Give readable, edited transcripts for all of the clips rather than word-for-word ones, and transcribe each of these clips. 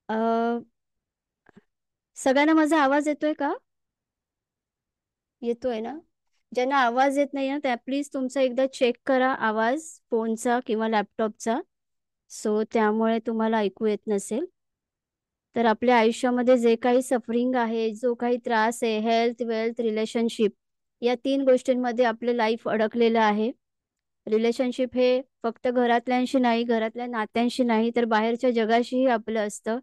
अ, सगळ्यांना माझा आवाज येतोय का? येतोय ना? ज्यांना आवाज येत नाही ना, त्या प्लीज तुमचा एकदा चेक करा आवाज फोनचा किंवा लॅपटॉपचा. सो त्यामुळे तुम्हाला ऐकू येत नसेल. तर आपल्या आयुष्यामध्ये जे काही सफरिंग आहे, जो काही त्रास आहे, हेल्थ, वेल्थ, रिलेशनशिप या 3 गोष्टींमध्ये आपलं लाईफ अडकलेलं आहे. रिलेशनशिप हे फक्त घरातल्यांशी नाही, घरातल्या नात्यांशी नाही, तर बाहेरच्या जगाशीही आपलं असतं.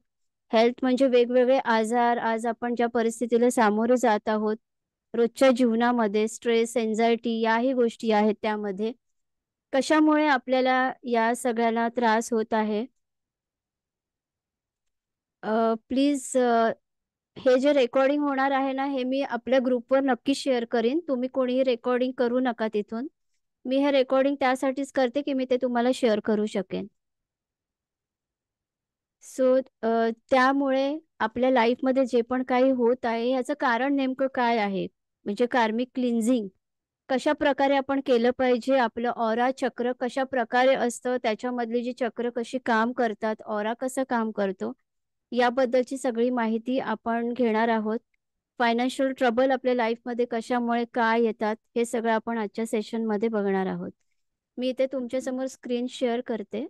हेल्थ म्हणजे वेगवेगळे आजार, आज आपण ज्या परिस्थितीला सामोरे जात आहोत, रोजच्या जीवनामध्ये स्ट्रेस, एन्झायटी याही गोष्टी आहेत त्यामध्ये. कशामुळे आपल्याला या सगळ्याला त्रास होत आहे? प्लीज हे जे रेकॉर्डिंग होणार आहे ना, हे मी आपल्या ग्रुपवर नक्की शेअर करीन. तुम्ही कोणीही रेकॉर्डिंग करू नका तिथून. मी हे रेकॉर्डिंग त्यासाठीच करते, की मी ते तुम्हाला शेअर करू शकेन. सो त्यामुळे आपल्या लाईफमध्ये जे पण काही होत आहे, ह्याचं कारण नेमकं काय आहे? म्हणजे कार्मिक क्लिन्झिंग कशाप्रकारे आपण केलं पाहिजे? आपलं ऑरा चक्र कशाप्रकारे असतं? त्याच्यामधली जी चक्र कशी काम करतात? ऑरा कसं काम करतो? याबद्दलची सगळी माहिती आपण घेणार आहोत. फायनान्शियल ट्रबल आपल्या लाईफमध्ये कशामुळे, काय येतात? हे सगळं आपण आजच्या सेशनमध्ये बघणार आहोत. मी इथे तुमच्यासमोर स्क्रीन शेअर करते.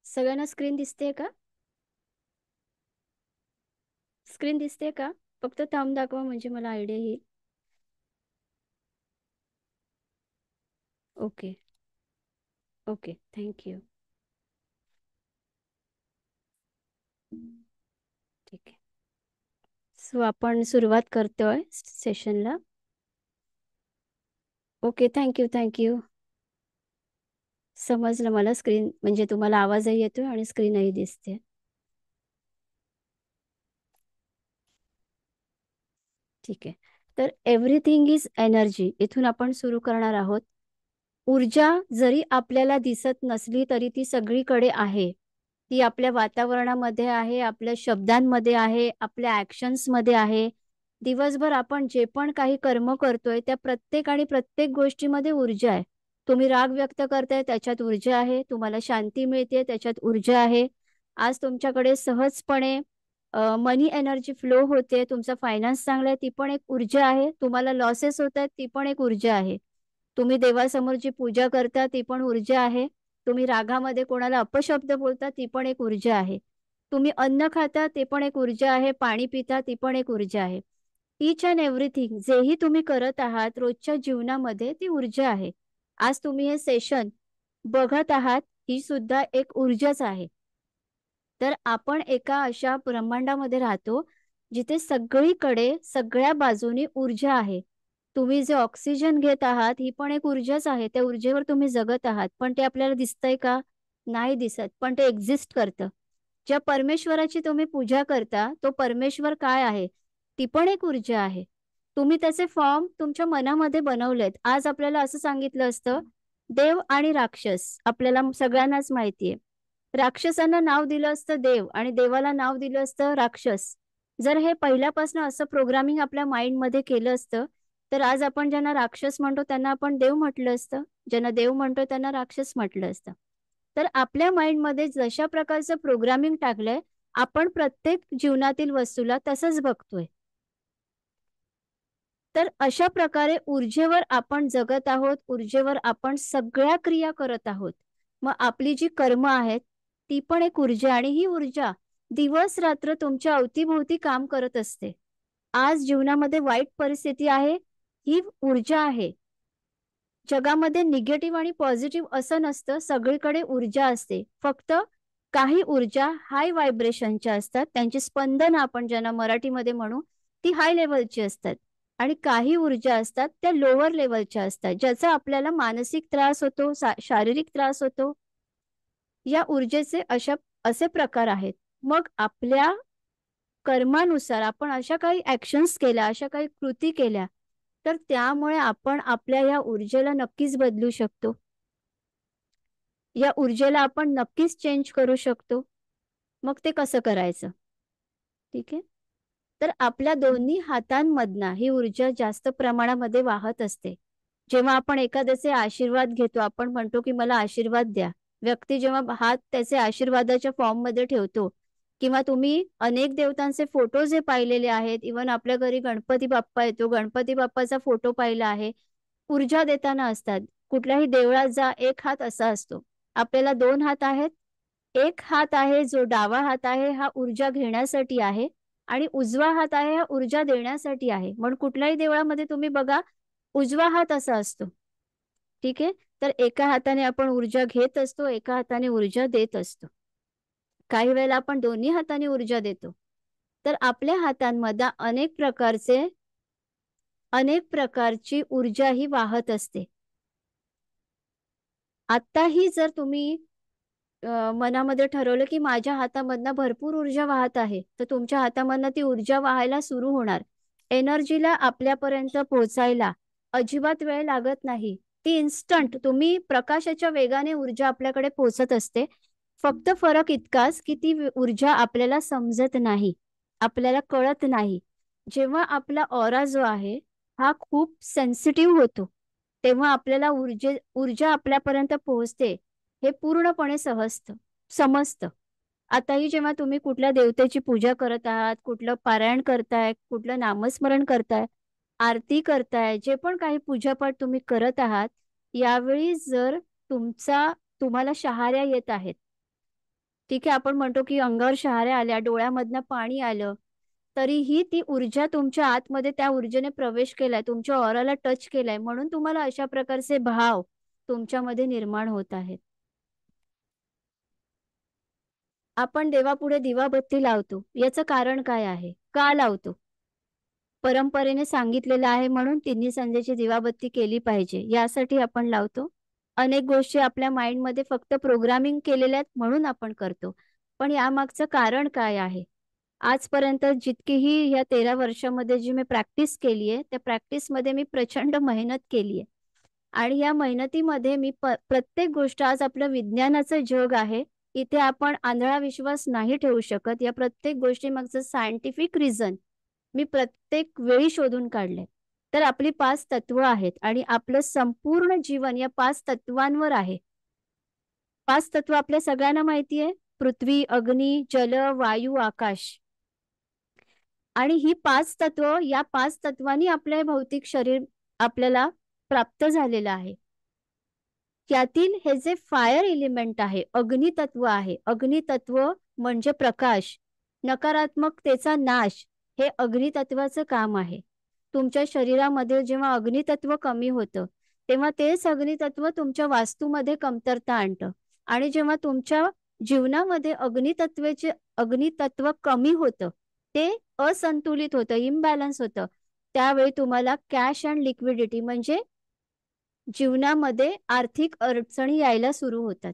सगळ्यांना स्क्रीन दिसते का? स्क्रीन दिसते का? फक्त थंब दाखवा म्हणजे मला आयडिया येईल. ओके. ओके. Thank you. ठीक आहे. सो आपण सुरुवात करतोय सेशनला. Okay. Thank you. Thank you. समजलं मला स्क्रीन म्हणजे तुम्हाला आवाजही येतोय आणि स्क्रीनही दिसते. ठीक आहे. तर एव्हरीथिंग इज एनर्जी इथून आपण सुरू करणार आहोत. ऊर्जा जरी आपल्याला दिसत नसली तरी ती सगळीकडे आहे. ती आपल्या वातावरणामध्ये आहे, आपल्या शब्दांमध्ये आहे, आपल्या ॲक्शन्समध्ये आहे. दिवसभर आपण जे पण काही कर्म करतोय त्या प्रत्येक आणि प्रत्येक गोष्टीमध्ये ऊर्जा आहे. तुम्ही राग व्यक्त करताय त्याच्यात ऊर्जा आहे. तुम्हाला शांती मिळते त्याच्यात ऊर्जा आहे. आज तुमच्याकडे सहजपणे मनी एनर्जी फ्लो होते. तुमचा फायनान्स चांगला आहे ती पण एक ऊर्जा आहे. तुम्हाला लॉसेस होतायत ती पण एक ऊर्जा आहे. तुम्ही देवासमोर जी पूजा करता ती पण ऊर्जा आहे. तुम्ही रागामध्ये कोणाला अपशब्द बोलता ती पण एक ऊर्जा आहे. तुम्ही अन्न खाता ते पण एक ऊर्जा आहे. पाणी पिता ती पण एक ऊर्जा आहे. ईच अँड एव्हरीथिंग जेही तुम्ही करत आहात रोजच्या जीवनामध्ये ती ऊर्जा आहे. आज तुम्ही हे सेशन बघत आहात ही सुद्धा एक ऊर्जाच आहे. तर आपण एका अशा ब्रह्मांडामध्ये राहतो जिथे सगळीकडे सगळ्या बाजूनी ऊर्जा आहे. तुम्ही जे ऑक्सिजन घेत आहात ही पण एक ऊर्जाच आहे. त्या ऊर्जेवर तुम्ही जगत आहात. पण ते आपल्याला दिसतंय का? नाही दिसत. पण ते एक्झिस्ट करतं. ज्या परमेश्वराची तुम्ही पूजा करता तो परमेश्वर काय आहे? ती पण एक ऊर्जा आहे. तुम्ही त्याचे फॉर्म तुमच्या मनामध्ये बनवलेत. आज आपल्याला असं सांगितलं असतं, देव आणि राक्षस आपल्याला सगळ्यांनाच माहितीये. राक्षसांना नाव दिलं असतं देव आणि देवाला नाव दिलं असतं राक्षस. जर हे पहिल्यापासून असं प्रोग्रामिंग आपल्या माइंडमध्ये केलं असतं, तर आज आपण ज्यांना राक्षस म्हणतो त्यांना आपण देव म्हटलं असतं. ज्यांना देव म्हणतो त्यांना राक्षस म्हटलं असतं. तर आपल्या माइंडमध्ये जशा प्रकारचं प्रोग्रामिंग टाकलंय, आपण प्रत्येक जीवनातील वस्तूला तसंच बघतोय. तर अशा प्रकारे ऊर्जेवर आपण जगत आहोत, ऊर्जेवर आपण सगळ्या क्रिया करत आहोत. मग आपली जी कर्म आहेत, ती पण एक ऊर्जा आणि ही ऊर्जा दिवस-रात्र तुमच्या अवतीभोवती काम करत असते. आज जीवनामध्ये वाईट परिस्थिती आहे, ही ऊर्जा आहे. जगामध्ये निगेटिव्ह आणि पॉझिटिव्ह असं नसतं, सगळीकडे ऊर्जा असते. फक्त काही ऊर्जा हाय व्हायब्रेशनच्या असतात. त्यांची स्पंदनं आपण ज्यांना मराठीमध्ये म्हणू, ती हाय लेव्हलची असतात. आणि काही ऊर्जा असतात त्या लोअर लेवलच्या असतात, ज्याचा आपल्याला मानसिक त्रास होतो, शारीरिक त्रास होतो. या ऊर्जेचे असे प्रकार आहेत. मग आपल्या कर्मानुसार आपण अशा काही ऍक्शन्स केल्या, अशा काही कृती केल्या, तर त्यामुळे आपण आपल्या या ऊर्जेला नक्कीच बदलू शकतो. या ऊर्जेला आपण नक्कीच चेंज करू शकतो. मग ते कसं करायचं? ठीक आहे. तर आपल्या दोन्ही हातांमधनं ही ऊर्जा जास्त प्रमाणामध्ये वाहत असते. जेव्हा आपण एखाद्याचे आशीर्वाद घेतो, आपण म्हणतो की मला आशीर्वाद द्या. व्यक्ती जेव्हा हात त्याचे आशीर्वादाच्या फॉर्ममध्ये ठेवतो, किंवा तुम्ही अनेक देवतांचे फोटो जे पाहिलेले आहेत, इव्हन आपल्या घरी गणपती बाप्पा येतो, गणपती बाप्पाचा फोटो पाहिला आहे, ऊर्जा देताना असतात. कुठल्याही देवळात जा, एक हात असा असतो. आपल्याला दोन हात आहेत. एक हात आहे जो डावा हात आहे, हा ऊर्जा घेण्यासाठी आहे, आणि उजवा हात आहे हा ऊर्जा देण्यासाठी आहे. म्हणून कुठल्याही देवळामध्ये तुम्ही बघा, उजवा हात असा असतो. ठीक आहे. तर एका हाताने आपण ऊर्जा घेत असतो, एका हाताने ऊर्जा देत असतो. काही वेळेला आपण दोन्ही हाताने ऊर्जा देतो. तर आपल्या हातांमध्ये अनेक प्रकारची ऊर्जा ही वाहत असते. आत्ताही जर तुम्ही मनामध्ये ठरवलं की माझ्या हातामधनं भरपूर ऊर्जा वाहत आहे, तर तुमच्या हातामधनं ती ऊर्जा वाहायला सुरू होणार. एनर्जीला आपल्यापर्यंत पोहोचायला अजिबात वेळ लागत नाही. ती इन्स्टंट, तुम्ही प्रकाशाच्या वेगाने ऊर्जा आपल्याकडे पोहोचत असते. फक्त फरक इतकाच की ती ऊर्जा आपल्याला समजत नाही, आपल्याला कळत नाही. जेव्हा आपला ऑरा जो आहे हा खूप सेन्सिटिव्ह होतो, तेव्हा आपल्याला ऊर्जा आपल्यापर्यंत पोहोचते हे पूर्णपणे समजतं. आताही जेव्हा तुम्ही कुठल्या देवतेची पूजा करत आहात, कुठलं पारायण करताय, कुठलं नामस्मरण करताय, आरती करताय, जे पण काही पूजापाठ तुम्ही करत आहात, यावेळी जर तुम्हाला शहाऱ्या येत आहेत, ठीक आहे, आपण म्हणतो की अंगावर शहाऱ्या आल्या, डोळ्यामधनं पाणी आलं, तरीही ती ऊर्जा तुमच्या आतमध्ये, त्या ऊर्जेने प्रवेश केलाय, तुमच्या ऑराला टच केलाय, म्हणून तुम्हाला अशा प्रकारचे भाव तुमच्यामध्ये निर्माण होत आहेत. आपण देवापुढे दिवाबत्ती लावतो, याचं कारण काय आहे? का लावतो? परंपरेने सांगितलेलं आहे म्हणून तिन्ही संध्येची दिवाबत्ती केली पाहिजे, यासाठी आपण लावतो. अनेक गोष्टी आपल्या माइंडमध्ये फक्त प्रोग्रामिंग केलेल्या आहेत म्हणून आपण करतो. पण यामागचं कारण काय आहे? आजपर्यंत जितकीही या 13 वर्षामध्ये जी मी प्रॅक्टिस केली आहे, त्या प्रॅक्टिसमध्ये मी प्रचंड मेहनत केली आहे. आणि या मेहनतीमध्ये मी प्रत्येक गोष्ट, आज आपलं विज्ञानाचं जग आहे, इथे आपण आंधळा विश्वास नाही ठेवू शकत. या प्रत्येक गोष्टीमागचं सायंटिफिक रिझन मी प्रत्येक वेळी शोधून काढले. तर आपली 5 तत्व आहेत आणि आपलं संपूर्ण जीवन या 5 तत्वांवर आहे. 5 तत्व आपल्या सगळ्यांना माहिती आहे. पृथ्वी, अग्नी, जल, वायू, आकाश. आणि ही 5 तत्व, या 5 तत्वांनी आपले भौतिक शरीर आपल्याला प्राप्त झालेलं आहे. यातील हे जे फायर एलिमेंट आहे, अग्नितत्व आहे. अग्नितत्व म्हणजे प्रकाश, नकारात्मकतेचा नाश, हे अग्नितत्वाचं काम आहे. तुमच्या शरीरामध्ये जेव्हा अग्नितत्व कमी होतं, तेव्हा तेच अग्नितत्व तुमच्या वास्तूमध्ये कमतरता आणतं. आणि जेव्हा तुमच्या जीवनामध्ये अग्नितत्व कमी होतं, ते असंतुलित होतं, इम्बॅलन्स होतं, त्यावेळी तुम्हाला कॅश अँड लिक्विडिटी म्हणजे जीवनामध्ये आर्थिक अडचणी यायला सुरू होतात.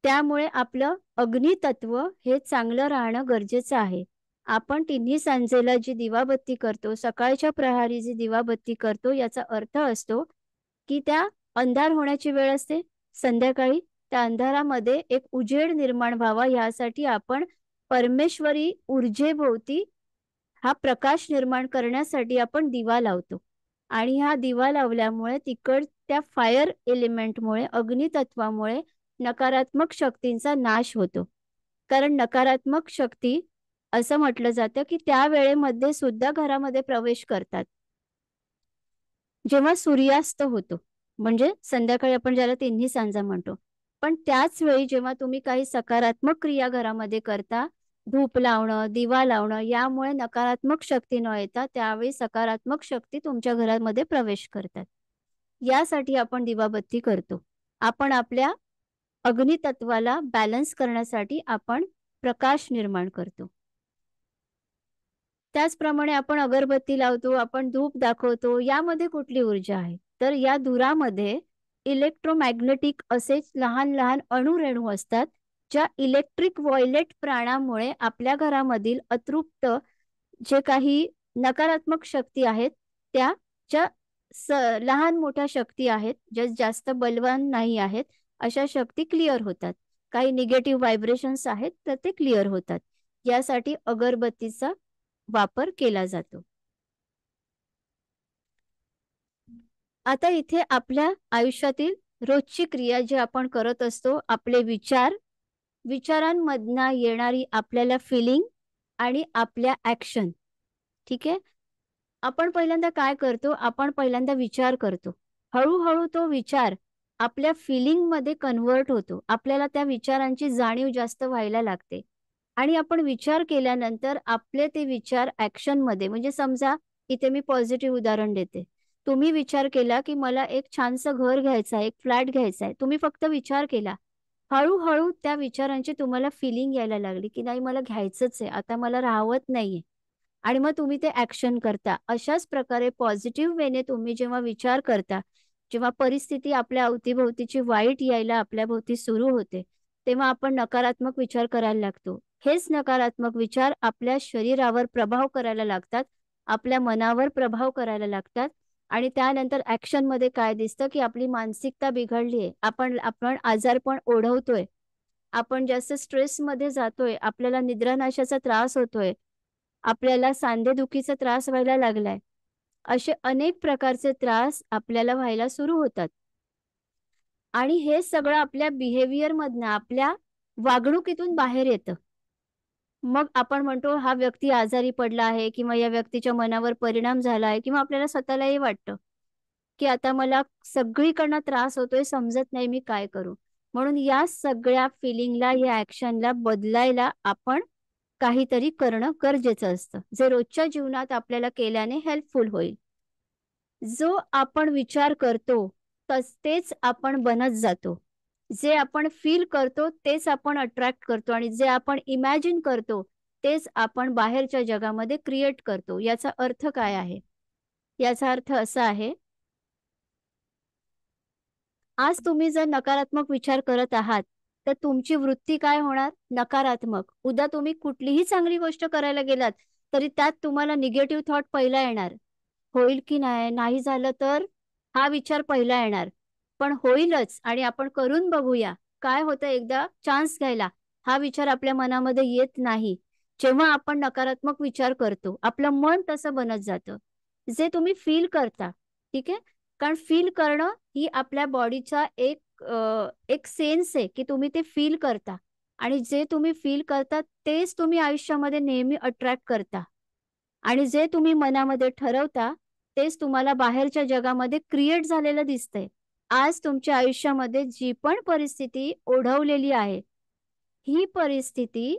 त्यामुळे आपलं अग्नितत्व हे चांगलं राहणं गरजेचं आहे. आपण तिन्ही सांजेला जी दिवाबत्ती करतो, सकाळच्या प्रहारी जी दिवाबत्ती करतो, याचा अर्थ असतो की त्या अंधार होण्याची वेळ असते संध्याकाळी, त्या अंधारामध्ये एक उजेड निर्माण व्हावा, यासाठी आपण परमेश्वरी ऊर्जेभोवती हा प्रकाश निर्माण करण्यासाठी आपण दिवा लावतो. आणि हा दिवा लावल्यामुळे त्या फायर एलिमेंटमुळे, अग्नितत्वामुळे नकारात्मक शक्तींचा नाश होतो. कारण नकारात्मक शक्ती, असं म्हटलं जातं की त्या वेळेमध्ये सुद्धा घरामध्ये प्रवेश करतात जेव्हा सूर्यास्त होतो, म्हणजे संध्याकाळी आपण ज्याला तिन्ही सांजा म्हणतो. पण त्याच वेळी जेव्हा तुम्ही काही सकारात्मक क्रिया घरामध्ये करता, धूप लावणं, दिवा लावणं, यामुळे नकारात्मक शक्ती न येता त्यावेळी सकारात्मक शक्ती तुमच्या घरामध्ये प्रवेश करतात. यासाठी आपण दिवाबत्ती करतो. आपण आपल्या अग्नितत्वाला बॅलन्स करण्यासाठी आपण प्रकाश निर्माण करतो. त्याचप्रमाणे आपण अगरबत्ती लावतो, आपण धूप दाखवतो, यामध्ये कुठली ऊर्जा आहे? तर या धुरामध्ये इलेक्ट्रोमॅग्नेटिक असेच लहान-लहान अणुरेणू असतात, ज्या इलेक्ट्रिक व्हायोलेट प्राणामुळे आपल्या घरामधील अतृप्त जे काही नकारात्मक शक्ती आहेत, त्या ज्या स लहान मोठ्या शक्ती आहेत, ज्या जास्त बलवान नाही आहेत, अशा शक्ती क्लिअर होतात. काही निगेटिव्ह व्हायब्रेशन्स आहेत, तर ते क्लिअर होतात. यासाठी अगरबत्तीचा वापर केला जातो. आता इथे आपल्या आयुष्यातील रोजची क्रिया जी आपण करत असतो, आपले विचार, विचारांमधनं येणारी आपल्याला फीलिंग आणि आपल्या ॲक्शन, ठीक आहे? आपण पहिल्यांदा काय करतो? आपण पहिल्यांदा विचार करतो. हळू-हळू तो विचार आपल्या फीलिंगमध्ये कन्व्हर्ट होतो. आपल्याला त्या विचारांची जाणीव जास्त व्हायला लागते आणि आपण विचार केल्यानंतर आपले ते विचार ॲक्शनमध्ये, म्हणजे समजा इथे मी पॉझिटिव्ह उदाहरण देते. तुम्ही विचार केला, की मला एक छानसं घर घ्यायचं आहे, एक फ्लॅट घ्यायचा आहे. तुम्ही फक्त विचार केला. हळू त्या विचारांची तुम्हाला फीलिंग यायला लागली, की नाही मला घ्यायचंच आहे. आता मला राहवत नाहीये. आणि मग तुम्ही ते ॲक्शन करता. अशाच प्रकारे पॉझिटिव्ह वेने तुम्ही जेव्हा विचार करता, जेव्हा परिस्थिती आपल्या अवतीभोवतीची वाईट यायला आपल्याभोवती सुरू होते, तेव्हा आपण नकारात्मक विचार करायला लागतो. हेच नकारात्मक विचार आपल्या शरीरावर प्रभाव करायला लागतात, आपल्या मनावर प्रभाव करायला लागतात आणि त्यानंतर ॲक्शनमध्ये काय दिसतं, की आपली मानसिकता बिघडली आहे. आपण आपण आजारपण ओढवतोय. आपण जास्त स्ट्रेसमध्ये जातोय. आपल्याला निद्रानाशाचा त्रास होतोय. आपल्याला सांधेदुखीचा त्रास व्हायला लागलाय. असे अनेक प्रकारचे त्रास आपल्याला व्हायला सुरू होतात. आणि हे सगळं आपल्या बिहेवियरमधनं, आपल्या वागणुकीतून बाहेर येतं. मग आपण म्हणतो हा व्यक्ती आजारी पडला आहे किंवा या व्यक्तीच्या मनावर परिणाम झाला आहे किंवा आपल्याला स्वतःलाही वाटतं, की आता मला सगळीकडनं त्रास होतोय, समजत नाही मी काय करू? म्हणून या सगळ्या फीलिंगला, या ॲक्शनला बदलायला आपण काहीतरी करणं गरजेचं असतं, जे रोजच्या जीवनात आपल्याला केल्याने हेल्पफुल होईल. जो आपण विचार करतो, तेच आपण बनत जातो. जे आपण फील करतो, तेच आपण अट्रॅक्ट करतो आणि जे आपण इमॅजिन करतो, तेच आपण बाहेरच्या जगामध्ये क्रिएट करतो. याचा अर्थ काय आहे? याचा अर्थ असा आहे, आज तुम्ही जर नकारात्मक विचार करत आहात, तर तुमची वृत्ती काय होणार? नकारात्मक. उद्या तुम्ही कुठलीही चांगली गोष्ट करायला गेलात, तरी त्यात तुम्हाला निगेटिव्ह थॉट पहिला येणार. होईल की नाही? नाही झालं तर? हा विचार पहिला येणार. पण होईलच आणि आपण करून बघूया. काय होतं एकदा चान्स घ्यायला, हा विचार आपल्या मनामध्ये येत नाही. जेव्हा आपण नकारात्मक विचार करतो, आपलं मन तसं बनत जातं. जे तुम्ही फील करता, ठीक आहे? कारण फील करणं ही आपल्या बॉडीचा एक सेन्स आहे, की तुम्ही ते फील करता आणि जे तुम्ही फील करता तेच तुम्ही आयुष्यामध्ये नेहमी अट्रॅक्ट करता आणि जे तुम्ही मनामध्ये ठरवता तेच तुम्हाला बाहेरच्या जगामध्ये क्रिएट झालेलं दिसतंय. आज तुमच्या आयुष्यामध्ये जी पण परिस्थिती ओढवलेली आहे, ही परिस्थिती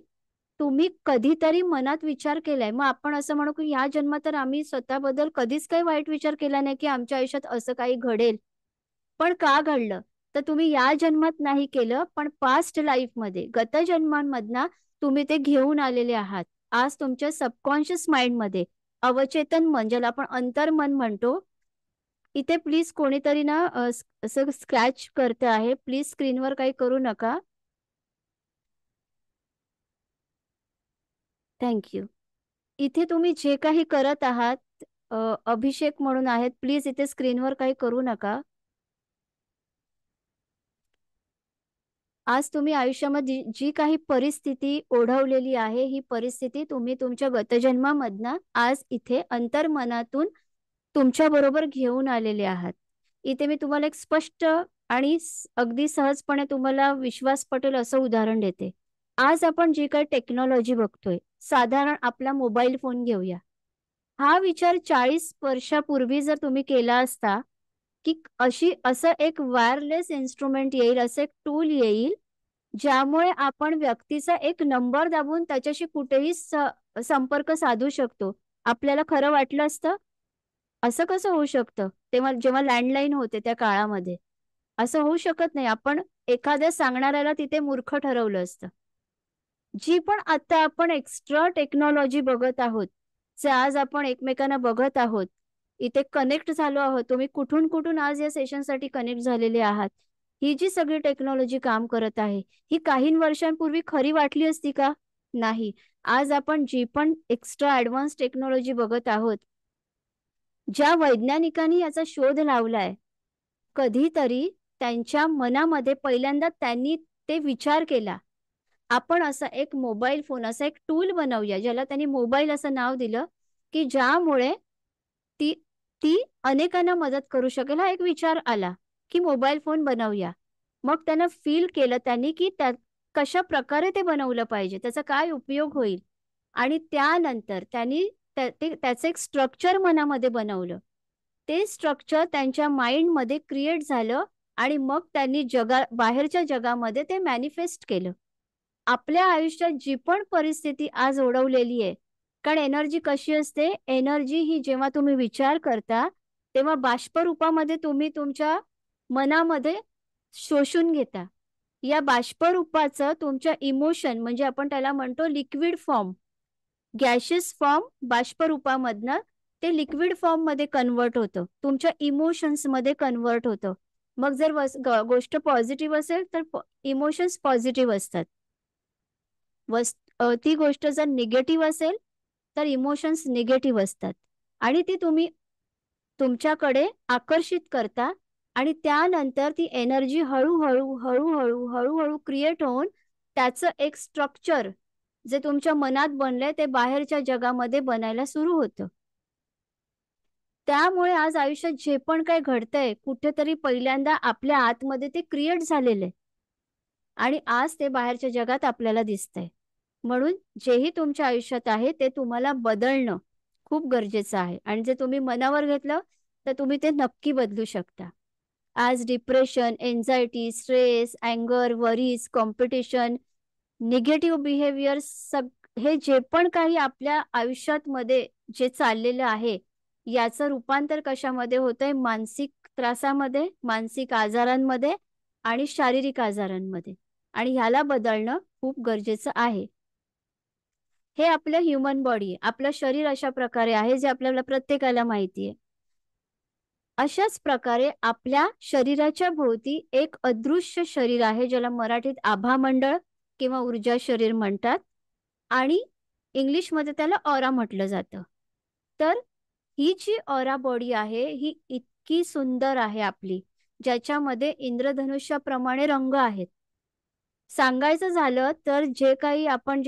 तुम्ही कधीतरी मनात विचार केलाय. मग आपण असं म्हणू, की या जन्मात तर आम्ही स्वतःबद्दल कधीच काही वाईट विचार केला नाही, की आमच्या आयुष्यात असं काही घडेल. पण का घडलं? तर तुम्ही या जन्मात नाही केलं, पण पास्ट लाईफमध्ये, गत जन्मांमधनं तुम्ही ते घेऊन आलेले आहात. आज तुमच्या सबकॉन्शियस माइंडमध्ये, अवचेतन मन, ज्याला आपण अंतर्मन म्हणतो, इथे प्लीज कोणीतरी ना असं स्क्रॅच करतं आहे. प्लीज स्क्रीनवर काही करू नका. Thank you. इथे तुम्ही जे काही करत आहात, अभिषेक म्हणून आहेत. प्लीज इथे स्क्रीनवर काही करू नका. आज तुम्ही आयुष्यामध्ये जी काही परिस्थिती ओढवलेली आहे, ही परिस्थिती तुम्ही तुमच्या गतजन्मामधनं आज इथे अंतर्मनातून तुमच्याबरोबर घेऊन आलेले आहात. इथे मी तुम्हाला एक स्पष्ट आणि अगदी सहजपणे तुम्हाला विश्वास पटेल असं उदाहरण देते. आज आपण जी काही टेक्नॉलॉजी बघतोय, साधारण आपला मोबाईल फोन घेऊया. हा विचार 40 वर्षापूर्वी जर तुम्ही केला असता, की असं एक वायरलेस इन्स्ट्रुमेंट येईल, असं एक टूल येईल, ज्यामुळे आपण व्यक्तीचा एक नंबर दाबून त्याच्याशी कुठेही संपर्क साधू शकतो. आपल्याला खरं वाटलं असतं? असं कसं होऊ शकतं? तेव्हा जेव्हा लँडलाईन होते त्या काळामध्ये. असं होऊ शकत नाही. आपण एखाद्या सांगणाऱ्याला तिथे मूर्ख ठरवलं असतं. जी पण आता आपण एक्स्ट्रा टेक्नॉलॉजी बघत आहोत, जे आज आपण एकमेकांना बघत आहोत, इथे कनेक्ट झालो आहोत. तुम्ही कुठून कुठून आज या सेशनसाठी कनेक्ट झालेले आहात. ही जी सगळी टेक्नॉलॉजी काम करत आहे, ही काही वर्षांपूर्वी खरी वाटली असती का? नाही. आज आपण जी पण एक्स्ट्रा ॲडव्हान्स टेक्नॉलॉजी बघत आहोत, ज्या वैज्ञानिकांनी याचा शोध लावलाय, कधीतरी त्यांच्या मनामध्ये पहिल्यांदा त्यांनी ते विचार केला. आपण असा एक मोबाईल फोन, असा एक टूल बनवूया, ज्याला त्यांनी मोबाईल असं नाव दिलं, की ज्यामुळे ती ती अनेकांना मदत करू शकेल. हा एक विचार आला, की मोबाईल फोन बनवूया. मग त्यानं फील केलं त्यांनी, की कशाप्रकारे ते बनवलं पाहिजे, त्याचा काय उपयोग होईल. आणि त्यानंतर त्यांनी त्याचं एक स्ट्रक्चर मनामध्ये बनवलं. ते स्ट्रक्चर त्यांच्या माइंडमध्ये क्रिएट झालं आणि मग त्यांनी बाहेरच्या जगामध्ये ते मॅनिफेस्ट केलं. आपल्या आयुष्यात जी पण परिस्थिती आज ओढवलेली आहे, कारण एनर्जी कशी असते, एनर्जी ही जेव्हा तुम्ही विचार करता, तेव्हा बाष्परूपामध्ये तुम्ही तुमच्या मनामध्ये शोषून घेता. या बाष्परूपाचं तुमच्या इमोशन, म्हणजे आपण त्याला म्हणतो लिक्विड फॉर्म, गॅशियस फॉर्म बाष्परूपामधनं ते लिक्विड फॉर्ममध्ये कन्व्हर्ट होतं. तुमच्या इमोशन्समध्ये कन्व्हर्ट होतं. मग जर गोष्ट पॉझिटिव्ह असेल तर इमोशन्स पॉझिटिव्ह असतात. ती गोष्ट जर निगेटिव्ह असेल तर इमोशन्स निगेटिव्ह असतात. आणि ती तुम्ही तुमच्याकडे आकर्षित करता आणि त्यानंतर ती एनर्जी हळूहळू हळूहळू हळूहळू क्रिएट होऊन त्याचं एक स्ट्रक्चर जे तुमच्या मनात बनलंय ते बाहेरच्या जगामध्ये बनायला सुरू होतं. त्यामुळे आज आयुष्यात जे पण काही घडतंय, कुठेतरी पहिल्यांदा आपल्या आतमध्ये ते क्रिएट झालेलं आहे आणि आज ते बाहेरच्या जगात आपल्याला दिसतंय. म्हणून जेही तुमच्या आयुष्यात आहे ते तुम्हाला बदलणं खूप गरजेचं आहे आणि जे तुम्ही मनावर घेतलं तर तुम्ही ते नक्की बदलू शकता. आज डिप्रेशन, एन्झायटी, स्ट्रेस, अँगर, वरीज, कॉम्पिटिशन, निगेटिव्ह बिहेवियर, हे जे पण काही आपल्या आयुष्यात मध्ये जे चाललेलं आहे, याचं रूपांतर कशामध्ये होतंय? मानसिक त्रासामध्ये, मानसिक आजारांमध्ये आणि शारीरिक आजारांमध्ये. आणि ह्याला बदलणं खूप गरजेचं आहे. हे आपलं ह्युमन बॉडी आहे. आपलं शरीर अशा प्रकारे आहे, जे आपल्याला प्रत्येकाला माहिती आहे. अशाच प्रकारे आपल्या शरीराच्या भोवती एक अदृश्य शरीर आहे, ज्याला मराठीत आभामंडळ किंवा ऊर्जा शरीर म्हणतात आणि इंग्लिशमध्ये त्याला ऑरा म्हटलं जातं. तर ही जी ऑरा बॉडी आहे, ही इतकी सुंदर आहे आपली, ज्याच्यामध्ये इंद्रधनुष्याप्रमाणे रंग आहेत. सांगायचं झालं तर जे काही आपण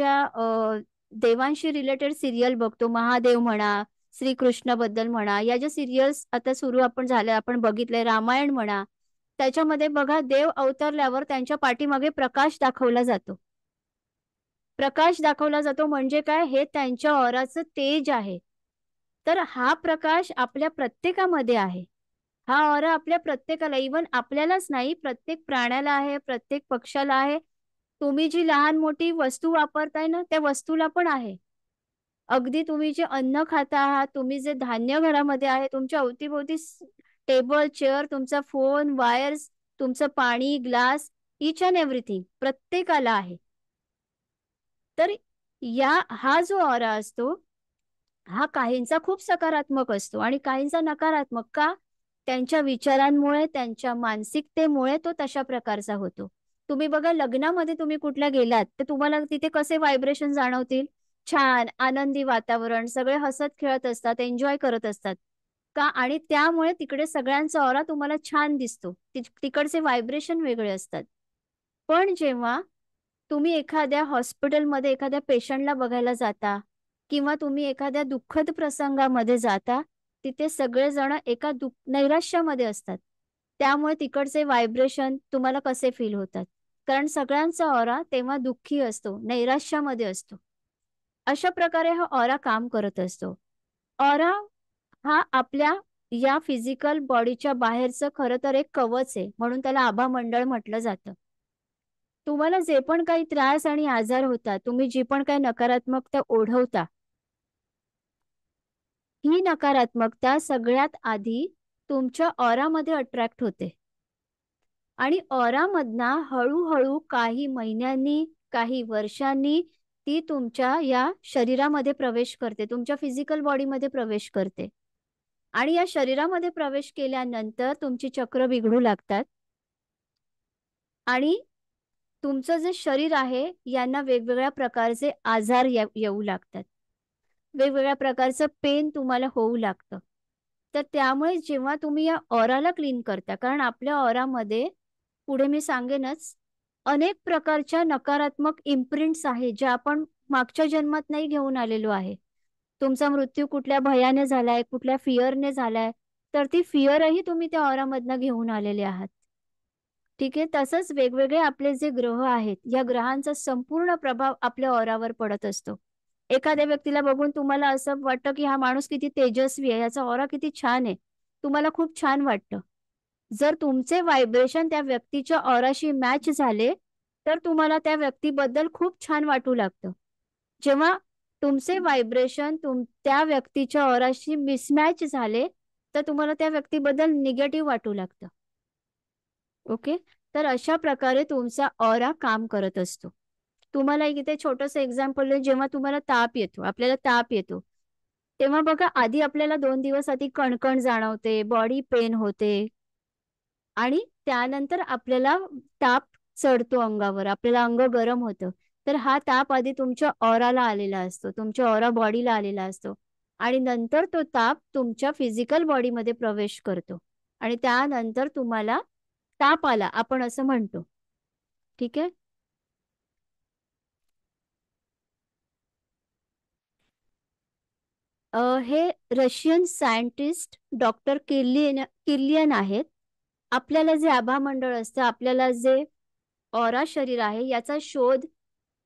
देवांशी रिलेटेड सिरियल बघतो, महादेव म्हणा, श्रीकृष्णाबद्दल म्हणा, या ज्या सिरियल्स आता सुरू आपण झाल्या, आपण बघितलंय, रामायण म्हणा, त्याच्यामध्ये बघा देव अवतरल्यावर त्यांच्या पाठीमागे प्रकाश दाखवला जातो. प्रकाश दाखवला जातो म्हणजे काय? हे त्यांच्या ऑराचं तेज आहे. तर हा प्रकाश आपल्या प्रत्येकामध्ये आहे. हा ऑरा आपल्या प्रत्येकाला, इव्हन आपल्यालाच नाही, प्रत्येक प्राण्याला आहे, प्रत्येक पक्षाला आहे. तुम्ही जी लहान मोठी वस्तू वापरताय ना, त्या वस्तूला पण आहे. अगदी तुम्ही जे अन्न खाता आहात, तुम्ही जे धान्य घरामध्ये आहे, तुमच्या अवतीभोवती टेबल, चेअर, तुमचा फोन, वायर्स, तुमचं पाणी, ग्लास, इच अँड एव्हरीथिंग प्रत्येकाला आहे. तर हा जो ऑरा असतो, हा काहींचा खूप सकारात्मक असतो आणि काहींचा नकारात्मक. का? त्यांच्या विचारांमुळे, त्यांच्या मानसिकतेमुळे तो तशा प्रकारचा होतो. तुम्ही बघा, लग्नामध्ये तुम्ही कुठल्या गेलात तर तुम्हाला तिथे कसे व्हायब्रेशन जाणवतील? छान, आनंदी वातावरण, सगळे हसत खेळत असतात, एन्जॉय करत असतात. का? आणि त्यामुळे तिकडे सगळ्यांचा ऑरा तुम्हाला छान दिसतो. तिकडचे व्हायब्रेशन वेगळे असतात. पण जेव्हा तुम्ही एखाद्या हॉस्पिटलमध्ये एखाद्या पेशंटला बघायला जाता किंवा तुम्ही एखाद्या दुःखद प्रसंगामध्ये जाता, तिथे सगळेजण एका नैराश्यामध्ये असतात. त्यामुळे तिकडचे व्हायब्रेशन तुम्हाला कसे फील होतात? कारण सगळ्यांचा ऑरा तेव्हा दुःखी असतो, नैराश्यामध्ये असतो. अशा प्रकारे हा ऑरा काम करत असतो. ऑरा हा आपल्या या फिजिकल बॉडीच्या बाहेरचं खरं तर एक कवच आहे, म्हणून त्याला आभामंडळ म्हटलं जातं. तुम्हाला जे पण काही त्रास आणि आजार होतात, तुम्ही जी पण काही नकारात्मकता ओढवता, ही नकारात्मकता सगळ्यात आधी तुमच्या ऑरामध्ये अट्रॅक्ट होते आणि ऑरामधनं हळूहळू काही महिन्यांनी, काही वर्षांनी ती तुमच्या या शरीरामध्ये प्रवेश करते, तुमच्या फिजिकल बॉडीमध्ये प्रवेश करते. आणि या शरीरामध्ये प्रवेश केल्यानंतर तुमची चक्र बिघडू लागतात आणि तुमचं जे शरीर आहे यांना वेगवेगळ्या प्रकारचे आजार येऊ लागतात. वेगवेगळ्या प्रकारचं पेन तुम्हाला होऊ लागतं. तर त्यामुळे जेव्हा तुम्ही या ऑराला क्लीन करता, कारण आपल्या ऑरामध्ये पुढे मी सांगेनच, अनेक प्रकारच्या नकारात्मक इम्प्रिंट्स आहेत, ज्या आपण मागच्या जन्मात नाही घेऊन आलेलो आहे. तुमचा मृत्यू कुठल्या भयाने झालाय, कुठल्या फिअरने झालाय, तर ती फिअरही तुम्ही त्या ऑरामधनं घेऊन आलेले आहात. ठीक आहे. तसंच वेगवेगळे आपले जे ग्रह आहेत, या ग्रहांचा संपूर्ण प्रभाव आपल्या ऑरावर पडत असतो. एखाद्या व्यक्तीला बघून तुम्हाला असं वाटतं, की हा माणूस किती तेजस्वी आहे, याचा ऑरा किती छान आहे. तुम्हाला खूप छान वाटतं. जर तुमचे व्हायब्रेशन त्या व्यक्तीच्या ऑराशी मॅच झाले, तर तुम्हाला त्या व्यक्तीबद्दल खूप छान वाटू लागतं. जेव्हा तुमचे व्हायब्रेशन त्या व्यक्तीच्या ऑराशी मिसमॅच झाले, तर तुम्हाला त्या व्यक्तीबद्दल निगेटिव्ह वाटू लागतं. ओके. तर अशा प्रकारे तुमचा ऑरा काम करत असतो. तुम्हाला एक इथे छोटंसं एक्झाम्पल आहे, जेव्हा तुम्हाला ताप येतो, आपल्याला ताप येतो, तेव्हा बघा आधी आपल्याला 2 दिवस आधी कणकण जाणवते, बॉडी पेन होते आणि त्यानंतर आपल्याला ताप चढतो अंगावर, आपल्याला अंग गरम होतं. तर हा ताप आधी तुमच्या ऑराला आलेला असतो, तुमच्या ऑरा बॉडीला आलेला असतो आणि नंतर तो ताप तुमच्या फिजिकल बॉडीमध्ये प्रवेश करतो आणि त्यानंतर तुम्हाला ताप आला आपण असं म्हणतो. ठीक आहे. हे रशियन सायंटिस्ट डॉक्टर किर्लियन आहेत. आपल्याला जे आभामंडळ असतं, आपल्याला जे ऑरा शरीर आहे याचा शोध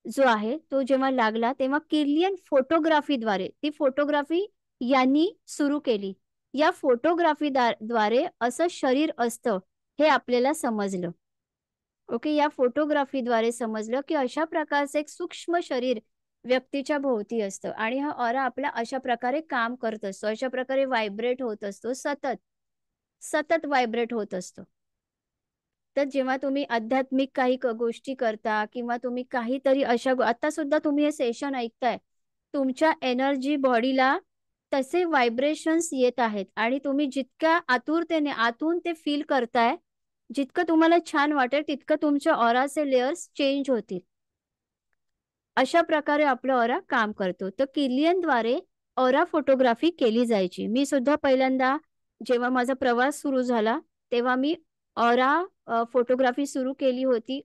जो आहे तो जेव्हा लागला, तेव्हा किर्लियन फोटोग्राफीद्वारे, ती फोटोग्राफी यांनी सुरू केली. या फोटोग्राफी द्वारे असं शरीर असतं हे आपल्याला समजलं. ओके. या फोटोग्राफीद्वारे समजलं की अशा प्रकारचं एक सूक्ष्म शरीर व्यक्तीच्या भोवती असतं आणि हा ऑरा आपला अशा प्रकारे काम करत असतो, अशा प्रकारे व्हायब्रेट होत असतो, सतत सतत व्हायब्रेट होत असतो. तर जेव्हा तुम्ही आध्यात्मिक काही गोष्टी करता किंवा तुम्ही काहीतरी अशा आता सुद्धा तुम्ही हे सेशन ऐकताय, तुमच्या एनर्जी बॉडीला तसे व्हायब्रेशन्स येत आहेत आणि तुम्ही जितक्या आतुरतेने आतून ते फील करताय, जितकं तुम्हाला छान वाटेल तितकं तुमच्या ऑराचे लेयर्स चेंज होतील. अशा प्रकारे आपलं ऑरा काम करतो. तर किर्लियनद्वारे ऑरा फोटोग्राफी केली जायची. मी सुद्धा पहिल्यांदा जेव्हा माझा प्रवास सुरू झाला, तेव्हा मी ऑरा फोटोग्राफी सुरू केली होती.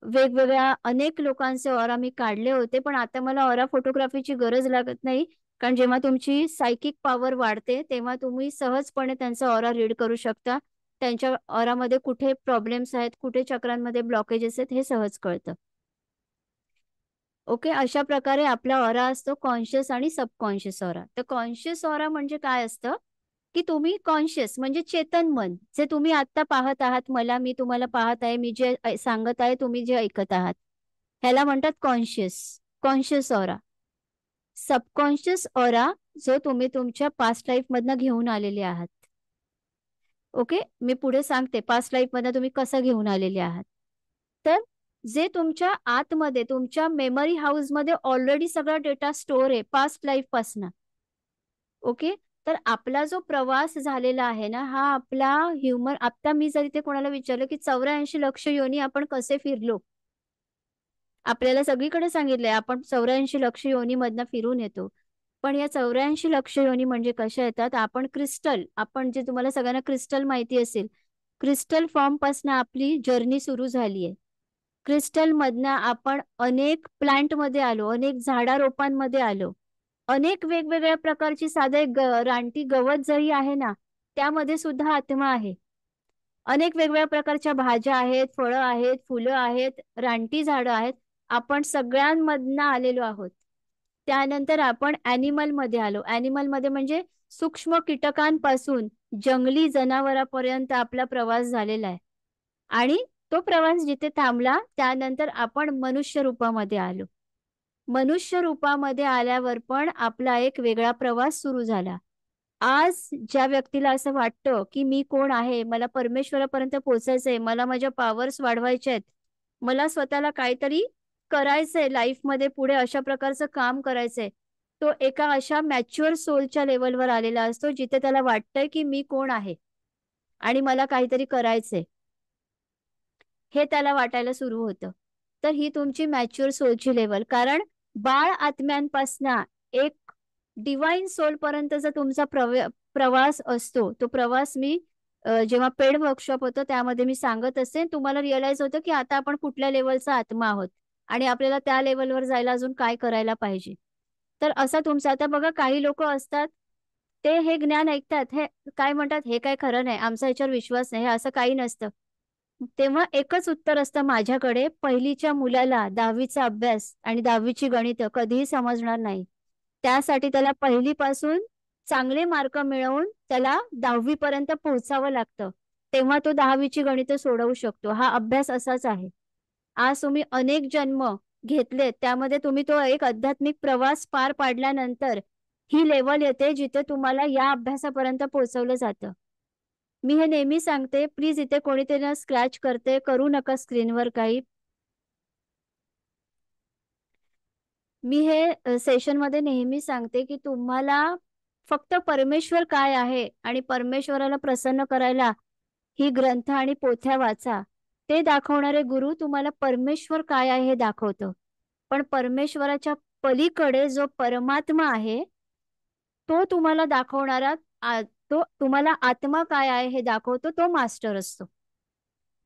वेगवेगळ्या अनेक लोकांचे ऑरा मी काढले होते. पण आता मला ऑरा फोटोग्राफीची गरज लागत नाही. कारण जेव्हा तुमची सायकिक पॉवर वाढते, तेव्हा तुम्ही सहजपणे त्यांचा ऑरा रीड करू शकता. त्यांच्या ऑरामध्ये कुठे प्रॉब्लेम्स आहेत, कुठे चक्रांमध्ये ब्लॉकेजेस आहेत, हे सहज कळतं. ओके. अशा प्रकारे आपला ऑरा असतो कॉन्शियस आणि सबकॉन्शियस ऑरा. तर कॉन्शियस ऑरा म्हणजे काय असतं, की तुम्ही कॉन्शियस म्हणजे चेतन मन, जे तुम्ही आता पाहत आहात मला, मी तुम्हाला पाहत आहे, मी जे सांगत आहे, तुम्ही जे ऐकत आहात, ह्याला म्हणतात conscious conscious aura. Subconscious aura जो तुम्ही तुमच्या पास्ट लाईफ मधनं घेऊन आलेले आहात. ओके. मी पुढे सांगते पास्ट लाईफ मधनं तुम्ही कसं घेऊन आलेले आहात. तर जे तुमच्या आतमध्ये तुमच्या मेमरी हाऊस मध्ये ऑलरेडी सगळा डेटा स्टोअर आहे पास्ट लाईफ पासनं. ओके. तर आपला जो प्रवास झालेला आहे ना, हा आपला ह्युमन, आता मी जर इथे कोणाला विचारलं की 84 लक्ष योनी आपण कसे फिरलो, आपल्याला सगळीकडे सांगितलंय आपण 84 लक्ष योनीमधनं फिरून येतो. पण या 84 लक्ष योनी म्हणजे कशा येतात, आपण क्रिस्टल, आपण जे तुम्हाला सगळ्यांना क्रिस्टल माहिती असेल, क्रिस्टल फॉर्म पासून आपली जर्नी सुरू झालीये. क्रिस्टल मधनं आपण अनेक प्लांट मध्ये आलो, अनेक झाडारोपांमध्ये आलो, अनेक वेगवेगळ्या प्रकारची साधे रानटी गवत जरी आहे ना, त्यामध्ये सुद्धा आत्मा आहे. अनेक वेगवेगळ्या प्रकारच्या भाज्या आहेत, फळं आहेत, फुलं आहेत, रानटी झाडं आहेत. आपण सगळ्यांमधनं आलेलो आहोत. त्यानंतर आपण ॲनिमल मध्ये आलो. ॲनिमल मध्ये म्हणजे सूक्ष्म कीटकांपासून जंगली जनावरांपर्यंत आपला प्रवास झालेला आहे. आणि तो प्रवास जिथे थांबला, त्यानंतर आपण मनुष्य रूपामध्ये आलो. मनुष्य रूपामध्ये आल्यावर पण आपला एक वेगळा प्रवास सुरू झाला. आज ज्या व्यक्तीला असं वाटतं, की मी कोण आहे, मला परमेश्वरापर्यंत पोहोचायचंय, मला माझ्या पॉवर्स वाढवायच्या आहेत, मला स्वतःला काहीतरी करायचंय लाईफमध्ये पुढे अशा प्रकारचं काम करायचंय, तो एका अशा मॅच्युअर सोलच्या लेवलवर आलेला असतो जिथे त्याला वाटतंय की मी कोण आहे आणि मला काहीतरी करायचंय, हे त्याला वाटायला सुरू होतं. तर ही तुमची मॅच्युअर सोलची लेवल. कारण बाळ आत्म्यांपासून एक डिवाइन सोल पर्यंतचा तुमचा प्रवास असतो. तो प्रवास मी जेव्हा पेड वर्कशॉप होतं त्यामध्ये मी सांगत असते. तुम्हाला रिअलाइज होतं की आता आपण कुठल्या लेवलचा आत्मा आहोत आणि आपल्याला त्या लेवलवर जायला अजून काय करायला पाहिजे. तर असा तुमचा आता बघा काही लोक असतात, ते हे ज्ञान ऐकतात, हे काय म्हणतात, हे काय खरं नाही, आमचा याच्यावर विश्वास नाही, हे असं काही नसतं. तेव्हा एकच उत्तर असतं माझ्याकडे, पहिलीच्या मुलाला 10वीचा अभ्यास आणि 10वीची गणितं कधीही समजणार नाही. त्यासाठी त्याला पहिलीपासून चांगले मार्क मिळवून त्याला 10वी पर्यंत पोहोचावं लागतं. तेव्हा तो 10वीची गणितं सोडवू शकतो. हा अभ्यास असाच आहे. आज तुम्ही अनेक जन्म घेतलेत, त्यामध्ये तुम्ही तो एक आध्यात्मिक प्रवास पार पाडल्यानंतर ही लेवल येते जिथे तुम्हाला या अभ्यासापर्यंत पोहोचवलं जातं. मी हे नेहमी सांगते, प्लीज इथे कोणीतरी ना स्क्रॅच करते, करू नका स्क्रीनवर काही. मी हे सेशनमध्ये नेहमी सांगते, की तुम्हाला फक्त परमेश्वर काय आहे आणि परमेश्वराला प्रसन्न करायला ही ग्रंथ आणि पोथ्या वाचा. ते दाखवणारे गुरु तुम्हाला परमेश्वर काय आहे हे दाखवतं. पण परमेश्वराच्या पलीकडे जो परमात्मा आहे, तो तुम्हाला दाखवणारा तो तुम्हाला आत्मा काय आहे हे दाखवतो, तो मास्टर असतो.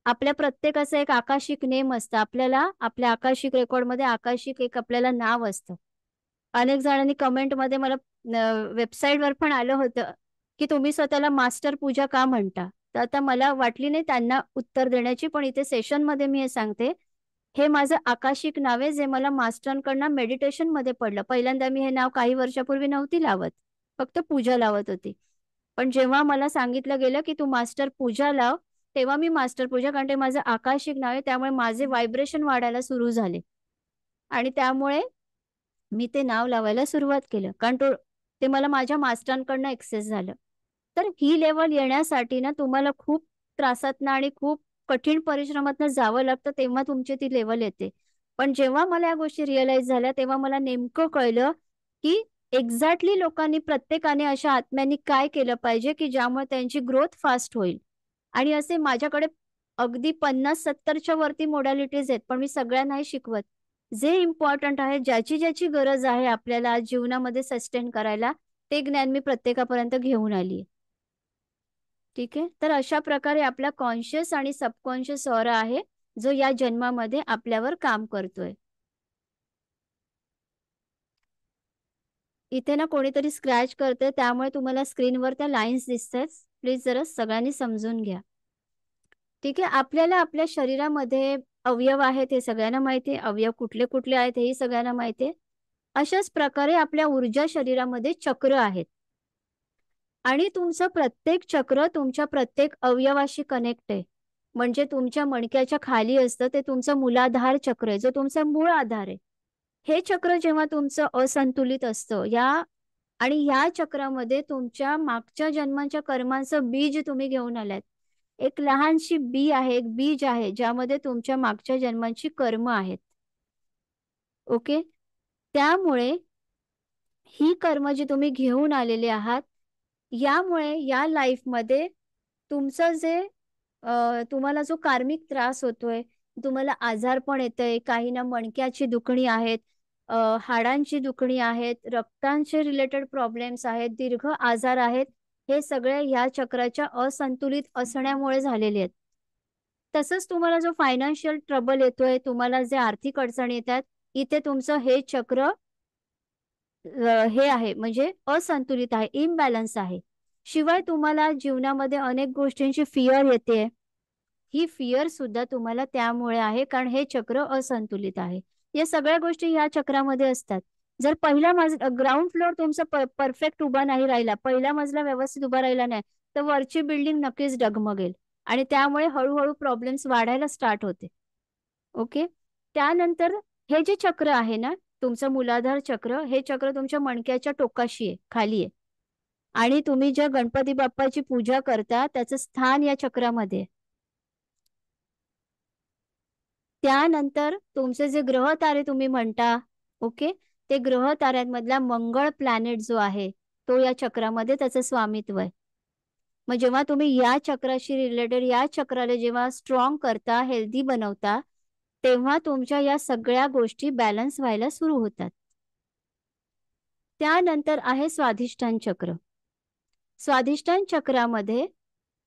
आपल्या प्रत्येकाचं एक आकाशिक नेम असतं. आपल्याला आपल्या आकाशिक रेकॉर्डमध्ये आकाशिक एक आपल्याला नाव असतं. अनेक जणांनी कमेंटमध्ये मला वेबसाईटवर पण आलं होतं, की तुम्ही स्वतःला मास्टर पूजा का म्हणता? तर आता मला वाटली नाही त्यांना उत्तर देण्याची, पण इथे सेशनमध्ये मी हे सांगते. हे माझं आकाशिक नाव आहे, जे मला मास्टरांकडनं मेडिटेशनमध्ये पडलं. पहिल्यांदा मी हे नाव काही वर्षापूर्वी नव्हती लावत. फक्त पूजा लावत होती. पण जेव्हा मला सांगितलं गेलं, की तू मास्टर पूजा लाव, तेव्हा मी मास्टर पूजा, कारण ते माझं आकाशिक नाव आहे, त्यामुळे माझे व्हायब्रेशन वाढायला सुरू झाले. आणि त्यामुळे मी ते नाव लावायला सुरुवात केलं. कारण ते मला माझ्या मास्टरांकडनं एक्सेस झालं. तर ही लेव्हल येण्यासाठी ना तुम्हाला खूप त्रासातनं आणि खूप कठीण परिश्रमातनं जावं लागतं, तेव्हा तुमची ती लेव्हल येते. पण जेव्हा मला या गोष्टी रिअलाईज झाल्या, तेव्हा मला नेमकं कळलं, की एक्झॅक्टली लोकांनी प्रत्येकाने अशा आत्म्यांनी काय केलं पाहिजे, की ज्यामुळे त्यांची ग्रोथ फास्ट होईल. आणि असे माझ्याकडे अगदी 50-70च्या वरती मोडॅलिटीज आहेत, पण मी सगळ्यांना नाही शिकवत. जे इम्पॉर्टंट आहे, ज्याची गरज आहे आपल्याला जीवनामध्ये सस्टेन करायला, ते ज्ञान मी प्रत्येकापर्यंत घेऊन आली. ठीक आहे. तर अशा प्रकारे आपला कॉन्शियस आणि सबकॉन्शियस ऑरा आहे, जो या जन्मामध्ये आपल्यावर काम करतोय. इथे ना कोणीतरी स्क्रॅच करते, त्यामुळे तुम्हाला स्क्रीनवर त्या लाईन्स दिसतायत. प्लीज जरा सगळ्यांनी समजून घ्या. ठीक आहे. आपल्याला आपल्या शरीरामध्ये अवयव आहेत हे सगळ्यांना माहिती आहे. अवयव कुठले कुठले आहेत हेही सगळ्यांना माहिती आहे. अशाच प्रकारे आपल्या ऊर्जा शरीरामध्ये चक्र आहेत. आणि तुमचं प्रत्येक चक्र तुमच्या प्रत्येक अवयवाशी कनेक्ट आहे. म्हणजे तुमच्या मणक्याच्या खाली असतं ते तुमचं मूलाधार चक्र आहे, जो तुमचा मूळ आधार आहे. हे चक्र जेव्हा तुमचं असंतुलित असतं आणि या चक्रामध्ये तुमच्या मागच्या जन्मांच्या कर्मांचं बीज तुम्ही घेऊन आलात. एक लहानशी बी आहे, एक बीज आहे, ज्यामध्ये तुमच्या मागच्या जन्मांची कर्म आहेत. ओके. त्यामुळे ही कर्म जी तुम्ही घेऊन आलेले आहात, यामुळे या लाईफमध्ये तुमचं जे तुम्हाला जो कार्मिक त्रास होतोय, तुम्हाला आजारपण येतंय, काहींना मणक्याची दुखणी आहेत, हाडांची दुखणी आहेत, रक्तांचे रिलेटेड प्रॉब्लेम्स आहेत, दीर्घ आजार आहेत, हे सगळे या चक्राच्या असंतुलित असण्यामुळे झालेले आहेत. तसंच तुम्हाला जो फायनान्शियल ट्रबल येतोय, तुम्हाला जे आर्थिक अडचणी येतात, इथे तुमचं हे चक्र हे आहे म्हणजे असंतुलित आहे, इम्बॅलन्स आहे. शिवाय तुम्हाला जीवनामध्ये अनेक गोष्टींची फिअर येते. ही फिअर सुद्धा तुम्हाला त्यामुळे आहे, कारण हे चक्र असंतुलित आहे. या सगळ्या गोष्टी या चक्रामध्ये असतात. जर पहिला ग्राउंड फ्लोअर तुमचा परफेक्ट उभा नाही राहिला, पहिला मजला व्यवस्थित उभा राहिला नाही, तर वरची बिल्डिंग नक्कीच डगमगेल आणि त्यामुळे हळूहळू प्रॉब्लेम्स वाढायला स्टार्ट होते. ओके. त्यानंतर हे जे चक्र आहे ना, तुमचं मूलाधार चक्र, हे चक्र तुमच्या मणक्याच्या टोकाशी आहे, खाली आहे. आणि तुम्ही ज्या गणपती बाप्पाची पूजा करता, त्याचं स्थान या चक्रामध्ये आहे. त्यानंतर तुमचे जे ग्रह तारे तुम्ही म्हणता, ओके, ते ग्रह ताऱ्यांमधला मंगळ प्लॅनेट जो आहे तो या चक्रामध्ये त्याचं स्वामित्व आहे. मग जेव्हा तुम्ही या चक्राशी रिलेटेड या चक्राला जेव्हा स्ट्रॉंग करता, हेल्दी बनवता, तेव्हा तुमच्या या सगळ्या गोष्टी बॅलन्स व्हायला सुरू होतात. त्यानंतर आहे स्वाधिष्ठान चक्र. स्वाधिष्ठान चक्रामध्ये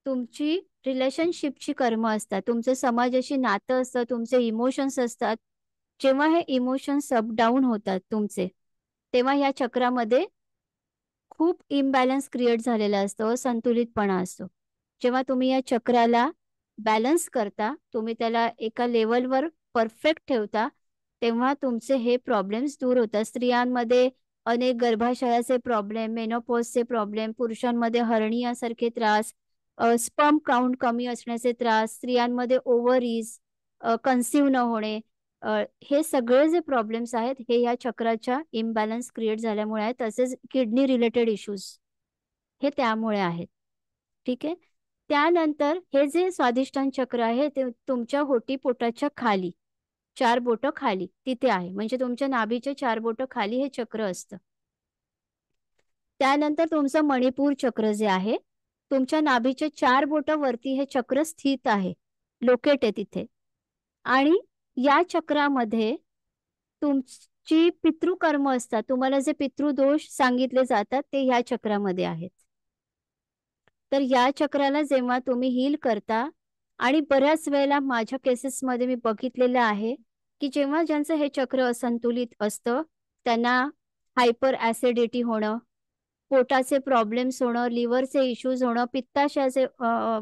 तुमची रिलेशनशिपची कर्म असतात, तुमचं समाजाशी नातं असतं, तुमचे इमोशन्स असतात. जेव्हा हे इमोशन्स अप डाऊन होतात तुमचे, तेव्हा या चक्रामध्ये खूप इम्बॅलन्स क्रिएट झालेला असतो, असंतुलितपणा असतो. जेव्हा तुम्ही या चक्राला बॅलन्स करता, तुम्ही त्याला एका लेवलवर परफेक्ट ठेवता, तेव्हा तुमचे हे प्रॉब्लेम्स दूर होतात. स्त्रियांमध्ये अनेक गर्भाशयाचे प्रॉब्लेम, मेनोपॉजचे प्रॉब्लेम, पुरुषांमध्ये हर्नियासारखे त्रास, स्पर्म काउंट कमी असण्याचे त्रास, स्त्रियांमध्ये ओव्हरीज कन्सीव्ह न होणे, हे सगळे जे प्रॉब्लेम्स आहेत हे या चक्राच्या इम्बॅलन्स क्रिएट झाल्यामुळे आहेत. तसेच किडनी रिलेटेड इश्यूज हे त्यामुळे आहेत. ठीक आहे. त्यानंतर हे जे स्वाधिष्ठान चक्र आहे ते तुमच्या होटीपोटाच्या खाली, 4 बोटं खाली तिथे आहे. म्हणजे तुमच्या नाभीच्या 4 बोटं खाली हे चक्र असतं. त्यानंतर तुमचं मणिपूर चक्र जे आहे, तुमच्या नाभीच्या 4 बोटं वरती हे चक्र स्थित आहे, लोकेट आहे तिथे. आणि या चक्रामध्ये तुमची पितृकर्म असतात, तुम्हाला जे पितृदोष सांगितले जातात ते या चक्रामध्ये आहेत. तर या चक्राला जेव्हा तुम्ही हील करता, आणि बऱ्याच वेळेला माझ्या केसेसमध्ये मी बघितलेलं आहे की जेव्हा ज्यांचं हे चक्र असंतुलित असतं त्यांना हायपर ॲसिडिटी होणं, पोटाचे प्रॉब्लेम्स होणं, लिव्हरचे इश्यूज होणं, पित्ताशयाचे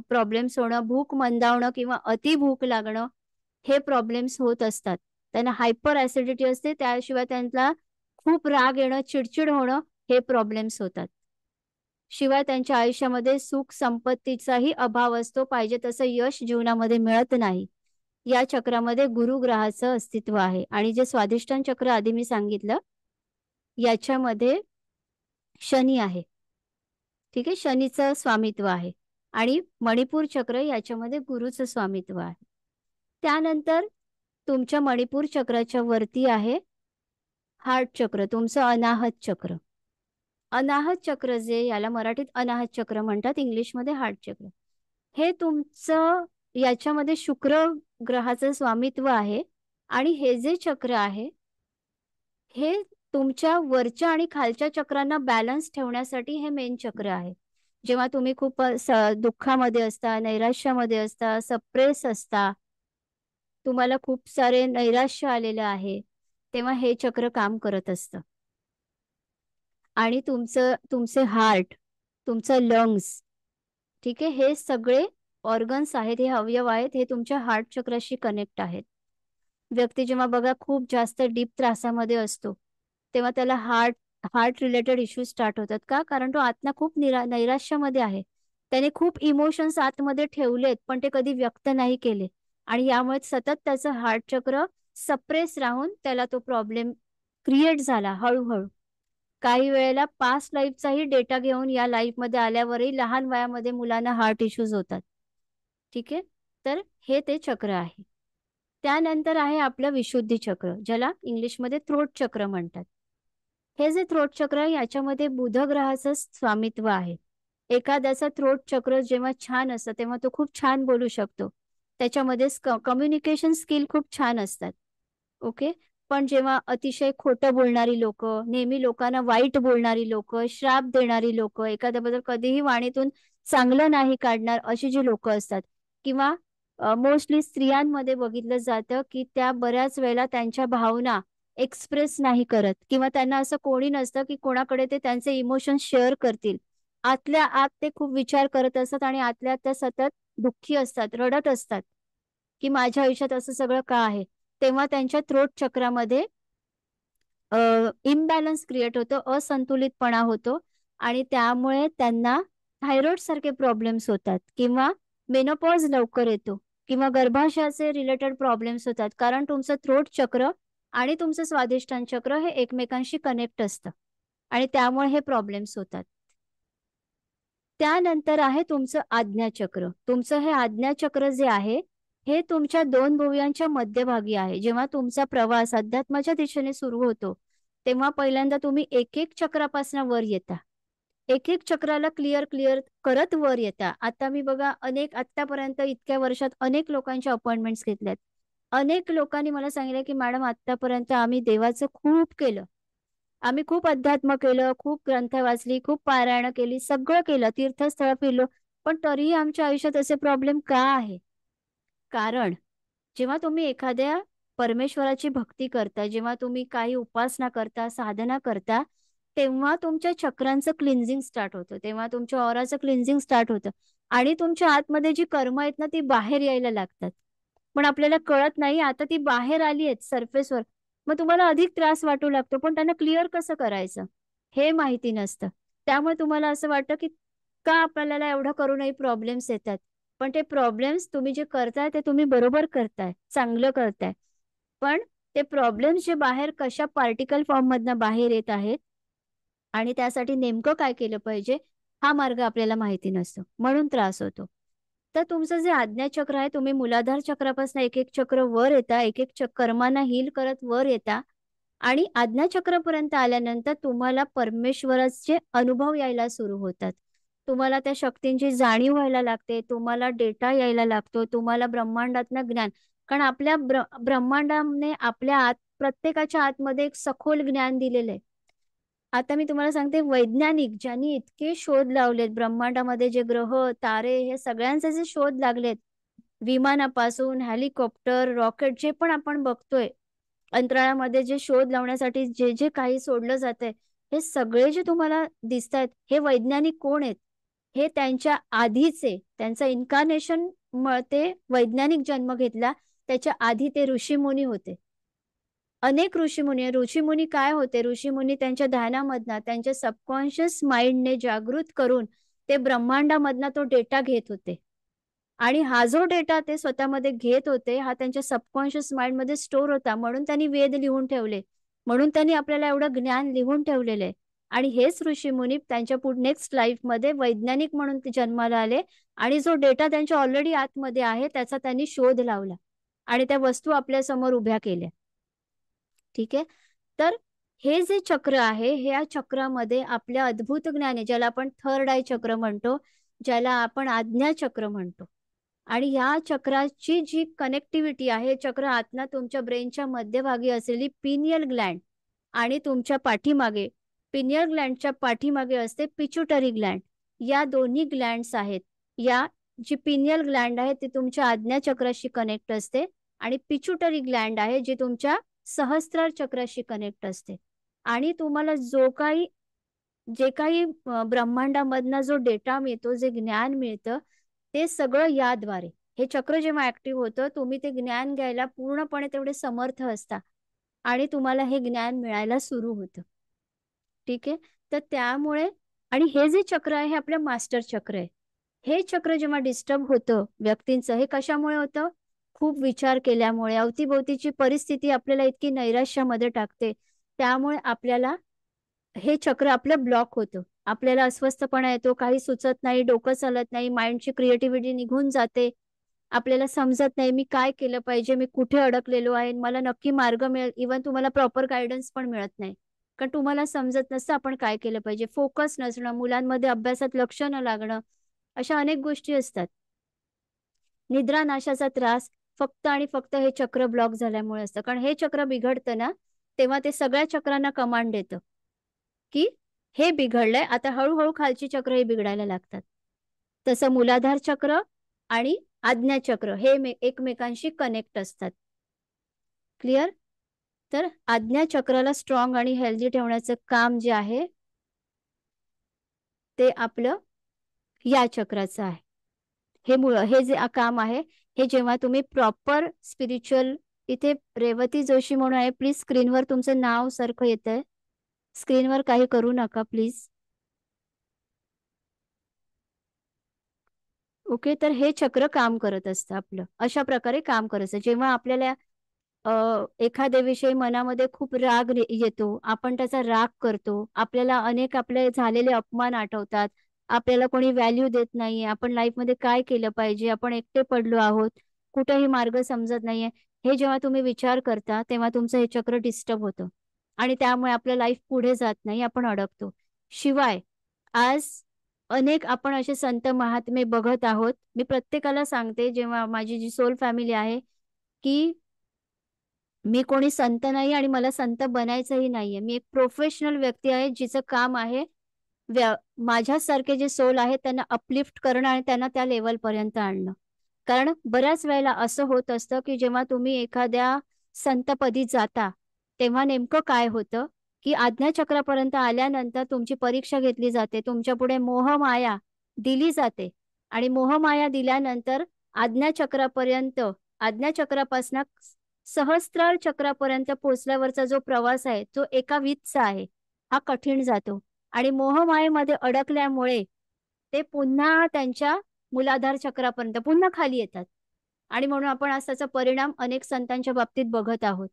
प्रॉब्लेम्स होणं, भूक मंदावणं किंवा अति भूक लागणं, हे प्रॉब्लेम्स होत असतात. त्यांना हायपर ॲसिडिटी असते, त्याशिवाय त्यांना खूप राग येणं, चिडचिड होणं, हे प्रॉब्लेम्स होतात. शिवाय त्यांच्या आयुष्यामध्ये सुख संपत्तीचाही अभाव असतो, पाहिजे तसं यश जीवनामध्ये मिळत नाही. या चक्रामध्ये गुरुग्रहाचं अस्तित्व आहे. आणि जे स्वाधिष्ठान चक्र आधी मी सांगितलं याच्यामध्ये शनी आहे. ठीक आहे, शनीचं स्वामित्व आहे. आणि मणिपूर चक्र याच्यामध्ये गुरुचं स्वामित्व आहे. त्यानंतर तुमच्या मणिपूर चक्राच्या वरती आहे हार्ट चक्र, तुमचं अनाहत चक्र. अनाहत चक्र जे याला मराठीत अनाहत चक्र म्हणतात, इंग्लिशमध्ये हार्ट चक्र. हे तुमचं याच्यामध्ये शुक्र ग्रहाचं स्वामित्व आहे. आणि हे जे चक्र आहे हे तुमच्या वरच्या आणि खालच्या चक्रांना बॅलन्स ठेवण्यासाठी हे मेन चक्र आहे. जेव्हा तुम्ही खूप दुःखामध्ये असता, नैराश्यामध्ये असता, सप्रेस असता, तुम्हाला खूप सारे नैराश्य आलेलं आहे, तेव्हा हे चक्र काम करत असतं. आणि तुमचे हार्ट, तुमचं लंग्स, ठीक आहे, हे सगळे ऑर्गन्स आहेत, हे अवयव आहेत, हे तुमच्या हार्ट चक्राशी कनेक्ट आहेत. व्यक्ती जेव्हा बघा खूप जास्त डीप त्रासामध्ये असतो तेव्हा त्याला हार्ट रिलेटेड इश्यूज स्टार्ट होतात. का? कारण तो आत्मा खूप नैराश्यामध्ये आहे. त्याने खूप इमोशन्स आतमध्ये ठेवलेत पण ते कधी व्यक्त नाही केले, आणि यामुळे सतत त्याचं हार्ट चक्र सप्रेस राहून त्याला तो प्रॉब्लेम क्रिएट झाला हळूहळू. काही वेळेला पास्ट लाईफचाही डेटा घेऊन या लाईफमध्ये आल्यावरही लहान वयामध्ये मुलांना हार्ट इश्यूज होतात. ठीक आहे, तर हे ते चक्र आहे. त्यानंतर आहे आपलं विशुद्धी चक्र, ज्याला इंग्लिशमध्ये थ्रोट चक्र म्हणतात. हे जे थ्रोट चक्र आहे याच्यामध्ये बुध ग्रहाचं स्वामित्व आहे. एखाद्याचं थ्रोट चक्र जेव्हा छान असतं तेव्हा तो खूप छान बोलू शकतो, त्याच्यामध्ये कम्युनिकेशन स्किल खूप छान असतात. ओके. पण जेव्हा अतिशय खोटं बोलणारी लोक, नेहमी लोकांना वाईट बोलणारी लोक, श्राप देणारी लोक, एखाद्याबद्दल कधीही वाणीतून चांगलं नाही काढणार अशी जी लोक असतात, किंवा मोस्टली स्त्रियांमध्ये बघितलं जातं की त्या बऱ्याच वेळेला त्यांच्या भावना एक्सप्रेस नाही करत, किंवा त्यांना असं कोणी नसतं की कोणाकडे ते त्यांचे इमोशन्स शेअर करतील. आतल्या आत ते खूप विचार करत असतात आणि आतल्या आत त्या सतत दुःखी असतात, रडत असतात की माझ्या आयुष्यात असं सगळं का आहे. तेव्हा त्यांच्या थ्रोट चक्रामध्ये इम्बॅलन्स क्रिएट होतो, असंतुलितपणा होतो, आणि त्यामुळे त्यांना थायरॉइड सारखे प्रॉब्लेम्स होतात, किंवा मेनोपॉज लवकर येतो, किंवा गर्भाशयाचे रिलेटेड प्रॉब्लेम्स होतात. कारण तुमचं थ्रोट चक्र आणि तुमचं स्वाधिष्ठान चक्र हे एकमेकांशी कनेक्ट असतं, आणि त्यामुळे हे प्रॉब्लेम्स होतात. त्यानंतर आहे तुमचं आज्ञाचक्र. तुमचं हे आज्ञाचक्र जे आहे हे तुमच्या दोन भुवयांच्या मध्यभागी आहे. जेव्हा तुमचा प्रवास अध्यात्माच्या दिशेने सुरू होतो, तेव्हा पहिल्यांदा तुम्ही एक एक चक्रापासून वर येता. एक एक चक्राला क्लिअर क्लिअर करत वर येता. आता मी बघा आतापर्यंत इतक्या वर्षात अनेक लोकांच्या अपॉइंटमेंट्स घेतल्यात. अनेक लोकांनी मला सांगितलं, की मॅडम आतापर्यंत आम्ही देवाचं खूप केलं. आम्ही खूप अध्यात्म केलं, खूप ग्रंथ वाचली, खूप पारायणं केली, सगळं केलं, तीर्थस्थळ फिरलो. पण तरीही आमच्या आयुष्यात असे प्रॉब्लेम का आहे? कारण जेव्हा तुम्ही एखाद्या परमेश्वराची भक्ती करता, जेव्हा तुम्ही काही उपासना करता, साधना करता, तेव्हा तुमच्या चक्रांचं क्लिन्झिंग स्टार्ट होतं. तेव्हा तुमच्या ऑराचं क्लिन्झिंग स्टार्ट होतं आणि तुमच्या आतमध्ये जी कर्म आहेत ना, ती बाहेर यायला लागतात. पण आपल्याला कळत नाही, आता ती बाहेर आली आहेत सरफेसवर. मग तुम्हाला अधिक त्रास वाटू लागतो, पण त्यांना क्लिअर कसं करायचं? हे माहिती नसतं. त्यामुळे तुम्हाला असं वाटतं, की का आपल्याला एवढं करूनही प्रॉब्लेम्स येतात? पण ते प्रॉब्लेम्स तुम्ही जे करताय ते तुम्ही बरोबर करताय, चांगलं करताय. पण ते प्रॉब्लेम्स जे बाहेर कशा पार्टिकल फॉर्ममधनं बाहेर येत आहेत आणि त्यासाठी नेमकं काय केलं पाहिजे, हा मार्ग आपल्याला माहिती नसतो. म्हणून त्रास होतो. तर तुमचं जे आज्ञाचक्र आहे, तुम्ही मूलाधार चक्रापासून एक-एक चक्र वर येता, एक-एक कर्मांना हील करत वर येता आणि आज्ञाचक्रापर्यंत आल्यानंतर तुम्हाला परमेश्वराचे अनुभव यायला सुरू होतात. तुम्हाला त्या शक्तींची जाणीव व्हायला लागते, तुम्हाला डेटा यायला लागतो, तुम्हाला ब्रह्मांडातनं ज्ञान. कारण आपल्या ब्रह्मांडाने आपल्या आत प्रत्येकाच्या आतमध्ये एक सखोल ज्ञान दिलेलं आहे. आता मी तुम्हाला सांगते, वैज्ञानिक ज्यांनी इतके शोध लावलेत ब्रह्मांडामध्ये, जे ग्रह, तारे हे सगळ्यांचे जे शोध लागलेत, विमानापासून हेलिकॉप्टर, रॉकेट जे पण आपण बघतोय, अंतराळामध्ये जे शोध लावण्यासाठी जे जे काही सोडलं जातंय, हे सगळे जे तुम्हाला दिसतायत, हे वैज्ञानिक कोण आहेत? हे त्यांच्या आधीचे, त्यांचं इन्कार्नेशन ते वैज्ञानिक जन्म घेतला, त्याच्या आधी ते ऋषीमुनी होते. अनेक ऋषीमुनी ऋषीमुनी काय होते? ऋषीमुनी त्यांच्या ध्यानामधनं, त्यांच्या सबकॉन्शियस माइंडने जागृत करून ते ब्रह्मांडामधनं तो डेटा घेत होते. आणि हा जो डेटा ते स्वतःमध्ये घेत होते, हा त्यांच्या सबकॉन्शियस माइंडमध्ये स्टोअर होता. म्हणून त्यांनी वेद लिहून ठेवले. म्हणून त्यांनी आपल्याला एवढं ज्ञान लिहून ठेवलेलं आहे. आणि हेच ऋषीमुनी त्यांच्या नेक्स्ट लाईफमध्ये वैज्ञानिक म्हणून ते जन्माला आले आणि जो डेटा त्यांच्या ऑलरेडी आतमध्ये आहे, त्याचा त्यांनी शोध लावला आणि त्या वस्तू आपल्यासमोर उभ्या केल्या. ठीक आहे. तर हे जे चक्र आहे, ह्या चक्रामध्ये आपलं अद्भुत ज्ञान आहे, ज्याला आपण थर्ड आय चक्र म्हणतो, ज्याला आपण आज्ञा चक्र म्हणतो. आणि ह्या चक्राची जी कनेक्टिव्हिटी आहे, चक्र आतनं तुमच्या ब्रेनच्या मध्यभागी असलेली पिनियल ग्लँड आणि तुमच्या पाठीमागे, पिनियल ग्लँडच्या पाठीमागे असते पिच्युटरी ग्लँड. या दोन्ही ग्लँड्स आहेत. या जी पिनियल ग्लँड आहे ती तुमच्या आज्ञा चक्राशी कनेक्ट असते आणि पिच्युटरी ग्लँड आहे जी तुमच्या सहस्त्रार चक्राशी कनेक्ट असते. आणि तुम्हाला जे काही ब्रह्मांडामधनं जो डेटा मिळतो, जे ज्ञान मिळतं, ते सगळं याद्वारे. हे चक्र जेव्हा ऍक्टिव्ह होतं, तुम्ही ते ज्ञान घ्यायला पूर्णपणे तेवढे समर्थ असता आणि तुम्हाला हे ज्ञान मिळायला सुरू होतं. ठीक आहे. तर त्यामुळे आणि हे जे चक्र आहे, हे आपलं मास्टर चक्र आहे. हे चक्र जेव्हा डिस्टर्ब होतं व्यक्तींचं, हे कशामुळे होतं? खूप विचार केल्यामुळे. अवतीभोवतीची परिस्थिती आपल्याला इतकी नैराश्यामध्ये टाकते. त्यामुळे आपल्याला हे चक्र आपलं ब्लॉक होतं. आपल्याला अस्वस्थपणा येतो, काही सुचत नाही, डोकं चालत नाही, माइंडची क्रिएटिव्हिटी निघून जाते. आपल्याला समजत नाही, मी काय केलं पाहिजे, मी कुठे अडकलेलो आहे, मला नक्की मार्ग मिळेल. इव्हन तुम्हाला प्रॉपर गाईडन्स पण मिळत नाही. कारण तुम्हाला समजत नसतं आपण काय केलं पाहिजे. फोकस नसणं, मुलांमध्ये अभ्यासात लक्ष न लागणं, अशा अनेक गोष्टी असतात. निद्रानाशाचा त्रास फक्त आणि फक्त हे चक्र ब्लॉक झाल्यामुळे असतं. कारण हे चक्र बिघडतं ना, तेव्हा ते सगळ्या चक्रांना कमांड देतं, की हे बिघडलंय, आता हळूहळू खालची चक्र हे बिघडायला लागतात. तसं मूलाधार चक्र आणि आज्ञा चक्र हे एकमेकांशी कनेक्ट असतात. क्लिअर? तर आज्ञा चक्राला स्ट्रॉंग आणि हेल्दी ठेवण्याचं काम जे आहे, ते आपलं या चक्राचं आहे. हे जे काम आहे, हे जेव्हा तुम्ही प्रॉपर स्पिरिच्युअल, इथे रेवती जोशी म्हणून आहे, प्लीज स्क्रीनवर तुमचं नाव सारखं येतंय. स्क्रीनवर काही करू नका प्लीज. ओके. तर हे चक्र काम करत असतं आपलं. अशा प्रकारे काम करत असतं. जेव्हा आपल्याला एखाद्याविषयी मनामध्ये खूप राग येतो, आपण त्याचा राग करतो, आपल्याला अनेक आपले झालेले अपमान आठवतात, आपल्याला कोणी व्हॅल्यू देत नाही, आपण लाईफमध्ये काय केलं पाहिजे, आपण एकटे पडलो आहोत. कुठेही मार्ग समजत नाहीये, हे जेव्हा तुम्ही विचार करता तेव्हा तुमचं हे चक्र डिस्टर्ब होतं आणि त्यामुळे आपलं लाईफ पुढे जात नाही, आपण अडकतो. शिवाय आज अनेक आपण असे संत महात्मे बघत आहोत. मी प्रत्येकाला सांगते, जेव्हा माझी जी सोल फॅमिली आहे, की मी कोणी संत नाही आणि मला संत बनायचंही नाहीये. मी एक प्रोफेशनल व्यक्ती आहे, जिचं काम आहे व्य माझ्यासारखे जे सोल आहेत त्यांना अपलिफ्ट करणं आणि त्यांना त्या लेव्हलपर्यंत आणणं. कारण बऱ्याच वेळेला असं होत असतं, की जेव्हा तुम्ही एखाद्या संतपदी जाता, तेव्हा नेमकं काय होतं, की आज्ञाचक्रापर्यंत आल्यानंतर तुमची परीक्षा घेतली जाते. तुमच्यापुढे मोहमाया दिली जाते आणि मोहमाया दिल्यानंतर आज्ञाचक्रापर्यंत आज्ञाचक्रापासनं सहस्त्रार चक्रापर्यंत पोहोचल्यावरचा जो प्रवास आहे, तो एका वीतचा आहे. हा कठीण जातो. आणि मोहमायेमध्ये अडकल्यामुळे ते पुन्हा त्यांच्या मूलाधार चक्रापर्यंत पुन्हा खाली येतात आणि म्हणून आपण आज त्याचा परिणाम अनेक संतांच्या बाबतीत बघत आहोत.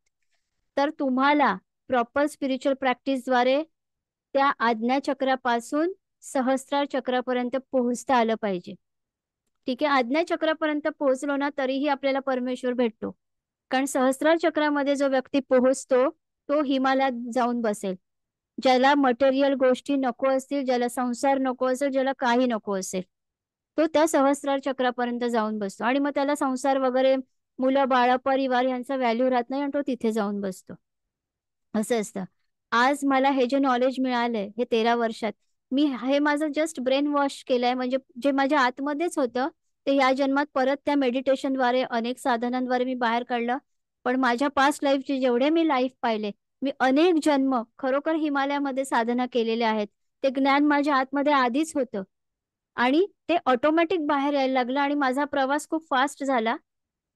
तर तुम्हाला प्रॉपर स्पिरिच्युअल प्रॅक्टिसद्वारे त्या आज्ञाचक्रापासून सहस्त्रार चक्रापर्यंत पोहोचता आलं पाहिजे. ठीक आहे. आज्ञाचक्रापर्यंत पोहोचलो ना तरीही आपल्याला परमेश्वर भेटतो. कारण सहस्त्रार चक्रामध्ये जो व्यक्ती पोहोचतो तो हिमालयात जाऊन बसेल. ज्याला मटेरियल गोष्टी नको असतील, ज्याला संसार नको असेल, ज्याला काही नको असेल, तो त्या सहस्रार चक्रापर्यंत जाऊन बसतो आणि मग त्याला संसार वगैरे मुलं बाळ परिवार यांचा व्हॅल्यू राहत नाही आणि तो तिथे जाऊन बसतो. असं असतं. आज मला हे जे नॉलेज मिळालंय हे 13 वर्षात, मी हे माझं जस्ट ब्रेन वॉश केलंय. म्हणजे जे माझ्या आतमध्येच होतं ते या जन्मात परत त्या मेडिटेशनद्वारे अनेक साधनांद्वारे मी बाहेर काढलं. पण माझ्या पास्ट लाईफचे जेवढे मी लाईफ पाहिले, मी अनेक जन्म खरोखर हिमालयामध्ये साधना केलेल्या आहेत. ते ज्ञान माझ्या आतमध्ये आधीच होतं आणि ते ऑटोमॅटिक बाहेर यायला लागलं आणि माझा प्रवास खूप फास्ट झाला.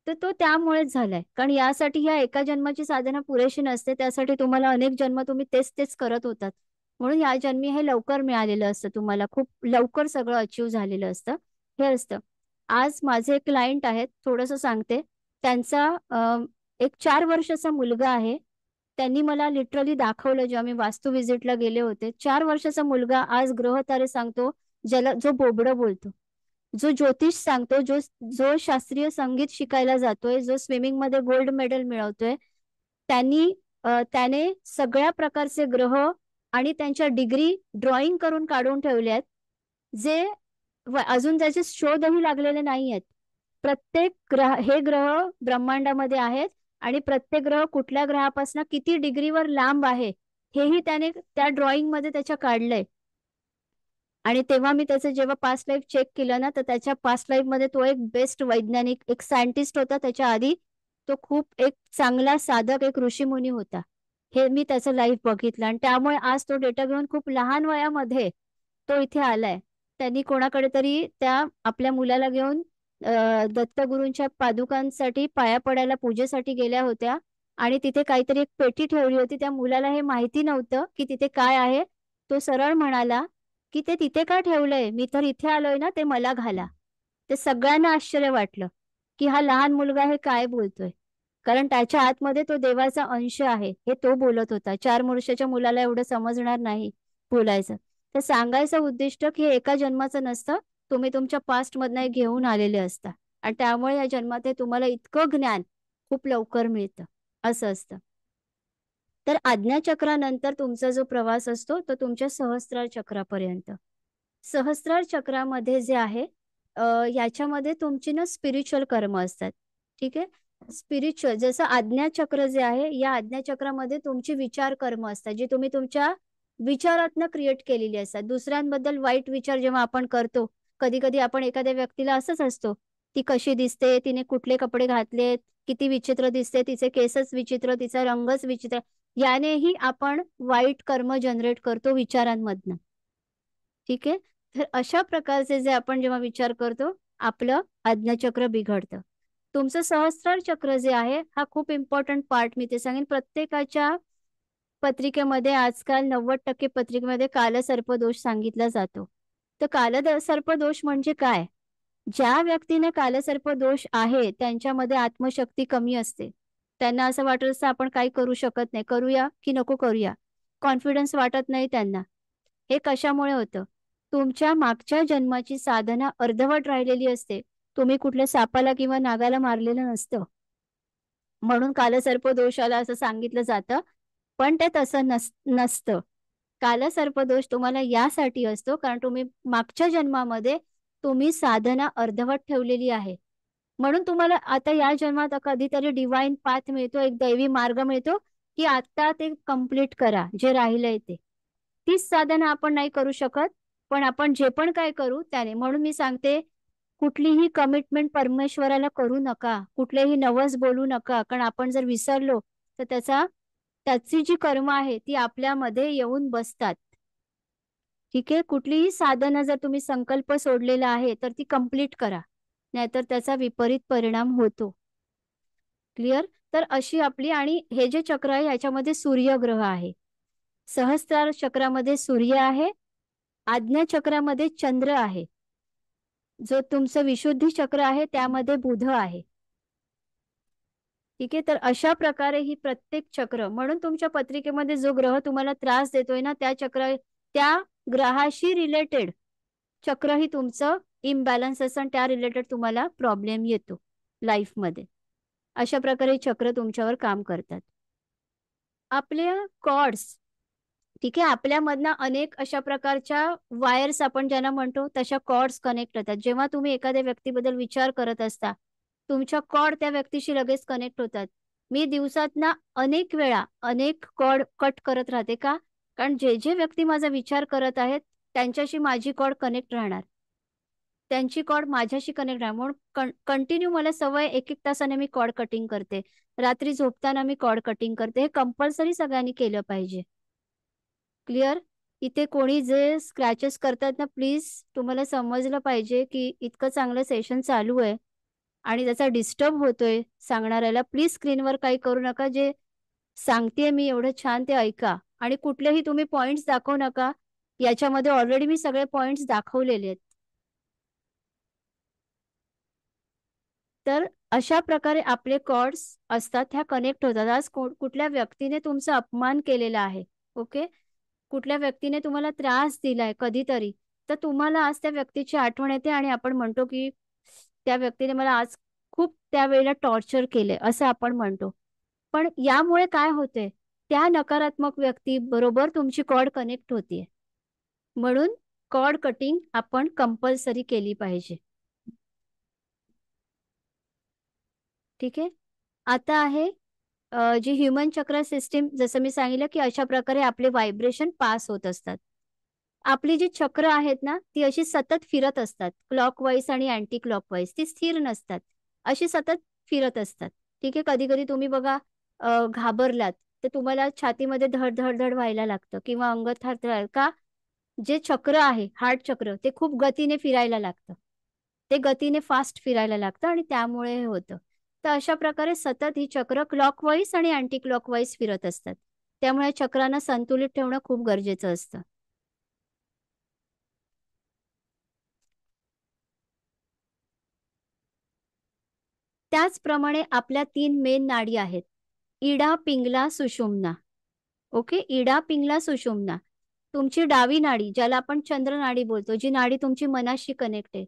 तर तो त्यामुळेच झालाय. कारण यासाठी ह्या एका जन्माची साधना पुरेशी नसते. त्यासाठी तुम्हाला अनेक जन्म तुम्ही तेच करत होतात. म्हणून या जन्मी हे लवकर मिळालेलं असतं तुम्हाला. खूप लवकर सगळं अचीव्ह झालेलं असतं. हे असतं. आज माझे एक क्लायंट आहेत, थोडंसं सांगते. त्यांचा एक 4 वर्षाचा मुलगा आहे. त्यांनी मला लिटरली दाखवलं जेव्हा मी वास्तू व्हिजिटला गेले होते. 4 वर्षाचा मुलगा आज ग्रहतारे सांगतो, जो बोबडं बोलतो. जो ज्योतिष सांगतो, जो शास्त्रीय संगीत शिकायला जातोय, जो स्विमिंगमध्ये गोल्ड मेडल मिळवतोय. त्याने सगळ्या प्रकारचे ग्रह आणि त्यांच्या डिग्री ड्रॉइंग करून काढून ठेवले आहेत, जे अजून त्याचे शोधही लागलेले नाहीयेत. प्रत्येक हे ग्रह ब्रह्मांडामध्ये आहेत आणि प्रत्येक ग्रह कुठल्या ग्रहापासून किती डिग्रीवर लांब आहे, हेही त्याने त्या ड्रॉइंग मध्ये त्याच्या काढलंय. आणि तेव्हा मी त्याचं जेव्हा पास्ट लाईफ चेक केलं ना, तर त्याच्या पास्ट लाईफ मध्ये तो एक बेस्ट वैज्ञानिक, एक सायंटिस्ट होता. त्याच्या आधी तो खूप एक चांगला साधक, एक ऋषीमुनी होता. हे मी त्याचं लाईफ बघितलं आणि त्यामुळे आज तो डेटा घेऊन खूप लहान वयामध्ये तो इथे आलाय. त्यांनी कोणाकडे तरी त्या आपल्या मुलाला घेऊन दत्तगुरूंच्या पादुकांसाठी पाया पडायला पूजेसाठी गेल्या होत्या आणि तिथे काहीतरी एक पेटी ठेवली होती. त्या मुलाला हे माहिती नव्हतं की तिथे काय आहे. तो सरळ म्हणाला की ते तिथे का ठेवलंय, मी तर इथे आलोय ना, ते मला घाला. ते सगळ्यांना आश्चर्य वाटलं की हा लहान मुलगा हे काय बोलतोय. कारण त्याच्या आतमध्ये तो देवाचा अंश आहे हे तो बोलत होता. 4 वर्षाच्या मुलाला एवढं समजणार नाही बोलायचं. तर सांगायचं उद्दिष्ट की हे एका जन्माचं नसतं, तुम्ही तुमच्या पास्ट मधनं घेऊन आलेले असता आणि त्यामुळे या जन्मात हे तुम्हाला इतकं ज्ञान खूप लवकर मिळतं. असं असतं. तर आज्ञाचक्रानंतर तुमचा जो प्रवास असतो तो तुमच्या सहस्त्रार चक्रापर्यंत. सहस्त्रार चक्रामध्ये जे आहे याच्यामध्ये तुमची ना स्पिरिच्युअल कर्म असतात. ठीक आहे. स्पिरिच्युअल जसं आज्ञाचक्र जे आहे, या आज्ञाचक्रामध्ये तुमची विचार कर्म असतात, जी तुम्ही तुमच्या विचारातनं क्रिएट केलेली असतात. दुसऱ्यांबद्दल वाईट विचार जेव्हा आपण करतो, कधी कधी आपण एखाद्या व्यक्तीला असंच असतो, ती कशी दिसते, तिने कुठले कपडे घातलेत, किती विचित्र दिसते, तिचे केसच विचित्र, तिचा रंगच विचित्र, यानेही आपण वाईट कर्म जनरेट करतो विचारांमधनं. ठीक आहे. तर अशा प्रकारचे जे आपण जेव्हा विचार करतो, आपलं आज्ञाचक्र बिघडतं. तुमचं सहस्त्रार चक्र जे आहे, हा खूप इम्पॉर्टंट पार्ट मी ते सांगेन. प्रत्येकाच्या पत्रिकेमध्ये आजकाल 90% पत्रिकेमध्ये कालसर्पदोष सांगितला जातो. तर कालसर्पदोष म्हणजे काय? ज्या व्यक्तीने कालसर्पदोष आहे त्यांच्यामध्ये आत्मशक्ती कमी असते. त्यांना असं वाटत असतं आपण काही करू शकत नाही, करूया की नको करूया, कॉन्फिडन्स वाटत नाही त्यांना. हे कशामुळे होतं? तुमच्या मागच्या जन्माची साधना अर्धवट राहिलेली असते. तुम्ही कुठल्या सापाला किंवा नागाला मारलेलं नसतं, म्हणून कालसर्प दोष आला असं सांगितलं जातं. पण ते तसं नसतं. कालसर्पदोष तुम्हाला यासाठी असतो कारण तुम्ही मागच्या जन्मामध्ये तुम्ही साधना अर्धवट ठेवलेली आहे. म्हणून तुम्हाला आता या जन्मात कधीतरी डिवाइन पाथ मिळतो, एक दैवी मार्ग मिळतो, की आता ते कंप्लीट करा जे राहिलंय ते. तीच साधना आपण नाही करू शकत, पण आपण जे पण काय करू त्याने. म्हणून मी सांगते, कुठलीही कमिटमेंट परमेश्वराला करू नका, कुठलेही नवस बोलू नका, कारण आपण जर विसरलो तर त्याची जी कर्म आहे ती आपल्यामध्ये येऊन बसतात. ठीक आहे, कुठलीही साधना जर तुम्ही संकल्प सोडलेला आहे तर ती कंप्लीट करा, नाहीतर त्याचा विपरीत परिणाम होतो. क्लिअर? तर अशी आपली, आणि हे जे चक्र आहे याच्यामध्ये सूर्यग्रह आहे. सहस्त्रार चक्रामध्ये सूर्य आहे, आज्ञा चक्रामध्ये चंद्र आहे, जो तुमचं विशुद्धी चक्र आहे त्यामध्ये बुध आहे. ठीक आहे, तर अशा प्रकारे ही प्रत्येक चक्र, म्हणून तुमच्या पत्रिकेमध्ये जो ग्रह तुम्हाला त्रास देतोय ना त्या ग्रहाशी रिलेटेड चक्रही तुमचं इम्बॅलन्स असतं आणि त्या रिलेटेड तुम्हाला प्रॉब्लेम येतो लाईफमध्ये. अशा प्रकारे चक्र तुमच्यावर काम करतात. आपल्या कॉर्ड्स, ठीक आहे, आपल्यामधनं अनेक अशा प्रकारच्या वायर्स आपण ज्यांना म्हणतो तशा कॉर्ड्स कनेक्ट होतात. जेव्हा तुम्ही एखाद्या व्यक्तीबद्दल विचार करत असता, तुमच्या कॉर्ड त्या व्यक्तीशी लगेच कनेक्ट होतात. मी दिवसातना अनेक वेळा अनेक कॉर्ड कट करत राहते. का? कारण जे जे व्यक्ती माझा विचार करत आहेत त्यांच्याशी माझी कॉर्ड कनेक्ट राहणार, त्यांची कॉर्ड माझ्याशी कनेक्ट राहणार. म्हणून कंटिन्यू मला सवय, एक एक तासाने मी कॉर्ड कटिंग करते, रात्री झोपताना मी कॉर्ड कटिंग करते. हे कंपल्सरी सगळ्यांनी केलं पाहिजे. क्लिअर? इथे कोणी जे स्क्रॅचेस करतात ना, प्लीज तुम्हाला समजलं पाहिजे की इतकं चांगलं सेशन चालू आहे आणि त्याचा डिस्टर्ब होतोय सांगणाऱ्याला. प्लीज स्क्रीनवर काही करू नका. जे सांगतेय मी एवढं छान ते ऐका, आणि कुठलेही तुम्ही पॉइंट्स दाखवू नका. याच्यामध्ये ऑलरेडी मी सगळे पॉइंट्स दाखवलेले आहेत. तर अशा प्रकारे आपले कॉर्ड्स असतात, ह्या कनेक्ट होतात. आज कुठल्या व्यक्तीने तुमचा अपमान केलेला आहे, ओके, कुठल्या व्यक्तीने तुम्हाला त्रास दिलाय कधीतरी, तर तुम्हाला आज त्या व्यक्तीची आठवण येते आणि आपण म्हणतो की त्या व्यक्तीने मला आज खूप त्यावेळेला टॉर्चर केले असं आपण म्हणतो. पण यामुळे काय होते, त्या नकारात्मक व्यक्ती बरोबर तुमची कॉर्ड कनेक्ट होतीये. म्हणून कॉर्ड कटिंग आपण कंपल्सरी केली पाहिजे. ठीक आहे, आता आहे जी ह्युमन चक्र सिस्टीम. जसं मी सांगितलं की अशा प्रकारे आपले व्हायब्रेशन पास होत असतात. आपली जी चक्र आहेत ना ती अशी सतत फिरत असतात, क्लॉकवाईज आणि अँटी क्लॉकवाईज. ती स्थिर नसतात, अशी सतत फिरत असतात. ठीक आहे, कधी कधी तुम्ही बघा घाबरलात तर तुम्हाला छातीमध्ये धड धड धड व्हायला लागतं किंवा अंग थरथर. का? जे चक्र आहे हार्ट चक्र ते खूप गतीने फिरायला लागतं, ते गतीने फास्ट फिरायला लागतं आणि त्यामुळे हे होतं. तर अशा प्रकारे सतत ही चक्र क्लॉकवाईज आणि अँटी क्लॉकवाईज फिरत असतात. त्यामुळे चक्रांना संतुलित ठेवणं खूप गरजेचं असतं. त्याचप्रमाणे आपल्या 3 मेन नाडी आहेत, इडा, पिंगला, सुषुम्ना. ओके, इडा, पिंगला, सुषुम्ना. तुमची डावी नाडी, ज्याला आपण चंद्र नाडी बोलतो, जी नाडी तुमची मनाशी कनेक्ट आहे.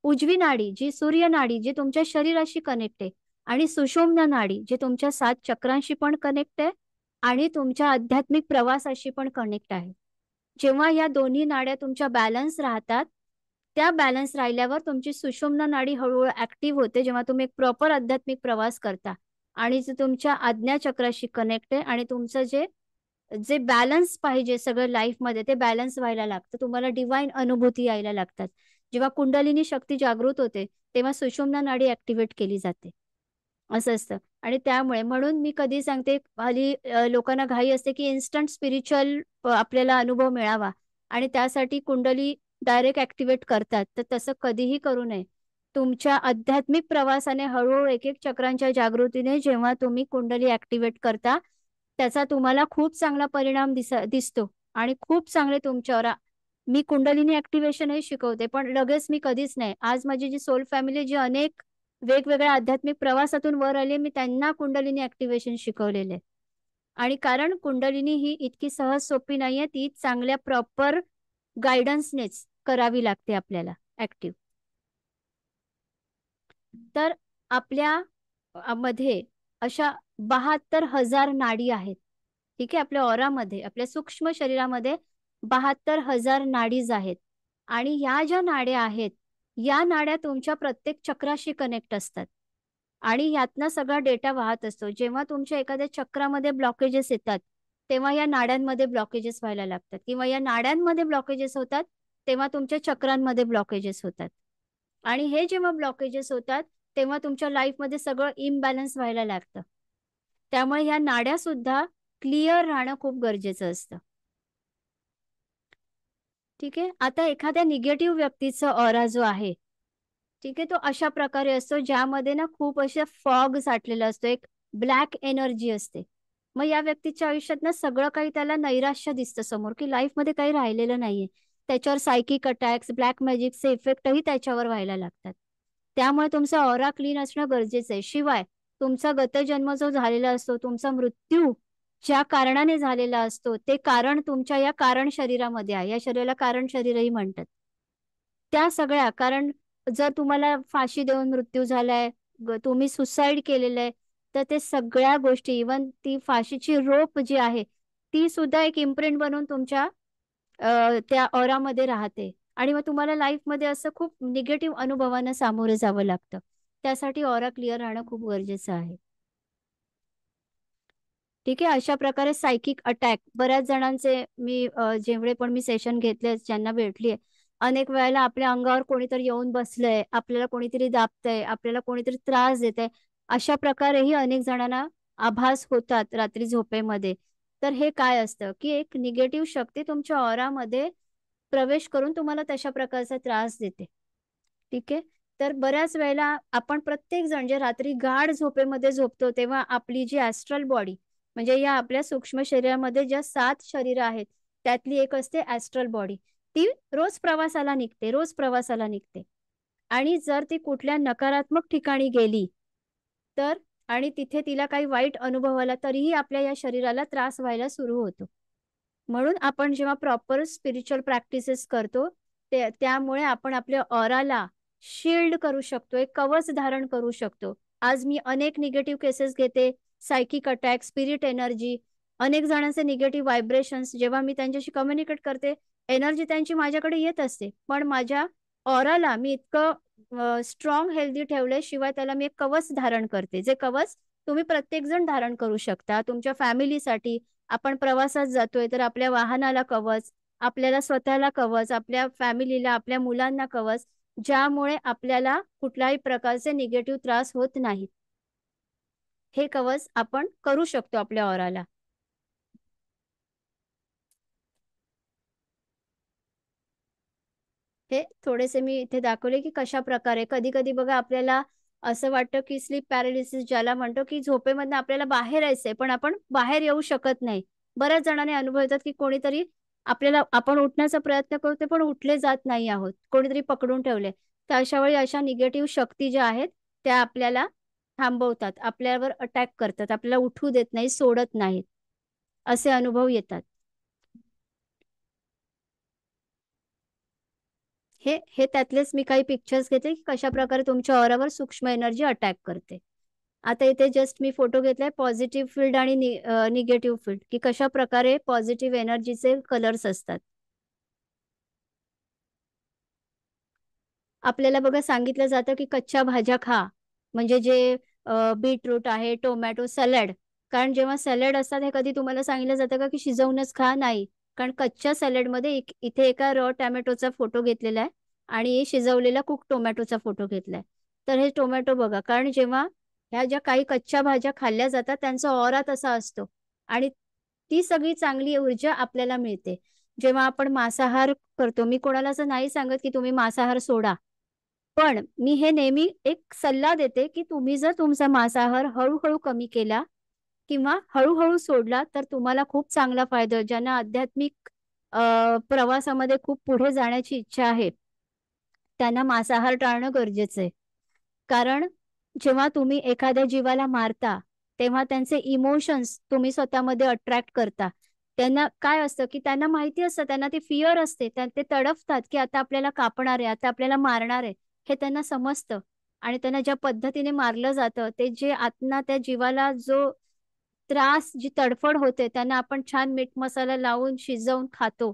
उजवी नाडी, जी सूर्य नाडी, जी तुमच्या शरीराशी कनेक्ट आहे. आणि सुषुम्ना नाडी, जे तुमच्या 7 चक्रांशी पण कनेक्ट आहे आणि तुमच्या आध्यात्मिक प्रवासाशी पण कनेक्ट आहे. जेव्हा या दोन्ही नाड्या तुमच्या बॅलन्स राहतात, त्या बॅलन्स राहिल्यावर तुमची सुषुम्ना नाडी हळूहळू ऍक्टिव्ह होते, जेव्हा तुम्ही एक प्रॉपर आध्यात्मिक प्रवास करता आणि जे तुमच्या आज्ञा चक्राशी कनेक्ट आहे. आणि तुमचं जे जे बॅलन्स पाहिजे सगळं लाईफमध्ये ते बॅलन्स व्हायला लागतं. तुम्हाला डिवाइन अनुभूती यायला लागतात. जेव्हा कुंडलिनी शक्ती जागृत होते तेव्हा सुषुम्ना नाडी ऍक्टिव्हेट केली जाते, असं असतं. आणि त्यामुळे म्हणून मी कधी सांगते, हल्ली लोकांना घाई असते की इन्स्टंट स्पिरिच्युअल आपल्याला अनुभव मिळावा आणि त्यासाठी कुंडली डायरेक्ट ऍक्टिव्हेट करतात. तर तसं कधीही करू नये. तुमच्या आध्यात्मिक प्रवासाने हळूहळू एक एक चक्रांच्या जागृतीने जेव्हा तुम्ही कुंडली ऍक्टिव्हेट करता त्याचा तुम्हाला खूप चांगला परिणाम दिसतो आणि खूप चांगले तुमच्यावर. मी कुंडलिनी ऍक्टिव्हेशनही शिकवते, पण लगेच मी कधीच नाही. आज माझी जी सोल फॅमिली जी अनेक वेगवेगळ्या आध्यात्मिक प्रवासातून वर आले, मी त्यांना कुंडलिनी ऍक्टिव्हेशन शिकवलेले. आणि कारण कुंडलिनी ही इतकी सहज सोपी नाहीये, ती चांगल्या प्रॉपर गायडन्सनेच करावी लागते आपल्याला ऍक्टिव्ह. तर आपल्या मध्ये अशा 72,000 नाडी आहेत. ठीक आहे, आपल्या ऑरामध्ये, आपल्या सूक्ष्म शरीरामध्ये 72,000 नाडीज आहेत. आणि ह्या ज्या नाड्या आहेत, या नाड्या तुमच्या प्रत्येक चक्राशी कनेक्ट असतात आणि यातनं सगळा डेटा वाहत असतो. जेव्हा तुमच्या एखाद्या चक्रामध्ये ब्लॉकेजेस येतात, तेव्हा या नाड्यांमध्ये ब्लॉकेजेस व्हायला लागतात किंवा या नाड्यांमध्ये ब्लॉकेजेस होतात, तेव्हा तुमच्या चक्रांमध्ये ब्लॉकेजेस होतात. आणि हे जेव्हा ब्लॉकेजेस होतात, तेव्हा तुमच्या लाईफमध्ये सगळं इम्बॅलन्स व्हायला लागतं. त्यामुळे ह्या नाड्या सुद्धा क्लिअर राहणं खूप गरजेचं असतं. ठीक आहे, आता एखाद्या निगेटिव्ह व्यक्तीचा ऑरा जो आहे, ठीक आहे, तो अशा प्रकारे असतो ज्यामध्ये ना खूप अशा फॉग साठलेला असतो, एक ब्लॅक एनर्जी असते. मग या व्यक्तीच्या आयुष्यात ना सगळं काही त्याला नैराश्य दिसतं समोर, की लाईफमध्ये काही राहिलेलं नाहीये. त्याच्यावर सायकिक अटॅक्स, ब्लॅक मॅजिकचे इफेक्टही त्याच्यावर व्हायला लागतात. त्यामुळे तुमचा ऑरा क्लीन असणं गरजेचं आहे. शिवाय तुमचा गतजन्म जो झालेला असतो, तुमचा मृत्यू ज्या कारणाने झालेला असतो, ते कारण तुमच्या या कारण शरीरामध्ये आहे. या शरीराला कारण शरीरही म्हणतात. त्या सगळ्या, कारण जर तुम्हाला फाशी देऊन मृत्यू झालाय, तुम्ही सुसाईड केलेलं आहे, तर ते सगळ्या गोष्टी, इवन ती फाशीची रोप जी आहे, ती सुद्धा एक इम्प्रिंट बनून तुमच्या त्या ऑरामध्ये राहते. आणि मग तुम्हाला लाईफमध्ये असं खूप निगेटिव्ह अनुभवांना सामोरं जावं लागतं. त्यासाठी ऑरा क्लिअर राहणं खूप गरजेचं आहे. ठीक आहे, अशा प्रकारे सायकिक अटॅक बऱ्याच जणांचे मी जेवढे पण मी सेशन घेतले, ज्यांना भेटलीये, अनेक वेळेला आपल्या अंगावर कोणीतरी येऊन बसलंय, आपल्याला कोणीतरी दाबतंय, आपल्याला कोणीतरी त्रास देतंय, अशा प्रकारेही अनेक जणांना आभास होतात रात्री झोपेमध्ये. तर हे काय असतं, की एक निगेटिव्ह शक्ती तुमच्या ऑरामध्ये प्रवेश करून तुम्हाला तशा प्रकारचा त्रास देते. ठीक आहे, तर बऱ्याच वेळेला आपण प्रत्येक जण जे रात्री गाढ झोपेमध्ये झोपतो, तेव्हा आपली जी ॲस्ट्रल बॉडी, म्हणजे या आपल्या सूक्ष्म शरीरामध्ये ज्या 7 शरीरं आहेत, त्यातली एक असते ॲस्ट्रल बॉडी. ती रोज प्रवासाला निघते, रोज प्रवासाला निघते. आणि जर ती कुठल्या नकारात्मक ठिकाणी गेली, तर आणि तिथे तिला काही वाईट अनुभव आला, तरीही आपल्या या शरीराला त्रास व्हायला सुरू होतो. म्हणून आपण जेव्हा प्रॉपर स्पिरिच्युअल प्रॅक्टिसेस करतो, त्यामुळे आपण आपल्या ऑराला शील्ड करू शकतो, एक कवच धारण करू शकतो. आज मी अनेक निगेटिव्ह केसेस घेते, सायकिक अटॅक, स्पिरिट एनर्जी, अनेक जणांचे निगेटिव्ह व्हायब्रेशन्स, जेव्हा मी त्यांच्याशी कम्युनिकेट करते, एनर्जी त्यांची माझ्याकडे येत असते. पण माझ्या ऑराला मी इतकं स्ट्रॉंग हेल्दी ठेवलंय, शिवाय त्याला मी एक कवच धारण करते. जे कवच तुम्ही प्रत्येकजण धारण करू शकता तुमच्या फॅमिलीसाठी. आपण प्रवासात जातोय तर आपल्या वाहनाला कवच, आपल्याला स्वतःला कवच, आपल्या फॅमिलीला, आपल्या मुलांना कवच, ज्यामुळे आपल्याला कुठल्याही प्रकारचे निगेटिव्ह त्रास होत नाहीत. हे कवच आपण करू शकतो आपल्या ऑराला. हे थोडेसे मी इथे दाखवले, की कशा प्रकारे कधी कधी बघा आपल्याला असं वाटतं, की स्लीप पॅरालिसिस ज्याला म्हणतो, की झोपेमधनं आपल्याला बाहेर यायचंय पण आपण बाहेर येऊ शकत नाही. बऱ्याच जणांनी अनुभव येतात, की कोणीतरी आपल्याला, आपण उठण्याचा प्रयत्न करतो पण उठले जात नाही आहोत, कोणीतरी पकडून ठेवले. तर अशा वेळी अशा निगेटिव्ह शक्ती ज्या आहेत त्या आपल्याला थांबवतात, आपल्यावर अटॅक करतात, आपल्याला उठू देत नाही, सोडत नाहीत. असे अनुभव येतात. हे हे त्यातलेच मी काही पिक्चर्स घेते, की कशा प्रकारे तुमच्या ऑरावर सूक्ष्म एनर्जी अटॅक करते. आता इथे जस्ट मी फोटो घेतलाय पॉझिटिव्ह फील्ड आणि निगेटिव्ह फील्ड, की कशा प्रकारे पॉझिटिव्ह एनर्जीचे कलर्स असतात. आपल्याला बघा सांगितलं जातं, की कच्च्या भाज्या खा. म्हणजे जे बीटरूट आहे, टोमॅटो, सॅलड. कारण जेव्हा सॅलड असतात, हे कधी तुम्हाला सांगितलं जातं का, की शिजवूनच खा? नाही. कारण कच्च्या सॅलडमध्ये इथे एका रॉ टोमॅटोचा फोटो घेतलेला आहे आणि शिजवलेला कुक टोमॅटोचा फोटो घेतलाय. तर हे टोमॅटो बघा, कारण जेव्हा ह्या ज्या काही कच्च्या भाज्या खाल्ल्या जातात, त्यांचा ऑरा तसा असतो आणि ती सगळी चांगली ऊर्जा आपल्याला मिळते. जेव्हा आपण मांसाहार करतो, मी कोणाला असं नाही सांगत, की तुम्ही मांसाहार सोडा. पण मी हे नेहमी एक सल्ला देते, की तुम्ही जर तुमचा मांसाहार हळूहळू कमी केला किंवा हळूहळू सोडला, तर तुम्हाला खूप चांगला फायदा होईल. ज्यांना आध्यात्मिक प्रवासामध्ये खूप पुढे जाण्याची इच्छा आहे, त्यांना मांसाहार टाळणं गरजेचं आहे. कारण जेव्हा तुम्ही एखाद्या जीवाला मारता, तेव्हा त्यांचे इमोशन्स तुम्ही स्वतःमध्ये अट्रॅक्ट करता. त्यांना काय असतं, की त्यांना माहिती असतं, त्यांना ती फिअर असते. ते तडफतात, की आता आपल्याला कापणार आहे, आता आपल्याला मारणार आहे. हे त्यांना समजतं. आणि त्यांना ज्या पद्धतीने मारलं जातं, ते जे आतना त्या जीवाला जो त्रास, जी तडफड होते, त्यांना आपण छान मीठ मसाला लावून शिजवून खातो.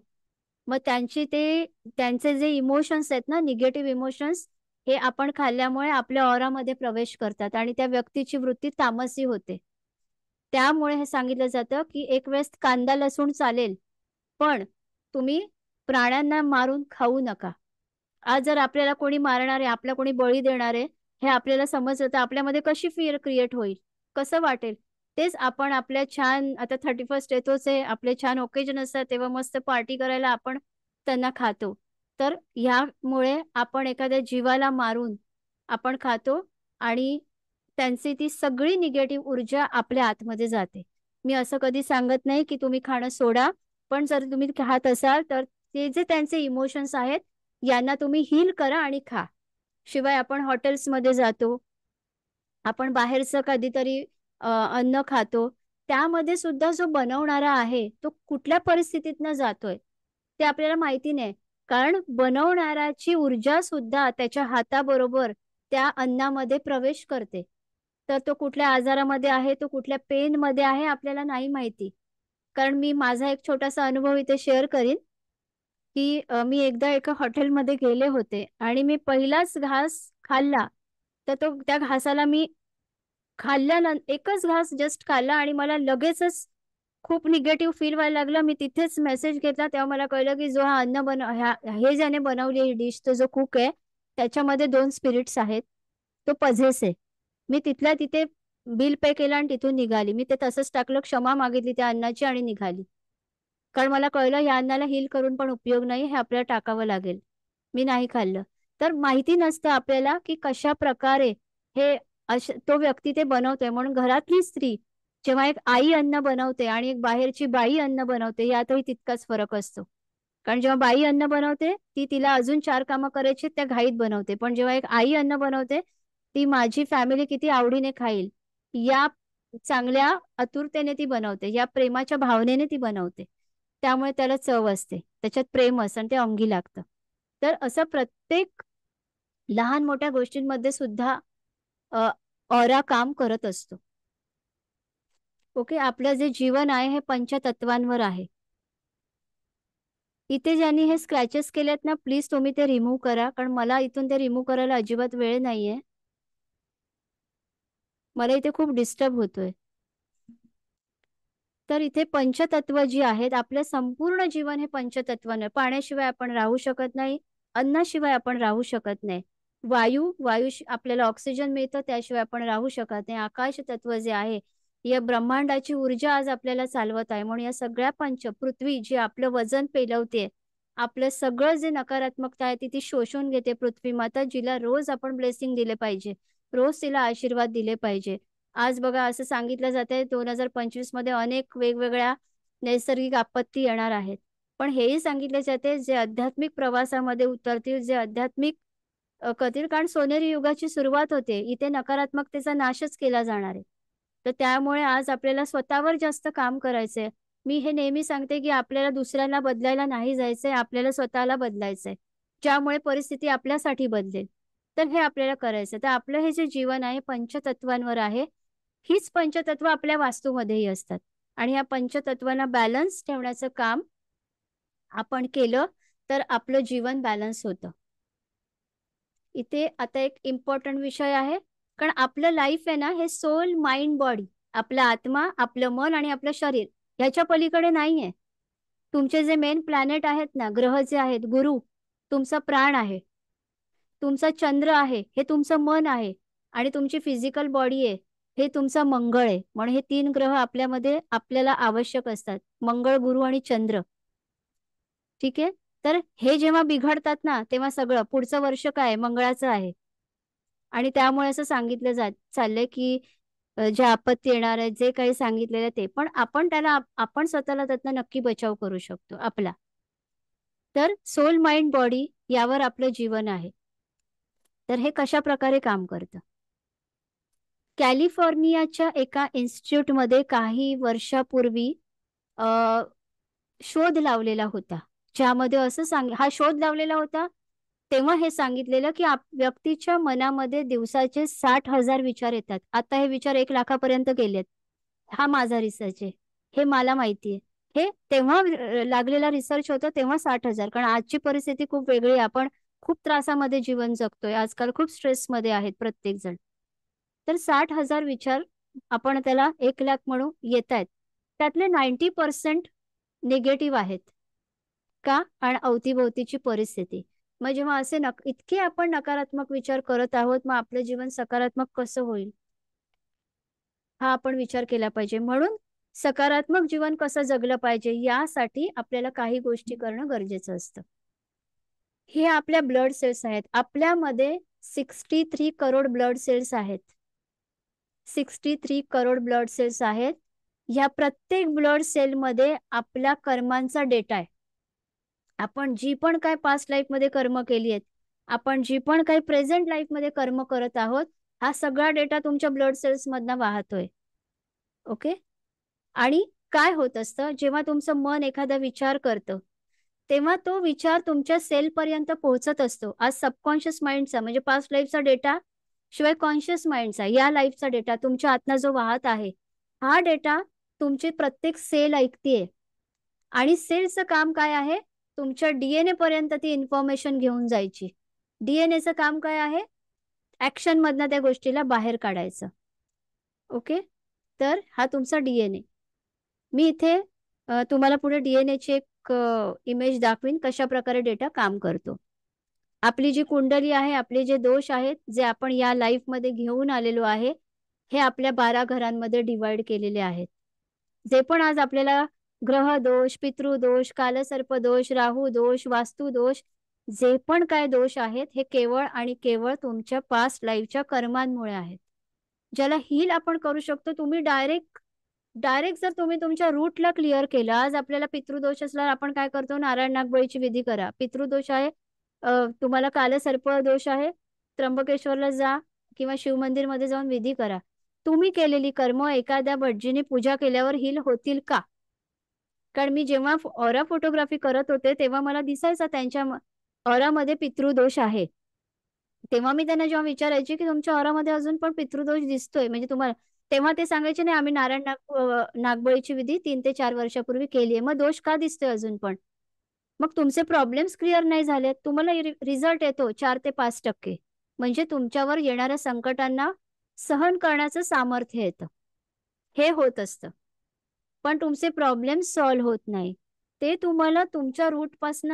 मग त्यांचे जे इमोशन्स आहेत ना, निगेटिव्ह इमोशन्स, हे आपण खाल्ल्यामुळे आपल्या ऑरामध्ये प्रवेश करतात आणि त्या व्यक्तीची वृत्ती तामसी होते. त्यामुळे हे सांगितलं जातं, की एक वेळेस कांदा लसूण चालेल, पण तुम्ही प्राण्यांना मारून खाऊ नका. आज जर आपल्याला कोणी मारणार आहे, आपला कोणी बळी देणार आहे, हे आपल्याला समजलं तर आपल्यामध्ये कशी फिअर क्रिएट होईल? कसं वाटेल? तेच आपण आपल्या छान आता 31st येतोच आहे, आपले छान ओकेजन असतात, तेव्हा मस्त पार्टी करायला आपण त्यांना खातो. तर ह्यामुळे आपण एखाद्या जीवाला मारून आपण खातो आणि त्यांची ती सगळी निगेटिव्ह ऊर्जा आपल्या आतमध्ये जाते. मी असं कधी सांगत नाही, की तुम्ही खाणं सोडा. पण जर तुम्ही खात असाल, तर ते जे त्यांचे इमोशन्स आहेत, यांना तुम्ही हील करा आणि खा. शिवाय आपण हॉटेल्समध्ये जातो, आपण बाहेरचं कधीतरी अन्न खातो. त्यामध्ये सुद्धा जो बनवणारा आहे, तो कुठल्या परिस्थितीतनं जातोय, ते आपल्याला माहिती नाही. कारण बनवणाऱ्याची ऊर्जा सुद्धा त्याच्या हाताबरोबर त्या अन्नामध्ये प्रवेश करते. तर तो कुठल्या आजारामध्ये आहे, तो कुठल्या पेनमध्ये आहे, आपल्याला नाही माहिती. कारण मी माझा एक छोटासा अनुभव इथे शेअर करीन, की मी एकदा एका हॉटेलमध्ये गेले होते आणि मी पहिलाच घास खाल्ला. तर त्या घासाला मी एकच घास जस्ट खाल्ला आणि मला लगेचच खूप निगेटिव्ह फील व्हायला लागलं. मी तिथेच मेसेज घेतला. तेव्हा मला कळलं, की जो हा अन्न हे ज्याने बनवली ही डिश, तो जो कुक आहे, त्याच्यामध्ये 2 स्पिरिट्स आहेत. तो पझेस आहे. मी तिथल्या तिथे बिल पे केलं आणि तिथून निघाली. मी ते तसंच टाकलं, क्षमा मागितली त्या अन्नाची आणि निघाली. कारण मला कळलं या अन्नाला हील करून पण उपयोग नाही, हे आपल्याला टाकावं लागेल. मी नाही खाल्लं. तर माहिती नसतं आपल्याला, की कशाप्रकारे हे तो व्यक्ती ते बनवतोय. म्हणून घरातली स्त्री जेव्हा एक आई अन्न बनवते आणि एक बाहेरची बाई अन्न बनवते, यातही तितकाच फरक असतो. कारण जेव्हा बाई अन्न बनवते, तिला अजून 4 कामं करायची त्या घाईत बनवते. पण जेव्हा एक आई अन्न बनवते, ती माझी फॅमिली किती आवडीने खाईल, या चांगल्या आतुरतेने ती बनवते. या प्रेमाच्या भावनेने ती बनवते. त्यामुळे त्याला चव असते. त्याच्यात प्रेम असतं आणि ते अंगी लागतं. तर असं प्रत्येक लहान मोठ्या गोष्टींमध्ये सुद्धा ऑरा काम करत असतो. ओके. आपलं जे जीवन आहे हे पंचतत्वांवर आहे. इथे ज्यांनी हे स्क्रॅचेस केलेत ना, प्लीज तुम्ही ते रिमूव्ह करा. कारण मला इथून ते रिमूव्ह करायला अजिबात वेळ नाहीये. मला इथे खूप डिस्टर्ब होतोय. तर इथे पंचतत्व जी आहेत, आपलं संपूर्ण जीवन हे पंचतत्वांवर. पाण्याशिवाय आपण राहू शकत नाही, अन्नाशिवाय आपण राहू शकत नाही. वायू आपल्याला ऑक्सिजन मिळतं, त्याशिवाय आपण राहू शकत नाही. आकाश तत्व जे आहे, या ब्रह्मांडाची ऊर्जा आज आपल्याला चालवत आहे. म्हणून या सगळ्या पृथ्वी जी आपलं वजन पेलवते, आपलं सगळं जे नकारात्मकता आहे ती शोषून घेते पृथ्वी माता, जिला रोज आपण ब्लेसिंग दिले पाहिजे, रोज तिला आशीर्वाद दिले पाहिजे. आज बघा असं सांगितलं जातंय 2025 मध्ये अनेक वेगवेगळ्या नैसर्गिक आपत्ती येणार आहेत. पण हेही सांगितले जाते जे आध्यात्मिक प्रवासामध्ये उतरतील, जे आध्यात्मिक करतील, कारण सोनेरी युगाची सुरुवात होते. इथे नकारात्मकतेचा नाशच केला जाणार आहे. तर त्यामुळे आज आपल्याला स्वतःवर जास्त काम करायचंय. मी हे नेहमी सांगते, की आपल्याला दुसऱ्यांना बदलायला नाही जायचंय, आपल्याला स्वतःला बदलायचंय. ज्यामुळे परिस्थिती आपल्यासाठी बदलेल. तर हे आपल्याला करायचं. तर आपलं हे जे जीवन आहे पंचतत्वांवर आहे. हीच पंचतत्व आपल्या वास्तूमध्येही असतात आणि या पंचतत्वांना बॅलन्स ठेवण्याचं काम आपण केलं तर आपलं जीवन बॅलन्स होतं. इथे आता एक इम्पॉर्टंट विषय आहे, कारण आपलं लाईफ आहे ना, हे सोल, माइंड, बॉडी, आपला आत्मा, आपलं मन आणि आपलं शरीर ह्याच्या पलीकडे नाहीये. तुमचे जे मेन प्लॅनेट आहेत ना, ग्रह जे आहेत, गुरु तुमचा प्राण आहे, तुमचा चंद्र आहे, हे तुमचं मन आहे आणि तुमची फिजिकल बॉडी आहे, हे तुमचा मंगळ आहे. म्हणून हे 3 ग्रह आपल्यामध्ये आपल्याला आवश्यक असतात. मंगळ, गुरु आणि चंद्र. ठीक आहे. तर हे जेव्हा बिघडतात ना, तेव्हा सगळं पुढचं वर्ष काय मंगळाचं आहे. आणि त्यामुळे असं सांगितलं चाललंय, की ज्या आपत्ती येणार आहेत, जे काही सांगितलेलं ते. पण आपण स्वतःला त्यातनं नक्की बचाव करू शकतो आपला. तर सोल, माइंड, बॉडी यावर आपलं जीवन आहे. तर हे कशा प्रकारे काम करतं? कॅलिफोर्नियाच्या एका इन्स्टिट्यूटमध्ये काही वर्षापूर्वी अ, शोध लावलेला होता. ज्यामध्ये असं हा शोध लावलेला होता तेव्हा हे सांगितलेलं की व्यक्तीच्या मनामध्ये दिवसाचे 60,000 विचार येतात. आता हे विचार 1,00,000पर्यंत गेलेत. हा माझा रिसर्च आहे. हे मला माहितीये. हे तेव्हा लागलेला रिसर्च होता तेव्हा 60,000. कारण आजची परिस्थिती खूप वेगळी आहे. आपण खूप त्रासामध्ये जीवन जगतोय. आजकाल खूप स्ट्रेसमध्ये आहेत प्रत्येक जण. तर 60,000 विचार आपण त्याला 1,00,000 म्हणू येतायत. त्यातले 90% निगेटिव्ह आहेत. का? आणि अवतीभोवतीची परिस्थिती. मग जेव्हा असे इतके आपण नकारात्मक विचार करत आहोत, मग आपलं जीवन सकारात्मक कसं होईल? हा आपण विचार केला पाहिजे. म्हणून सकारात्मक जीवन कसं जगलं पाहिजे यासाठी आपल्याला काही गोष्टी करणं गरजेचं असतं. हे आपल्या ब्लड सेल्स आहेत. आपल्यामध्ये 63 करोड ब्लड सेल्स आहेत. 63 करोड ब्लड सेल्स आहेत. ह्या प्रत्येक ब्लड सेलमध्ये आपल्या कर्मांचा डेटा आहे. आपण जी पण काय पास्ट लाईफमध्ये कर्म केली आहेत, आपण जी पण काही प्रेझेंट लाईफमध्ये कर्म करत आहोत, हा सगळा डेटा तुमच्या ब्लड सेल्समधनं वाहतोय. ओके? आणि काय होत असतं, जेव्हा तुमचं मन एखादा विचार करतं, तेव्हा तो विचार तुमच्या सेलपर्यंत पोहोचत असतो. आज सबकॉन्शियस माइंडचा म्हणजे पास्ट लाईफचा डेटा शिवाय कॉन्शियस माइंडचा या लाईफचा डेटा तुमच्या आतनं जो वाहत आहे, हा डेटा तुमची प्रत्येक सेल ऐकतीये. आणि सेलचं काम काय आहे? तुमच्या डीएनए पर्यंत ती इन्फॉर्मेशन घेऊन जायची. डीएनएचं काम काय आहे? ऍक्शन मधनं त्या गोष्टीला बाहेर काढायचं. ओके? तर हा तुमचा डीएनए. मी इथे तुम्हाला पुढे डीएनएची एक इमेज दाखवीन कशा प्रकारे डेटा काम करतो. आपली जी कुंडली आहे, आपले जे दोष आहेत, जे आपण या लाईफमध्ये घेऊन आलेलो आहे, हे आपल्या 12 घरांमध्ये डिवाइड केलेले आहेत. जे पण आज आपल्याला ग्रह दोष, पितृदोष, कालसर्पदोष, राहू दोष, वास्तू दोष, जे पण काय दोष आहेत, हे केवळ आणि केवळ तुमच्या पास्ट लाईफच्या कर्मांमुळे आहेत. ज्याला हील आपण करू शकतो. तुम्ही डायरेक्ट जर तुम्ही तुमच्या रूटला क्लिअर केलं, आज आपल्याला पितृदोष असल्यावर आपण काय करतो? नारायण नागबळीची विधी करा. पितृदोष आहे, तुम्हाला कालसर्प दोष आहे, त्र्यंबकेश्वरला जा किंवा शिव मंदिरमध्ये जाऊन विधी करा. तुम्ही केलेली कर्म एखाद्या भटजीने पूजा केल्यावर हील होतील का? कारण मी जेव्हा ऑरा फोटोग्राफी करत होते, तेव्हा मला दिसायचा त्यांच्या ऑरामध्ये पितृदोष आहे. तेव्हा मी त्यांना जेव्हा विचारायची, की तुमच्या ऑरामध्ये अजून पण पितृदोष दिसतोय म्हणजे तुम्हाला, तेव्हा ते सांगायचे, नाही आम्ही नारायण नागबळीची विधी 3 ते 4 वर्षापूर्वी केली आहे. मग दोष का दिसतोय अजून पण? मग तुमचे प्रॉब्लेम्स क्लिअर नाही झालेत. तुम्हाला रिझल्ट येतो 4 ते 5%. म्हणजे तुमच्यावर येणाऱ्या संकटांना सहन करण्याचं सामर्थ्य येतं. हे होत असतं. पण तुमचे प्रॉब्लेम सॉल्व्ह होत नाही. ते तुम्हाला तुमच्या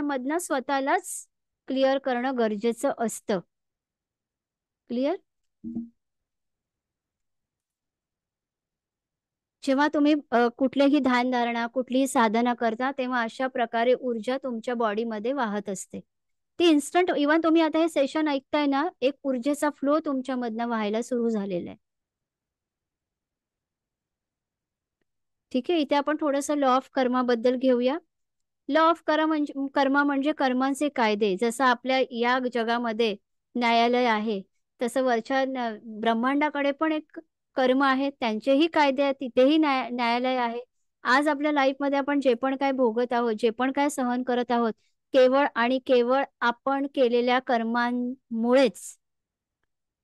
मधनं स्वतःलाच क्लिअर करणं गरजेचं असतं. क्लिअर? जेव्हा तुम्ही कुठलेही ध्यानधारणा, कुठलीही साधना करता, तेव्हा अशा प्रकारे ऊर्जा तुमच्या बॉडीमध्ये वाहत असते. ती इन्स्टंट, इव्हन तुम्ही आता हे सेशन ऐकताय ना, एक ऊर्जेचा फ्लो तुमच्यामधनं व्हायला सुरू झालेला आहे. ठीक आहे, इथे आपण थोडंसं लॉ ऑफ कर्माबद्दल घेऊया. लॉ ऑफ कर्मा म्हणजे कर्मांचे कायदे. जसं आपल्या या जगामध्ये न्यायालय आहे, तसं वरच्या ब्रह्मांडाकडे पण एक कर्म आहे, त्यांचेही कायदे आहेत, तिथेही न्यायालय आहे. आज आपल्या लाईफमध्ये आपण जे पण काय भोगत आहोत, जे पण काय सहन करत आहोत, केवळ आणि केवळ आपण केलेल्या कर्मांमुळेच.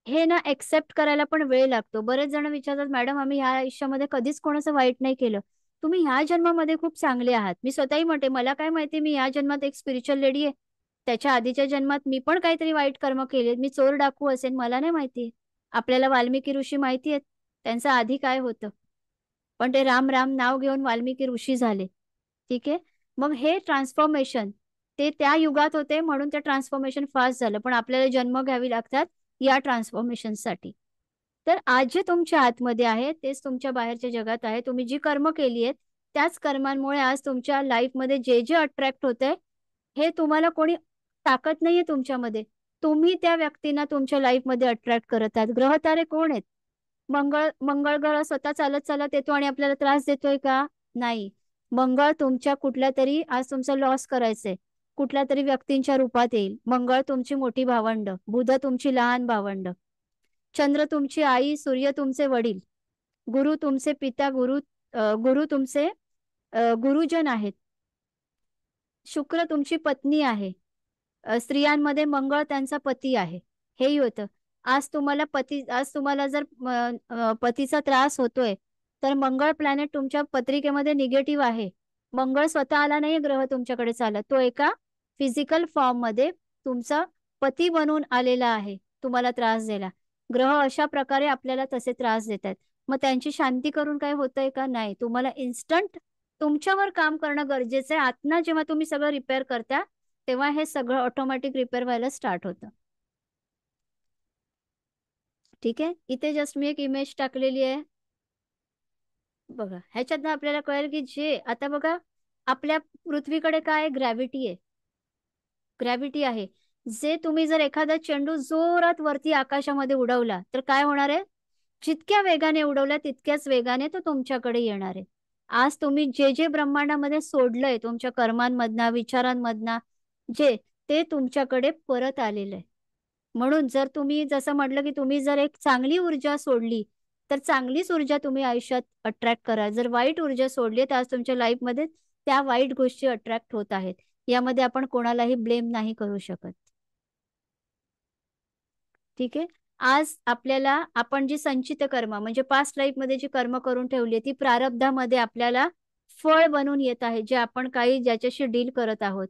हे ना एक्सेप्ट करायला पण वेळ लागतो. बरेच जण विचारतात, मॅडम आम्ही ह्या आयुष्यामध्ये कधीच कोणाचं वाईट नाही केलं. तुम्ही ह्या जन्मामध्ये खूप चांगले आहात. मी स्वतःही म्हणते, मला काय माहिती मी ह्या जन्मात एक स्पिरिच्युअल लेडी आहे. त्याच्या आधीच्या जन्मात मी पण काहीतरी वाईट कर्म केले. मी चोर डाकू असेल, मला नाही माहिती. आपल्याला वाल्मिकी ऋषी माहिती आहेत, त्यांचं आधी काय होतं. पण ते राम राम नाव घेऊन वाल्मिकी ऋषी झाले. ठीक आहे. मग हे ट्रान्सफॉर्मेशन ते त्या युगात होते म्हणून ते ट्रान्सफॉर्मेशन फास्ट झालं. पण आपल्याला जन्म घ्यावी लागतात या ट्रान्सफॉर्मेशनसाठी. तर आज जे तुमच्या आतमध्ये आहे तेच तुमच्या बाहेरच्या जगात आहे. तुम्ही जी कर्म केली आहेत त्याच कर्मांमुळे आज तुमच्या लाईफमध्ये जे जे अट्रॅक्ट होतंय, हे तुम्हाला कोणी टाकत नाहीये तुमच्यामध्ये. तुम्ही त्या व्यक्तींना तुमच्या लाईफमध्ये अट्रॅक्ट करत आहात. ग्रहतारे कोण आहेत? मंगळ ग्रह स्वतः चालत चालत येतो आणि आपल्याला त्रास देतोय का? नाही. मंगळ तुमच्या कुठल्या तरी, आज तुमचं लॉस करायचंय, कुठल्या तरी व्यक्तींच्या रूपात येईल. मंगळ तुमची मोठी भावंड, बुध तुमची लहान भावंड, चंद्र तुमची आई, सूर्य तुमचे वडील, गुरु तुमचे पिता, गुरु तुमचे गुरुजन आहेत, शुक्र तुमची पत्नी आहे, स्त्रियांमध्ये मंगळ त्यांचा पती आहे, हेही होतं. आज तुम्हाला जर पतीचा त्रास होतोय, तर मंगळ प्लॅनेट तुमच्या पत्रिकेमध्ये निगेटिव्ह आहे. मंगळ स्वतः आला नाही ग्रह तुमच्याकडे चालत, तो एका फिजिकल फॉर्म मध्ये तुमचा पती बनून आलेला आहे तुम्हाला त्रास द्यायला. ग्रह अशा प्रकारे आपल्याला तसे त्रास देत आहेत. मग त्यांची शांती करून काय होतंय का? नाही. तुम्हाला इन्स्टंट तुमच्यावर काम करणं गरजेचं आहे. आतना जेव्हा तुम्ही सगळं रिपेअर करता, तेव्हा हे सगळं ऑटोमॅटिक रिपेअर व्हायला स्टार्ट होतं. ठीक आहे, इथे जस्ट मी एक इमेज टाकलेली आहे बघा. ह्याच्यातनं आपल्याला कळेल की जे आता बघा, आपल्या पृथ्वीकडे काय ग्रॅव्हिटी आहे, ग्रॅव्हिटी आहे. जे तुम्ही जर एखादा चेंडू जोरात वरती आकाशामध्ये उडवला तर काय होणार आहे? जितक्या वेगाने उडवला तितक्याच वेगाने तो तुमच्याकडे येणार आहे. आज तुम्ही जे जे ब्रह्मांडामध्ये सोडलंय तुमच्या कर्मांमधना विचारांमधना, जे ते तुमच्याकडे परत आलेलं आहे. म्हणून जर तुम्ही जसं म्हटलं की तुम्ही जर एक चांगली ऊर्जा सोडली तर चांगलीच ऊर्जा तुम्ही आयुष्यात अट्रॅक्ट करा. जर वाईट ऊर्जा सोडली तर आज तुमच्या लाईफमध्ये त्या वाईट गोष्टी अट्रॅक्ट होत आहेत. यामध्ये आपण कोणालाही ब्लेम नाही करू शकत. ठीक आहे, आज आपल्याला आपण जी संचित कर्म म्हणजे पास्ट लाईफ मध्ये जी कर्म करून ठेवली ती प्रारब्धामध्ये आपल्याला फळ बनून येत आहे, जे आपण काही ज्याच्याशी डील करत आहोत.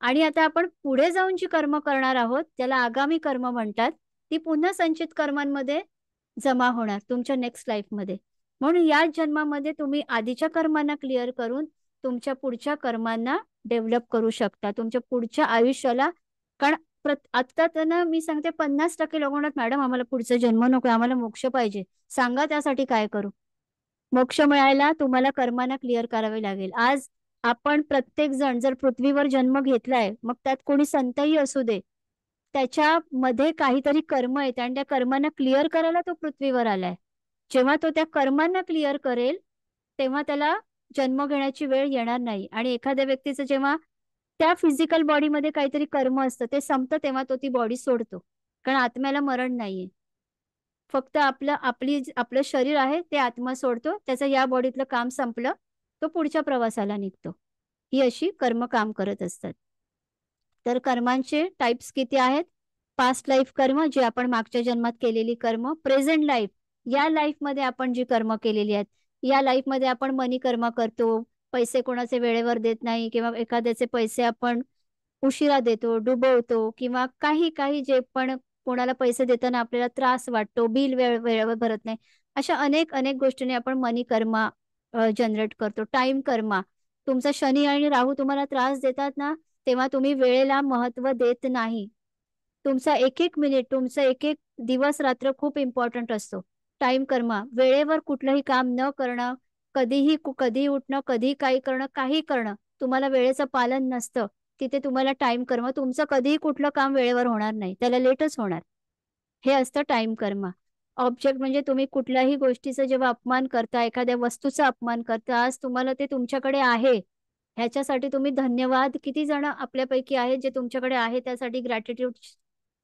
आणि आता आपण पुढे जाऊन जी कर्म करणार आहोत त्याला आगामी कर्म म्हणतात. ती पुन्हा संचित कर्मांमध्ये जमा होणार तुमच्या नेक्स्ट लाईफमध्ये. म्हणून या जन्मामध्ये तुम्ही आधीच्या कर्मांना क्लिअर करून तुमच्या पुढच्या कर्मांना डेव्हलप करू शकता, तुमच्या पुढच्या आयुष्याला. कारण आता तर ना मी सांगते 50% लोक म्हणतात मॅडम आम्हाला पुढचा जन्म नको, आम्हाला मोक्ष पाहिजे. सांगा त्यासाठी काय करू? मोक्ष मिळायला तुम्हाला कर्मांना क्लिअर करावे लागेल. आज आपण प्रत्येक जण जर पृथ्वीवर जन्म घेतलाय, मग त्यात कोणी संतही असू दे, त्याच्यामध्ये काहीतरी कर्म आहेत आणि त्या कर्मांना क्लिअर करायला तो पृथ्वीवर आलाय. जेव्हा तो त्या कर्मांना क्लिअर करेल तेव्हा त्याला जन्म घेण्याची वेळ येणार नाही. आणि एखाद्या व्यक्तीचं जेव्हा त्या फिजिकल बॉडीमध्ये काहीतरी कर्म असतं ते संपतं तेव्हा तो ती बॉडी सोडतो. कारण आत्म्याला मरण नाहीये. फक्त आपलं शरीर आहे ते आत्मा सोडतो, त्याचं या बॉडीतलं काम संपलं, तो पुढच्या प्रवासाला निघतो. ही अशी कर्म काम करत असतात. तर कर्मांचे टाइप्स किती आहेत? पास्ट लाईफ कर्म, जे आपण मागच्या जन्मात केलेली कर्म. प्रेझेंट लाईफ, या लाईफ मध्ये आपण जी कर्म केलेली आहेत. या लाईफ मध्ये आपण मनी कर्म करतो, पैसे कोणाचे वेळेवर देत नाही, किंवा एखाद्याचे पैसे आपण उशिरा देतो, डुबवतो, किंवा काही काही जे पण कोणाला पैसे देताना आपल्याला त्रास वाटतो, बिल वेळेवर भरत नाही, अशा अनेक अनेक गोष्टींनी आपण मनी कर्मा जनरेट करतो. टाइम कर्मा, तुमचा शनी आणि राहू तुम्हाला त्रास देतात ना, तेव्हा तुम्ही वेळेला महत्व देत नाही. तुमचा एक एक मिनिट, तुमचा एक एक दिवस रात्र खूप इम्पॉर्टंट असतो. टाइम कर्मा, वेळेवर कुठलंही काम न करणं, कधीही उठणं, कधीही काही करणं, काही करणं, तुम्हाला वेळेचं पालन नसतं, तिथे तुम्हाला टाइम कर्म. तुमचं कधीही कुठलं काम वेळेवर होणार नाही, त्याला लेटच होणार. हे असतं टाइम कर्म. ऑब्जेक्ट म्हणजे तुम्ही कुठल्याही गोष्टीचा जेव्हा अपमान करता, एखाद्या वस्तूचा अपमान करता, आज तुम्हाला ते तुमच्याकडे आहे ह्याच्यासाठी तुम्ही धन्यवाद. किती जण आपल्यापैकी आहेत जे तुमच्याकडे आहे त्यासाठी ग्रॅटिट्यूड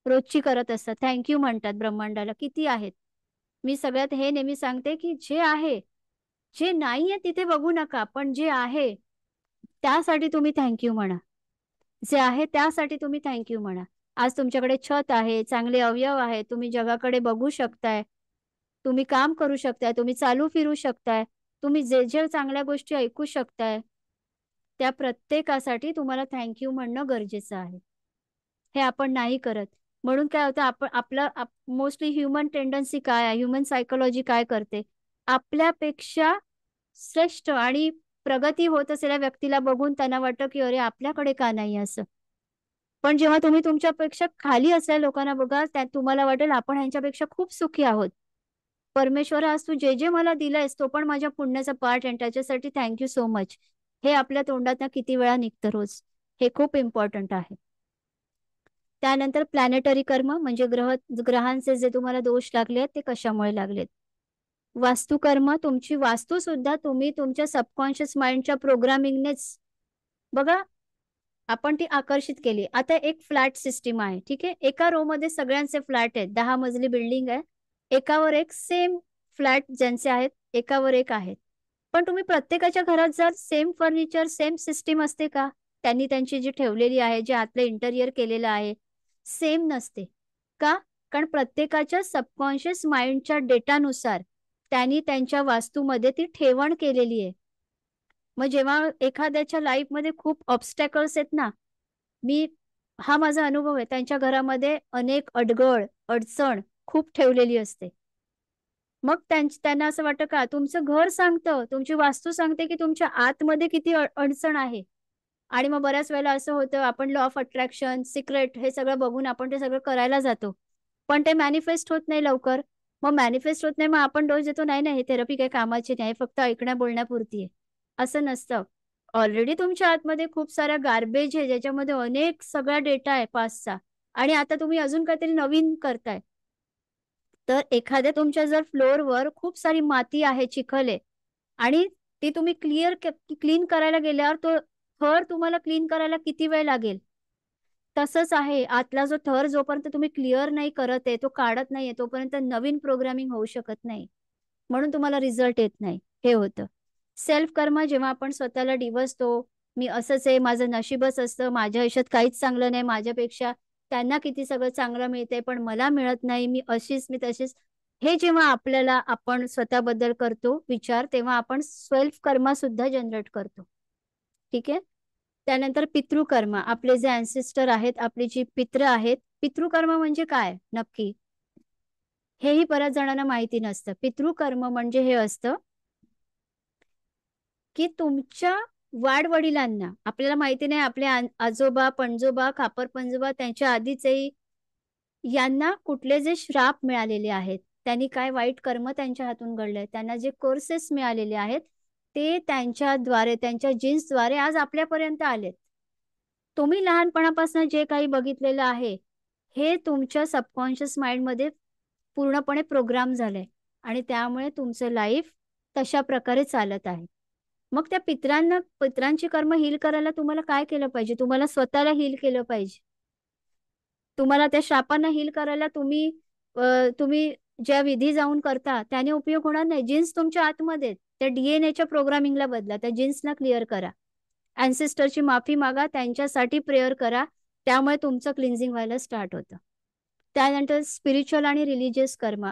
रोजची करत असतात, थँक्यू म्हणतात ब्रह्मांडाला. किती आहेत? मी सगळ्यात हे नेहमी सांगते की जे आहे, जे नाहीये तिथे बघू नका, पण जे आहे त्यासाठी तुम्ही थँक्यू म्हणा. जे आहे त्यासाठी तुम्ही थँक्यू म्हणा. आज तुमच्याकडे छत आहे, चांगले अवयव आहे, तुम्ही जगाकडे बघू शकताय, तुम्ही काम करू शकताय, तुम्ही चालू फिरू शकताय, तुम्ही जे जे चांगल्या गोष्टी ऐकू शकताय, त्या प्रत्येकासाठी तुम्हाला थँक्यू म्हणणं गरजेचं आहे. हे आपण नाही करत. म्हणून काय होतं, आपण आपलं मोस्टली ह्युमन टेंडन्सी काय आहे, ह्युमन सायकोलॉजी काय करते, आपल्यापेक्षा श्रेष्ठ आणि प्रगती होत असलेल्या व्यक्तीला बघून त्यांना वाटतं की अरे आपल्याकडे का नाही असं. पण जेव्हा तुम्ही तुमच्यापेक्षा खाली असलेल्या लोकांना बघा, त्यात तुम्हाला वाटेल आपण ह्यांच्यापेक्षा खूप सुखी आहोत. परमेश्वर, आज तू जे जे मला दिलंयस तो पण माझ्या पुण्याचा पार्ट आहे, त्याच्यासाठी थँक्यू सो मच. हे आपल्या तोंडात किती वेळा निघतं रोज. हे खूप इम्पॉर्टंट आहे. त्यानंतर प्लॅनेटरी कर्म म्हणजे ग्रहांचे जे तुम्हाला दोष लागले ते कशामुळे लागलेत. वास्तुकर्म, तुमची वास्तू सुद्धा तुम्ही तुमच्या सबकॉन्शियस माइंडच्या प्रोग्रामिंगनेच बघा आपण ती आकर्षित केली. आता एक फ्लॅट सिस्टीम आहे, ठीक आहे, एका रो मध्ये सगळ्यांचे फ्लॅट आहेत, 10 मजली बिल्डिंग आहे, एकावर एक सेम फ्लॅट ज्यांचे आहेत एकावर एक आहेत. पण तुम्ही प्रत्येकाच्या घरात जर सेम फर्निचर, सेम सिस्टीम असते का? त्यांनी त्यांची जी ठेवलेली आहे, जे आतलं इंटेरियर केलेलं आहे, सेम नसते. का? कारण प्रत्येकाच्या सबकॉन्शियस माइंडच्या डेटानुसार त्यांनी त्यांच्या वास्तूमध्ये ती ठेवण केलेली आहे. मग जेव्हा एखाद्याच्या लाईफमध्ये खूप ऑब्स्टॅकल्स आहेत ना, मी हा माझा अनुभव आहे. त्यांच्या घरामध्ये अनेक अडगळ, अडचण खूप ठेवलेली असते. मग त्यांना असं वाटतं का तुमचं घर सांगतं, तुमची वास्तू सांगते, की तुमच्या आतमध्ये किती अडचण आहे. आणि मग बऱ्याच वेळेला असं होतं, आपण लॉ ऑफ अट्रॅक्शन, सिक्रेट हे सगळं बघून आपण ते सगळं करायला जातो. पण ते मॅनिफेस्ट होत नाही लवकर. मग मॅनिफेस्ट होत नाही, मग आपण दोष देतो, "नाही, नाही, ही थेरपी काही कामाची नाही, फक्त ऐकण्या-बोलण्यापुरती आहे." असं नसतं. ऑलरेडी तुमच्या आतमध्ये खूप सारा गार्बेज आहे, ज्याच्यामध्ये अनेक सगळा डेटा आहे पास्टचा आणि आता तुम्ही अजून काहीतरी नवीन करताय. तर एखाद्या तुमच्या जर फ्लोअरवर खूप सारी माती आहे, चिखल आहे आणि ती तुम्ही क्लीन करायला गेल्यावर तो थर तुम्हाला क्लीन करायला किती वेळ लागेल? तसंच आहे. आतला जो थर जोपर्यंत तुम्ही क्लिअर नाही करत आहे, तो काढत नाहीये, तोपर्यंत नवीन प्रोग्रामिंग होऊ शकत नाही. म्हणून तुम्हाला रिझल्ट येत नाही. हे होतं. सेल्फ कर्म जेव्हा आपण स्वतःला डिवचतो, मी असंच आहे, माझं नशीबच असतं, माझ्या आयुष्यात काहीच चांगलं नाही, माझ्यापेक्षा त्यांना किती सगळं चांगलं मिळतंय, पण मला मिळत नाही, मी अशीच, मी तशीच. हे जेव्हा आपल्याला आपण स्वतःबद्दल करतो विचार, तेव्हा आपण सेल्फ कर्मा सुद्धा जनरेट करतो. ठीक आहे? त्यानंतर पितृकर्म, आपले जे अँसेस्टर आहेत, आपली जी पित्र आहेत. पितृकर्म म्हणजे काय नक्की? हेही बऱ्याच जणांना माहिती नसतं. पितृकर्म म्हणजे हे असतं, की तुमच्या वाडवडिलांना आपल्याला माहिती नाही आपले आजोबा, पणजोबा, खापर-पणजोबा त्यांच्या आधीचेही यांना कुठले जे श्राप मिळालेले आहेत, त्यांनी काय वाईट कर्म त्यांच्या हातून घडलंय, त्यांना जे कोर्सेस मिळालेले आहेत, ते त्यांच्याद्वारे, त्यांच्या जीन्सद्वारे आज आपल्यापर्यंत आलेत. तुम्ही लहानपणापासून जे काही बघितलेलं आहे, हे तुमच्या सबकॉन्शियस माइंडमध्ये पूर्णपणे प्रोग्राम झालंय आणि त्यामुळे तुमचं लाईफ तशा प्रकारे चालत आहे. मग त्या पितरांची कर्म हील करायला तुम्हाला काय केलं पाहिजे? तुम्हाला स्वतःला हील केलं पाहिजे. तुम्हाला त्या शापांना हील करायला तुम्ही ज्या विधी जाऊन करता, त्याने उपयोग होणार नाही. जीन्स तुमच्या आतमध्ये आहेत. त्या डीएनएच्या प्रोग्रामिंगला बदला. त्या जीन्सना क्लिअर करा. अँसेस्टरची माफी मागा, त्यांच्यासाठी प्रेयर करा. त्यामुळे तुमचं क्लिन्झिंग व्हायला स्टार्ट होतं. त्यानंतर स्पिरिच्युअल आणि रिलिजियस कर्म.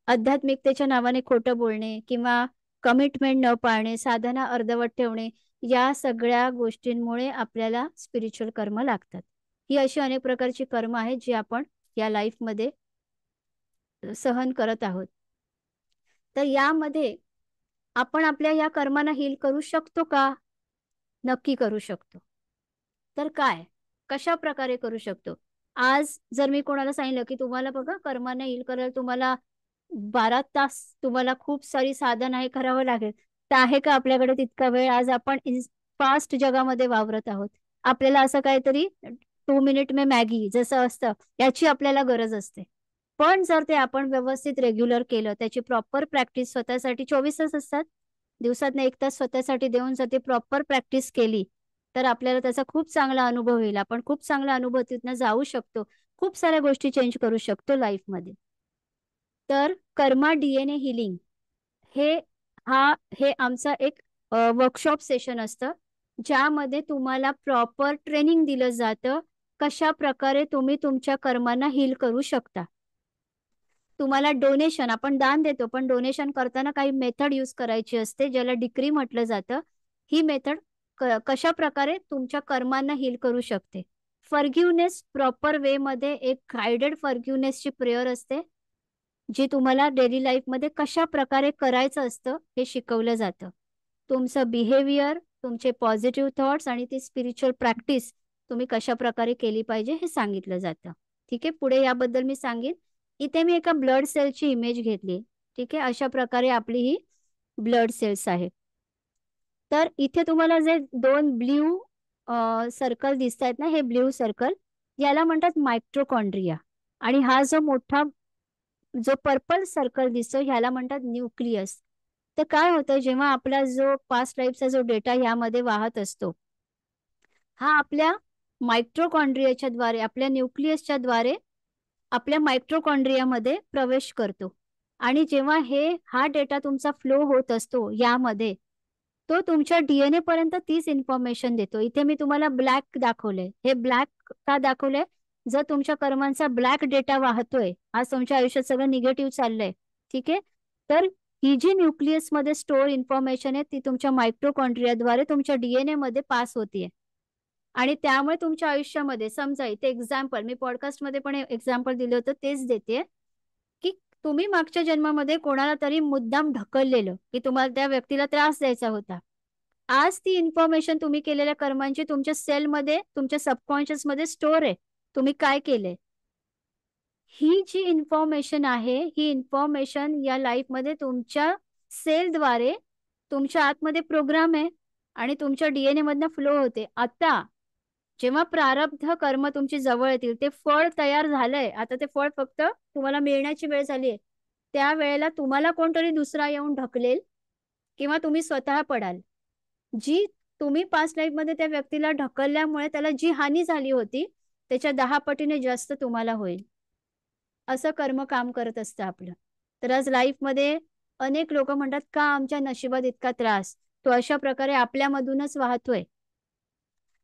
आध्यात्मिकतेच्या नावाने खोटं बोलणे किंवा कमिटमेंट न पाळणे, साधना अर्धवट ठेवणे, या सगळ्या गोष्टींमुळे आपल्याला स्पिरिच्युअल कर्म लागतात. ही अशी अनेक प्रकारची कर्म आहेत, जी आपण या लाईफमध्ये सहन करत आहोत. तर यामध्ये आपण आपल्या या कर्मांना हील करू शकतो का? नक्की करू शकतो. तर काय? कशाप्रकारे करू शकतो? आज जर मी कोणाला सांगितलं, की तुम्हाला बघा कर्मांना हील करायला तुम्हाला 12 तास तुम्हाला खूप सारी साधना हे करावं लागेल. तर आहे का आपल्याकडे तितका वेळ? आज आपण फास्ट जगामध्ये वावरत आहोत. आपल्याला असं काहीतरी 2 मिनिट में मॅगी जसं असतं, याची आपल्याला गरज असते. पण जर ते आपण व्यवस्थित रेग्युलर केलं, त्याची प्रॉपर प्रॅक्टिस स्वतःसाठी 24 तास असतात. दिवसातनं 1 तास स्वतःसाठी देऊन जर ती प्रॉपर प्रॅक्टिस केली, तर आपल्याला त्याचा खूप चांगला अनुभव येईल. आपण खूप चांगल्या अनुभूतीतनं जाऊ शकतो. खूप साऱ्या गोष्टी चेंज करू शकतो लाईफमध्ये. तर कर्मा डीएनए हिलिंग हे हे आमचं एक वर्कशॉप सेशन असतं, ज्यामध्ये तुम्हाला प्रॉपर ट्रेनिंग दिलं जातं, कशा प्रकारे तुम्ही तुमच्या कर्मांना हील करू शकता. तुम्हाला डोनेशन आपण दान देतो, पण डोनेशन करताना काही मेथड यूज करायची असते, ज्याला डिक्री म्हटलं जातं. ही मेथड कशाप्रकारे तुमच्या कर्मांना हील करू शकते. फॉरगिव्हनेस प्रॉपर वेमध्ये एक गाईडेड फॉरगिव्हनेसची प्रेयर असते, जी तुम्हाला डेली लाईफमध्ये कशाप्रकारे करायचं असतं, हे शिकवलं जातं. तुमचं बिहेवियर, तुमचे पॉझिटिव्ह थॉट्स आणि ती स्पिरिच्युअल प्रॅक्टिस तुम्ही कशाप्रकारे केली पाहिजे, हे सांगितलं जातं. ठीक आहे. पुढे याबद्दल मी सांगेन. इथे मी एका ब्लड सेलची इमेज घेतली. ठीक आहे. अशा प्रकारे आपली ही ब्लड सेल्स आहे. तर इथे तुम्हाला जे 2 ब्ल्यू सर्कल दिसतायत ना, हे ब्ल्यू सर्कल याला म्हणतात मायटोकॉन्ड्रिया आणि हा जो पर्पल सर्कल दिसतो ह्याला म्हणतात न्यूक्लियस. तर काय होतं जेव्हा आपला जो पास्ट लाईफचा जो डेटा ह्यामध्ये वाहत असतो, हा आपल्या मायटोकॉन्ड्रियाच्या द्वारे, आपल्या न्यूक्लियसच्या द्वारे आपल्या मायटोकॉन्ड्रियामध्ये प्रवेश करतो आणि जेव्हा हा डेटा तुमचा फ्लो होत असतो यामध्ये, तो तुमच्या डीएनए पर्यंत तीच इन्फॉर्मेशन देतो. इथे मी तुम्हाला ब्लॅक दाखवलंय. हे ब्लॅक का दाखवलंय? जर तुमच्या कर्मांचा ब्लॅक डेटा वाहतोय, आज तुमच्या आयुष्यात सगळं निगेटिव्ह चाललंय, ठीक आहे, तर ही जी न्यूक्लियस मध्ये स्टोअर इन्फॉर्मेशन आहे ती तुमच्या मायक्रोकॉन्ड्रियाद्वारे तुमच्या डीएनए मध्ये पास होतीये. आणि त्यामुळे तुमच्या आयुष्यामध्ये समजा इथे एक्झाम्पल, मी पॉडकास्टमध्ये पण एक्झाम्पल दिलं होतं तेच देते, की तुम्ही मागच्या जन्मामध्ये कोणाला तरी मुद्दाम ढकललेलं, की तुम्हाला त्या व्यक्तीला त्रास द्यायचा होता. आज ती इन्फॉर्मेशन तुम्ही केलेल्या कर्मांची तुमच्या सेलमध्ये, तुमच्या सबकॉन्शियस मध्ये स्टोअर आहे. तुम्ही काय केलंय, ही जी इन्फॉर्मेशन आहे, ही इन्फॉर्मेशन या लाईफमध्ये तुमच्या सेलद्वारे तुमच्या आतमध्ये प्रोग्राम आहे आणि तुमच्या डीएनए मधनं फ्लो होते. आता जेव्हा प्रारब्ध कर्म तुमची जवळ येतील, ते फळ तयार झालंय, आता ते फळ फक्त तुम्हाला मिळण्याची वेळ झालीये. त्या वेळेला तुम्हाला कोणतरी दुसरा येऊन ढकलेल किंवा तुम्ही स्वतः पडाल. जी तुम्ही पास्ट लाईफ मध्ये त्या व्यक्तीला ढकलल्यामुळे त्याला जी हानी झाली होती, त्याच्या 10 पटीने जास्त तुम्हाला होईल. असं कर्म काम करत असतं आपलं. तर आज लाईफमध्ये अनेक लोक म्हणतात, का आमच्या नशिबात इतका त्रास? तो अशा प्रकारे आपल्यामधूनच वाहतोय.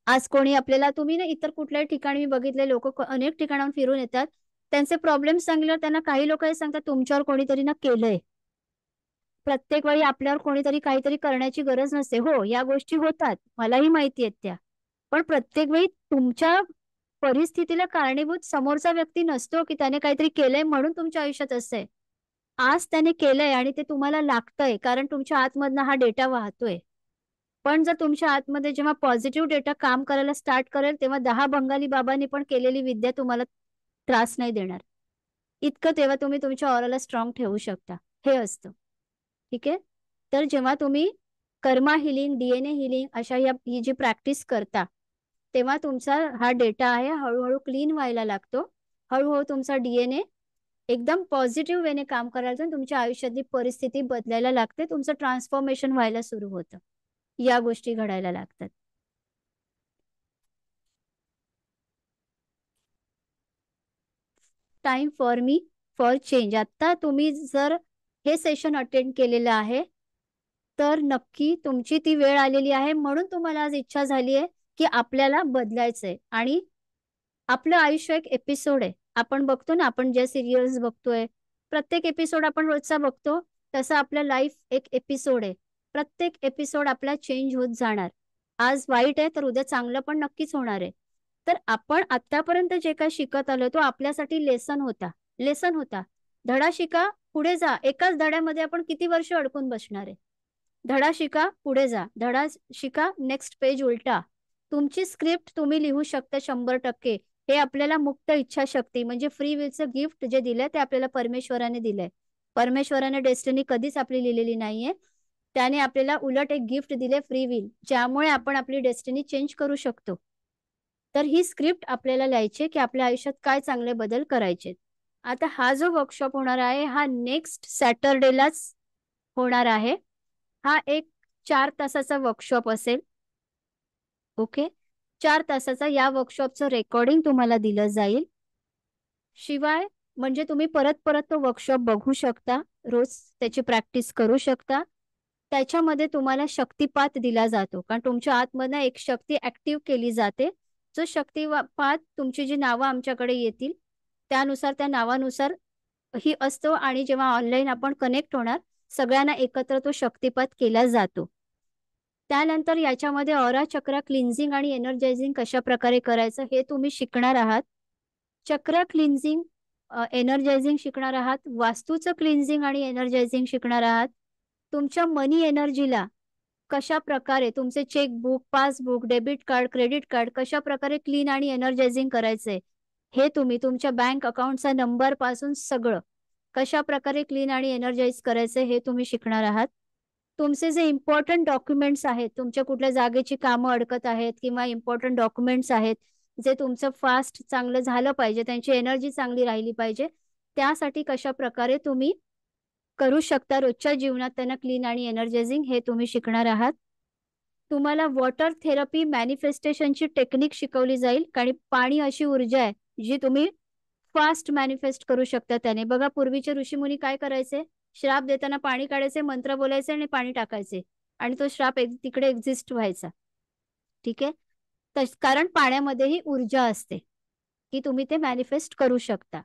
आज कोणी आपल्याला, तुम्ही ना इतर कुठल्याही ठिकाणी मी बघितले, लोक अनेक ठिकाणाहून फिरून येतात, त्यांचे प्रॉब्लेम सांगितल्यावर त्यांना काही लोक हे सांगतात, तुमच्यावर कोणीतरी ना केलंय. प्रत्येक वेळी आपल्यावर कोणीतरी काहीतरी करण्याची गरज नसते. हो, या गोष्टी होतात, मलाही माहिती आहेत त्या. पण प्रत्येक वेळी तुमच्या परिस्थितीला कारणीभूत समोरचा व्यक्ती नसतो, की त्याने काहीतरी केलंय म्हणून तुमच्या आयुष्यात असतंय. आज त्याने केलंय आणि ते तुम्हाला लागतंय कारण तुमच्या आतमधनं हा डेटा वाहतोय. पण जर तुमच्या आतमध्ये जेव्हा पॉझिटिव्ह डेटा काम करायला स्टार्ट करेल, तेव्हा 10 बंगाली बाबांनी पण केलेली विद्या तुम्हाला त्रास नाही देणार. इतकं तेव्हा तुम्ही तुमच्या ऑराला स्ट्रॉंग ठेवू शकता. हे असतं. ठीक आहे. तर जेव्हा तुम्ही कर्मा हिलिंग, डीएनए हिलिंग अशा ही जी प्रॅक्टिस करता, तेव्हा तुमचा हा डेटा आहे हळूहळू क्लीन व्हायला लागतो. हळूहळू तुमचा डीएनए एकदम पॉझिटिव्ह वेने काम करायला लागतो, तुमच्या आयुष्यातली परिस्थिती बदलायला लागते, तुमचं ट्रान्सफॉर्मेशन व्हायला सुरू होतं. या गोष्टी घडायला लागतात. Time for me for change. आता तुम्ही जर हे सेशन अटेंड केलेलं आहे, तर नक्की तुमची ती वेळ आलेली आहे, म्हणून तुम्हाला आज इच्छा झाली आहे की आपल्याला बदलायचंय. आणि आपलं आयुष्य एक एपिसोड आहे. आपण बघतो ना, आपण ज्या सिरियल्स बघतोय, प्रत्येक एपिसोड आपण रोजचा बघतो, तसं आपलं लाईफ एक एपिसोड आहे. प्रत्येक एपिसोड आपला चेंज होत जाणार. आज वाईट आहे तर उद्या चांगलं पण नक्कीच होणार आहे. तर आपण आतापर्यंत जे काही शिकत आलो तो आपल्यासाठी लेसन होता. धडा शिका, पुढे जा. एकाच धड्यामध्ये आपण किती वर्ष अडकून बसणार आहे? धडा शिका, पुढे जा. धडा शिका, नेक्स्ट पेज उलटा. तुमची स्क्रिप्ट तुम्ही लिहू शकता 100%. हे आपल्याला मुक्त इच्छाशक्ती म्हणजे फ्री विलचं गिफ्ट जे दिलंय ते आपल्याला परमेश्वराने दिलंय. परमेश्वराने डेस्टिनी कधीच आपली लिहिलेली नाहीये. त्याने आपल्याला उलट एक गिफ्ट दिले, फ्री विल, ज्यामुळे आपण आपली डेस्टिनी चेंज करू शकतो. तर ही स्क्रिप्ट आपल्याला लिहायची की आपल्या आयुष्यात काय चांगले बदल करायचे. आता हा जो वर्कशॉप होणार आहे हा नेक्स्ट सॅटरडेलाच होणार आहे. हा एक 4 तासाचा वर्कशॉप असेल. ओके. 4 तासाचा या वर्कशॉपचं रेकॉर्डिंग तुम्हाला दिलं जाईल. शिवाय म्हणजे तुम्ही परत परत तो वर्कशॉप बघू शकता, रोज त्याची प्रॅक्टिस करू शकता. त्याच्यामध्ये तुम्हाला शक्तिपात दिला जातो, कारण तुमच्या आतमधनं एक शक्ती ऍक्टिव्ह केली जाते. जो शक्तिपात, तुमची जी नावं आमच्याकडे येतील त्यानुसार, त्या नावानुसार ही असतो. आणि जेव्हा ऑनलाईन आपण कनेक्ट होणार, सगळ्यांना एकत्र तो शक्तिपात केला जातो. त्यानंतर याच्यामध्ये ऑरा चक्र क्लिन्झिंग आणि एनर्जायझिंग कशा प्रकारे करायचं हे तुम्ही शिकणार आहात. चक्र क्लिन्झिंग, एनर्जायझिंग शिकणार आहात. वास्तूचं क्लिन्झिंग आणि एनर्जायझिंग शिकणार आहात. तुमच्या मनी एनर्जीला कशा प्रकारे, तुमचे chequebook, passbook, debit card, credit card कशा प्रकारे क्लीन आणि एनर्जायझिंग करायचंय हे तुम्ही, तुमच्या बँक अकाउंटचा नंबर पासून सगळं कशा प्रकारे क्लीन आणि एनर्जाइज करायचंय हे तुम्ही शिकणार आहात. तुमचे जे इम्पॉर्टंट डॉक्युमेंट्स आहेत, तुमच्या कुठल्या जागेची कामं अडकत आहेत किंवा इम्पॉर्टंट डॉक्युमेंट्स आहेत जे तुमचं फास्ट चांगलं झालं पाहिजे, त्यांची एनर्जी चांगली राहिली पाहिजे, त्यासाठी कशा प्रकारे तुम्ही करू शकता रोजच्या जीवनात त्यांना क्लीन आणि एनर्जायझिंग हे तुम्ही शिकणार आहात. तुम्हाला वॉटर थेरपी मॅनिफेस्टेशनची टेक्निक शिकवली जाईल, कारण पाणी अशी ऊर्जा आहे जी तुम्ही फास्ट मॅनिफेस्ट करू शकता त्याने. बघा, पूर्वीचे ऋषीमुनी काय करायचे? श्राप देताना पाणी काढायचे, मंत्र बोलायचे आणि पाणी टाकायचे. आणि तो श्राप तिकडे एक्झिस्ट व्हायचा. ठीक आहे. कारण पाण्यामध्येही ऊर्जा असते की तुम्ही ते मॅनिफेस्ट करू शकता.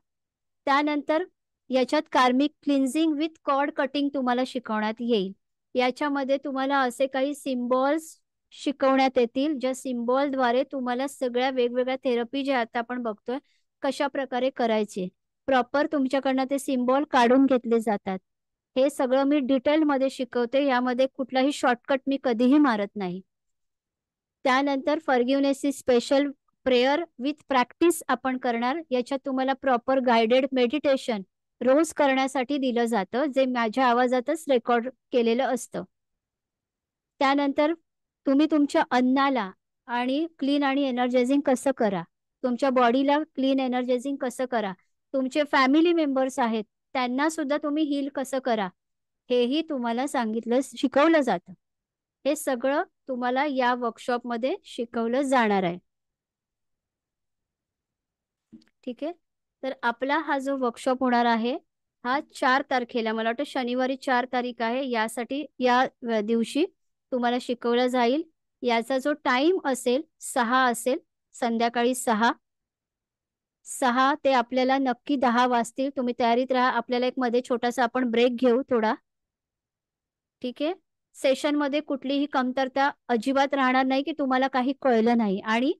त्यानंतर याच्यात कार्मिक क्लिन्झिंग विथ कॉर्ड कटिंग तुम्हाला शिकवण्यात येईल. याच्यामध्ये तुम्हाला असे काही सिम्बॉल्स शिकवण्यात येतील, ज्या सिम्बॉलद्वारे तुम्हाला सगळ्या वेगवेगळ्या थेरपी ज्या आता आपण बघतोय कशा प्रकारे करायचे, प्रॉपर तुमच्याकडनं ते सिम्बॉल काढून घेतले जातात. हे सगळं मी डिटेलमध्ये शिकवते. यामध्ये कुठलाही शॉर्टकट मी कधीही मारत नाही. त्यानंतर फॉरगिव्हनेसची स्पेशल प्रेयर विथ प्रॅक्टिस आपण करणार. याच्यात तुम्हाला प्रॉपर गायडेड मेडिटेशन रोज करण्यासाठी दिलं जातं, जे माझ्या आवाजातच रेकॉर्ड केलेलं असतं. त्यानंतर तुम्ही तुमच्या अन्नाला आणि क्लीन आणि एनर्जायझिंग कसं करा, तुमच्या बॉडीला क्लीन एनर्जायझिंग कसं करा, तुमचे फॅमिली मेंबर्स आहेत त्यांना सुद्धा तुम्ही हील कसं करा, हेही तुम्हाला शिकवलं जातं. हे सगळं तुम्हाला या वर्कशॉपमध्ये शिकवलं जाणार आहे. ठीक आहे. तर आपला हा जो वर्कशॉप होणार आहे हा 4 तारखेला, मला वाटतं शनिवारी 4 तारीख आहे, यासाठी या दिवशी तुम्हाला शिकवलं जाईल. याचा जो टाइम असेल 6 असेल, संध्याकाळी 6 ते आपल्याला नक्की 10 वाजतील. तुम्ही तयारीत राहा. आपल्याला एक मध्ये छोटासा आपण ब्रेक घेऊ थोडा. ठीक आहे. सेशनमध्ये कुठलीही कमतरता अजिबात राहणार नाही की तुम्हाला काही कळलं नाही. आणि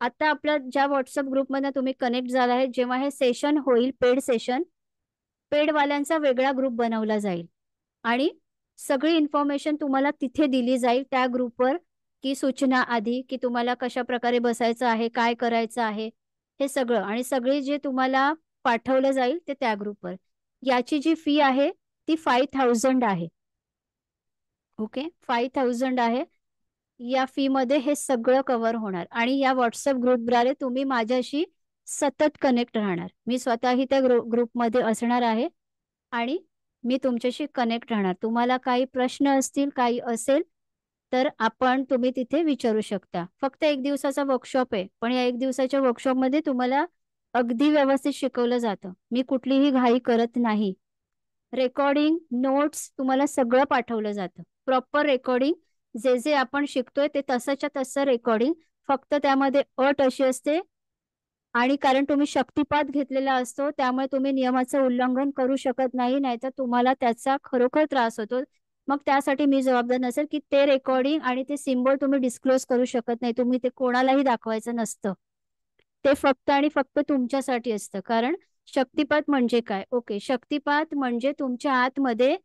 आता आपल्या ज्या व्हॉट्सअप ग्रुपमध्ये तुम्ही कनेक्ट झाला आहे, जेव्हा हे सेशन होईल पेड सेशन, पेडवाल्यांचा वेगळा ग्रुप बनवला जाईल आणि सगळी इन्फॉर्मेशन तुम्हाला तिथे दिली जाईल त्या ग्रुपवर, की सूचना आधी की तुम्हाला कशा प्रकारे बसायचं आहे, काय करायचं आहे, हे सगळं. आणि सगळी जे तुम्हाला पाठवलं जाईल ते त्या ग्रुपवर. याची जी फी आहे ती 5000 आहे. ओके, 5000 आहे. या फी मध्ये हे सगळं कव्हर होणार आणि या व्हॉट्सअप ग्रुपद्वारे तुम्ही माझ्याशी सतत कनेक्ट राहणार. मी स्वतःही त्या ग्रुपमध्ये असणार आहे आणि मी तुमच्याशी कनेक्ट राहणार. तुम्हाला काही प्रश्न असतील, काही असेल तर तुम्ही तिथे विचारू शकता. फक्त 1 दिवसाचा वर्कशॉप आहे, पण या 1 दिवसाच्या वर्कशॉपमध्ये तुम्हाला अगदी व्यवस्थित शिकवलं जातं. मी कुठलीही घाई करत नाही. रेकॉर्डिंग, नोट्स तुम्हाला सगळं पाठवलं जातं. प्रॉपर रेकॉर्डिंग, जे जे आपण शिकतोय ते तसंच्या तसं रेकॉर्डिंग. फक्त त्यामध्ये अट अशी असते, आणि कारण तुम्ही शक्तिपात घेतलेला असतो त्यामुळे तुम्ही नियमाचं उल्लंघन करू शकत नाही, नाहीतर तुम्हाला त्याचा खरोखर त्रास होतो. मग त्यासाठी मी जबाबदार नसेल की ते रेकॉर्डिंग आणि ते सिम्बॉल तुम्ही डिस्क्लोज करू शकत नाही. तुम्ही ते कोणालाही दाखवायचं नसतं. ते फक्त आणि फक्त तुमच्यासाठी असतं. कारण शक्तिपात म्हणजे काय? ओके, शक्तिपात म्हणजे तुमच्या आतमध्ये,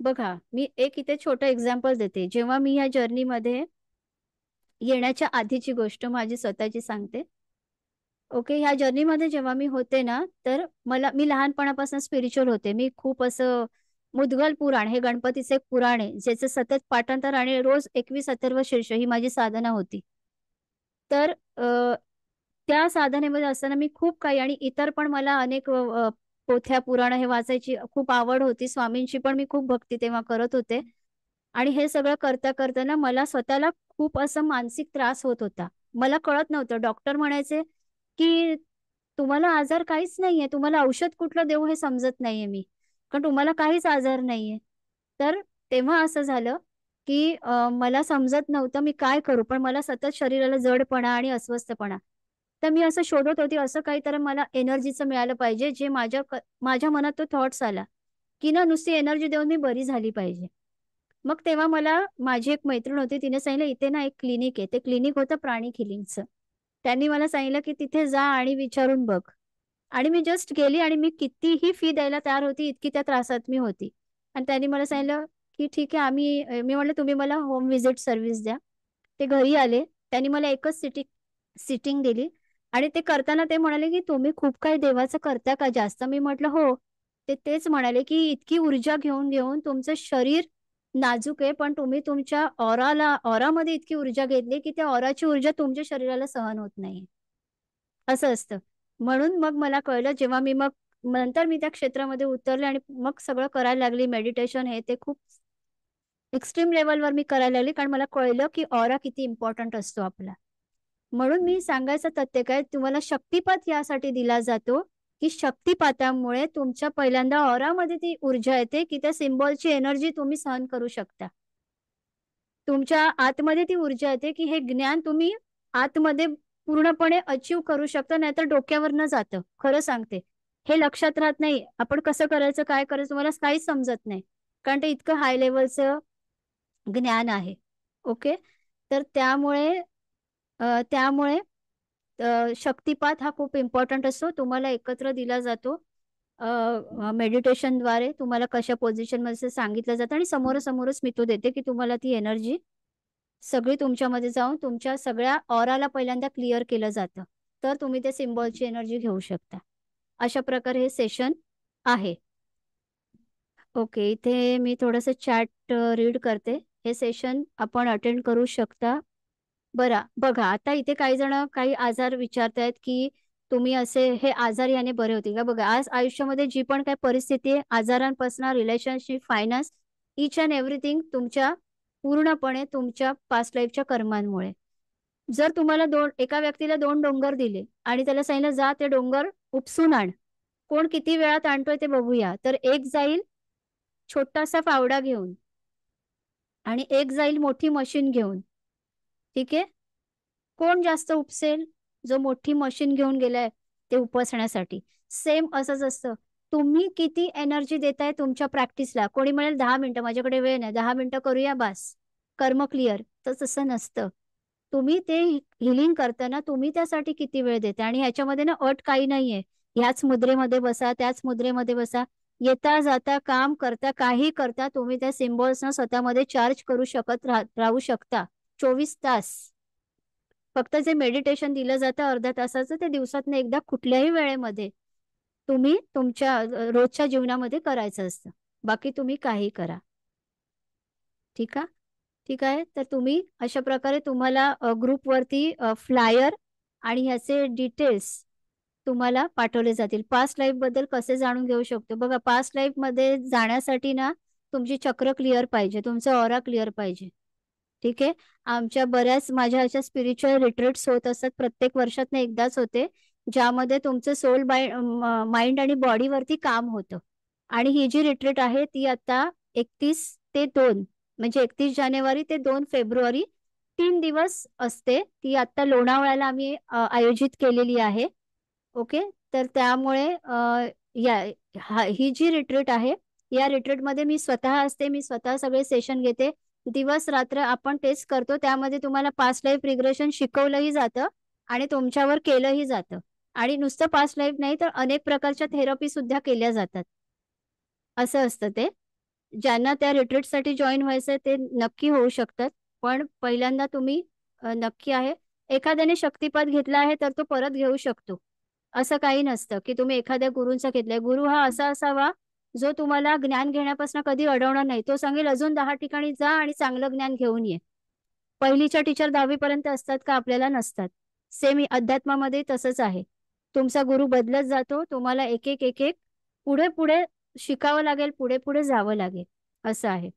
बघा मी एक इथे छोटं एक्झाम्पल देते. जेव्हा मी ह्या जर्नीमध्ये येण्याच्या आधीची गोष्ट माझी स्वतःची सांगते. ओके, ह्या जर्नीमध्ये जेव्हा मी होते ना, तर मी लहानपणापासून स्पिरिच्युअल होते. मी खूप असं मुद्गल पुराण, हे गणपतीचे एक पुराण आहे, ज्याचं सतत पाठांतर आणि रोज 21 अथर्व शीर्ष ही माझी साधना होती. तर त्या साधनेमध्ये असताना मी खूप काही, आणि इतर पण मला अनेक पोथ्या पुराण हे वाचायची खूप आवड होती. स्वामींची पण मी खूप भक्ती तेव्हा करत होते. आणि हे सगळं करता करताना मला स्वतःला खूप असं मानसिक त्रास होत होता. मला कळत नव्हतं. डॉक्टर म्हणायचे की तुम्हाला आजार काहीच नाहीये, तुम्हाला औषध कुठलं देऊ हे समजत नाहीये मी, कारण तुम्हाला काहीच आजार नाहीये. तर तेव्हा असं झालं की मला समजत नव्हतं मी काय करू, पण मला सतत शरीराला जडपणा आणि अस्वस्थपणा. तर मी असं शोधत होती, असं काहीतरी मला एनर्जीचं मिळालं पाहिजे, जे माझ्या मनात तो थॉट्स आला की ना नुसती एनर्जी देऊन मी बरी झाली पाहिजे. मग तेव्हा मला माझी एक मैत्रीण होती, तिने सांगितलं इथे ना एक क्लिनिक आहे. ते क्लिनिक होतं प्राणी हिलिंगचं. त्यांनी मला सांगितलं की तिथे जा आणि विचारून बघ. आणि मी जस्ट गेली आणि मी कितीही फी द्यायला तयार होती, इतकी त्या त्रासात मी होती. आणि त्यांनी मला सांगितलं की ठीक आहे, मी म्हटलं तुम्ही मला होम व्हिजिट सर्व्हिस द्या. ते घरी आले. त्यांनी मला एकच सिटिंग दिली आणि ते करताना ते म्हणाले की तुम्ही खूप काही देवाचं करता का जास्त? मी म्हटलं हो. ते तेच म्हणाले की इतकी ऊर्जा घेऊन घेऊन तुमचं शरीर नाजूक आहे, पण तुम्ही तुमच्या ऑरामध्ये इतकी ऊर्जा घेतली की त्या ऑराची ऊर्जा तुमच्या शरीराला सहन होत नाही. असं असतं. म्हणून मग मला कळलं, जेव्हा मग नंतर मी त्या क्षेत्रामध्ये उतरले आणि मग सगळं करायला लागली, मेडिटेशन हे ते खूप एक्स्ट्रीम लेव्हलवर मी करायला लागली, कारण मला कळलं की ऑरा किती इम्पॉर्टंट असतो आपला. म्हणून मी सांगायचं तथ्य काय, तुम्हाला शक्तिपात यासाठी दिला जातो की शक्तिपातामुळे तुमच्या पहिल्यांदा ऑरामध्ये ती ऊर्जा येते की त्या सिम्बॉलची एनर्जी तुम्ही सहन करू शकता. तुमच्या आतमध्ये ती ऊर्जा येते की हे ज्ञान तुम्ही आतमध्ये पूर्णपणे अचीव करू शकता, नाहीतर डोक्यावर न जातं. खरं सांगते, हे लक्षात राहत नाही. आपण कसं करायचं, काय करायचं, तुम्हाला काहीच समजत नाही, कारण ते इतकं हाय लेवलचं ज्ञान आहे. ओके. तर त्यामुळे शक्तिपात हा खूप इम्पॉर्टंट असतो. तुम्हाला एकत्र दिला जातो मेडिटेशनद्वारे. तुम्हाला कशा पोझिशनमध्ये सांगितलं जातं आणि समोरासमोरच मी तो देते की तुम्हाला ती एनर्जी सगळी तुमच्यामध्ये जाऊन तुमच्या सगळ्या ऑराला पहिल्यांदा क्लिअर केलं जातं. तर तुम्ही त्या सिम्बॉलची एनर्जी घेऊ शकता. अशा प्रकारे हे सेशन आहे. ओके, इथे मी थोडंसं चॅट रीड करते. हे सेशन आपण अटेंड करू शकता. बरं, बघा आता इथे काही जण काही आजार विचारतायत की तुम्ही असे हे आजार याने बरे होतील का. बघा, आज आयुष्यामध्ये जी पण काही परिस्थिती आहे, आजारांपासून relationship, finance, each and everything तुमच्या पूर्णपणे तुमच्या पास्ट लाईफच्या कर्मांमुळे. जर तुम्हाला एका व्यक्तीला 2 डोंगर दिले आणि त्याला सांगितलं जा ते डोंगर उपसून आण, कोण किती वेळात आणतोय ते बघूया. तर एक जाईल छोटासा फावडा घेऊन आणि एक जाईल मोठी मशीन घेऊन. ठीक आहे. कोण जास्त उपसेल? जो मोठी मशीन घेऊन गेलाय ते उपसण्यासाठी. सेम असंच असतं. तुम्ही किती एनर्जी देताय तुमच्या प्रॅक्टिसला. कोणी म्हणेल 10 मिनिटं, माझ्याकडे वेळ नाही, 10 मिनिटं करूया बास, कर्म क्लिअर. तर तसं नसतं. तुम्ही ते हिलिंग करताना तुम्ही त्यासाठी किती वेळ देता. आणि ह्याच्यामध्ये ना अट काही नाहीये. ह्याच मुद्रेमध्ये बसा, त्याच मुद्रेमध्ये बसा. येता जाता काम करता, काही करता तुम्ही त्या सिम्बॉल्सना स्वतःमध्ये चार्ज करू राहू शकता 24 तास. फक्त जे मेडिटेशन दिलं जातं अर्ध्या तासाचं, ते दिवसातनं एकदा कुठल्याही वेळेमध्ये तुम्ही तुमच्या रोजच्या जीवनामध्ये करायचं असतं. बाकी तुम्ही काही करा. ठीक आहे. ठीक आहे. तर तुम्ही अशा प्रकारे तुम्हाला ग्रुपवरती फ्लायर आणि ह्याचे डिटेल्स तुम्हाला पाठवले जातील. पास्ट लाईफ बद्दल कसे जाणून घेऊ शकतो. बघा, पास्ट लाईफ मध्ये जाण्यासाठी ना तुमची चक्र क्लिअर पाहिजे, तुमचा ऑरा क्लिअर पाहिजे. ठीक आहे. आमच्या बऱ्याच माझ्या अशा स्पिरिच्युअल रिट्रीट्स होत असतात, प्रत्येक वर्षातनं एकदाच होते, ज्यामध्ये तुमचं सोल माइंड आणि बॉडीवरती काम होतं. आणि ही जी रिट्रीट आहे ती आता 31 ते 2 म्हणजे 31 जानेवारी ते 2 फेब्रुवारी 3 दिवस असते. ती आता लोणावळ्याला आम्ही आयोजित केलेली आहे. ओके. तर त्यामुळे ही जी रिट्रीट आहे, या रिट्रीटमध्ये मी स्वतः असते, मी स्वतः सगळे सेशन घेते. दिवस रात्र आपण तेच करतो. त्यामध्ये तुम्हाला पास्ट लाईफ रिग्रेशन शिकवलंही जातं आणि तुमच्यावर केलंही जातं. आणि नुसतं पास्ट लाईफ नाही, तर अनेक प्रकारच्या थेरपी सुद्धा केल्या जातात. असं असतं ते. ज्यांना त्या रिट्रीटसाठी जॉईन व्हायचंय ते नक्की होऊ शकतात. पण पहिल्यांदा तुम्ही नक्की आहे. एखाद्याने शक्तिपात घेतला आहे तर तो परत घेऊ शकतो. असं काही नसतं की तुम्ही एखाद्या गुरूंचा घेतलाय. गुरु हा असा असावा जो तुम्हाला ज्ञान घेण्यापासून कधी अडवणार नाही. तो सांगेल अजून 10 ठिकाणी जा आणि चांगलं ज्ञान घेऊन ये. पहिलीच्या टीचर 10वी पर्यंत असतात का? आपल्याला नसतात. सेम अध्यात्मामध्ये तसंच आहे. तुमचा गुरु बदलत जातो. तुम्हाला एक एक एक एक पुढे पुढे शिकावं लागेल, पुढे पुढे जावं लागेल, असं आहे.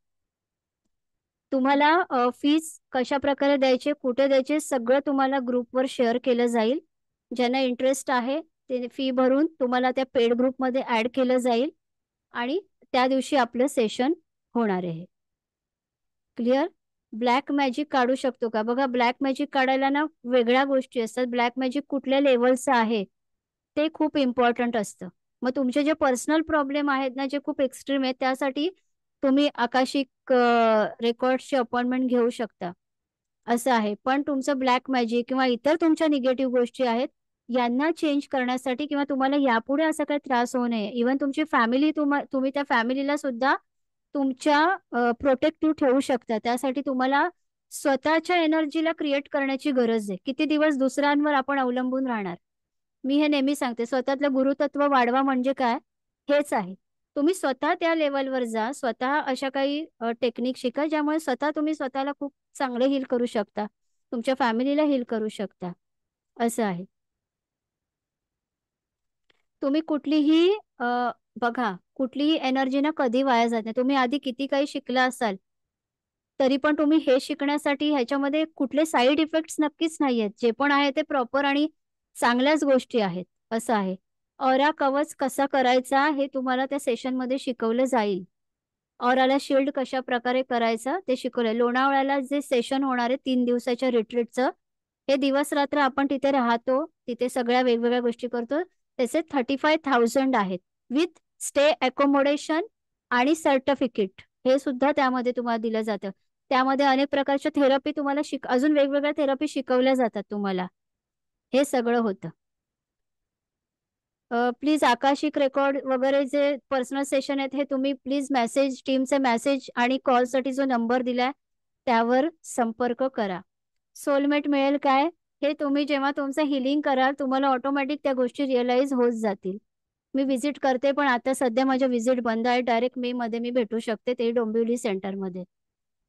तुम्हाला फीस कशा प्रकारे द्यायचे, कुठे द्यायचे, सगळं तुम्हाला ग्रुपवर शेअर केलं जाईल. ज्यांना इंटरेस्ट आहे ते फी भरून तुम्हाला त्या पेड ग्रुपमध्ये ऍड केलं जाईल आणि त्या दिवशी आपलं सेशन होणार आहे. क्लिअर. ब्लॅक मॅजिक काढू शकतो का? बघा, ब्लॅक मॅजिक काढायला ना वेगळ्या गोष्टी असतात. ब्लॅक मॅजिक कुठल्या लेवलचं आहे ते खूप इम्पॉर्टंट असतं. मग तुमचे जे पर्सनल प्रॉब्लेम आहेत ना, जे खूप एक्स्ट्रीम आहेत, त्यासाठी तुम्ही आकाशिक रेकॉर्डची अपॉइंटमेंट घेऊ शकता. असं आहे. पण तुमचं ब्लॅक मॅजिक किंवा इतर तुमच्या निगेटिव्ह गोष्टी आहेत, यांना चेंज करण्यासाठी किंवा तुम्हाला यापुढे असा काही त्रास होऊ नये, इव्हन तुमची फॅमिली, तुम्ही त्या फॅमिलीला सुद्धा तुमच्या प्रोटेक्टिव्ह ठेवू शकता. त्यासाठी तुम्हाला स्वतःच्या एनर्जीला क्रिएट करण्याची गरज आहे. किती दिवस दुसऱ्यांवर आपण अवलंबून राहणार. मी हे नेहमी सांगते, स्वतःतलं गुरुतत्व वाढवा म्हणजे काय, हेच आहे. तुम्ही स्वतः त्या लेवलवर जा, स्वतः अशा काही टेक्निक शिका, ज्यामुळे स्वतः तुम्ही स्वतःला खूप चांगलं हील करू शकता, तुमच्या फॅमिलीला हील करू शकता. असं आहे. तुम्ही कुठलीही बघा, कुठलीही एनर्जी ना कधी वाया जात नाही. तुम्ही आधी किती काही शिकला असाल, तरी पण तुम्ही हे शिकण्यासाठी ह्याच्यामध्ये कुठले साईड इफेक्ट्स नक्कीच नाहीयेत. जे पण आहे ते प्रॉपर आणि चांगल्याच गोष्टी आहेत, असं आहे. ऑरा कवच कसा करायचा हे तुम्हाला त्या सेशनमध्ये शिकवलं जाईल. ऑराला शिल्ड कशा प्रकारे करायचं ते शिकवलंय. लोणावळ्याला जे सेशन होणार आहे 3 दिवसाच्या रिट्रीटचं, हे दिवस रात्र आपण तिथे राहतो, तिथे सगळ्या वेगवेगळ्या गोष्टी करतो. त्याचे 35,000 आहेत विथ स्टे अकोमोडेशन आणि सर्टिफिकेट, हे सुद्धा त्यामध्ये तुम्हाला दिलं जातं. त्यामध्ये अनेक प्रकारच्या थेरपी तुम्हाला अजून वेगवेगळ्या थेरपी शिकवल्या जातात तुम्हाला. हे सगळं होतं. प्लीज आकाशिक रेकॉर्ड वगैरे जे पर्सनल सेशन आहेत हे तुम्ही प्लीज मेसेज, टीमचे मेसेज आणि कॉलसाठी जो नंबर दिलाय त्यावर संपर्क करा. सोलमेट मिळेल काय, हे तुम्ही जेव्हा तुमचं हिलिंग कराल तुम्हाला ऑटोमॅटिक त्या गोष्टी रिअलाइज होत जातील. मी व्हिजिट करते, पण आता सध्या माझ्या व्हिजिट बंद आहे. डायरेक्ट मे मध्ये मी भेटू शकते, ते डोंबिवली सेंटरमध्ये.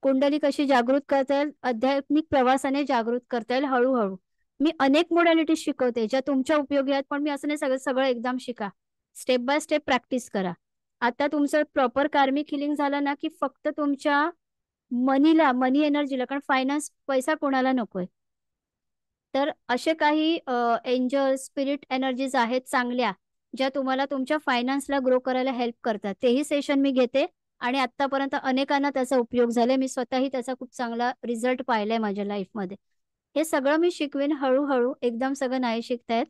कुंडली कशी जागृत करता येईल, आध्यात्मिक प्रवासाने जागृत करता येईल हळूहळू. मी अनेक मोडॅलिटी शिकवते ज्या तुमच्या उपयोगी आहेत, पण मी असं नाही सगळं सगळं एकदम शिका. स्टेप बाय स्टेप प्रॅक्टिस करा. आता तुमचं प्रॉपर कार्मिक हिलिंग झालं ना की फक्त तुमच्या मनी एनर्जीला, कारण फायनान्स पैसा कोणाला नकोय, तर असे काही एंजल स्पिरिट एनर्जीज आहेत चांगल्या, ज्या तुम्हाला तुमच्या फायनान्सला ग्रो करायला हेल्प करतात. तेही सेशन मी घेते आणि आतापर्यंत अनेकांना त्याचा उपयोग झालाय. मी स्वतःही त्याचा खूप चांगला रिझल्ट पाहिलाय माझ्या लाईफमध्ये. हे सगळं मी शिकवेन हळूहळू, एकदम सगळं नाही शिकतायत.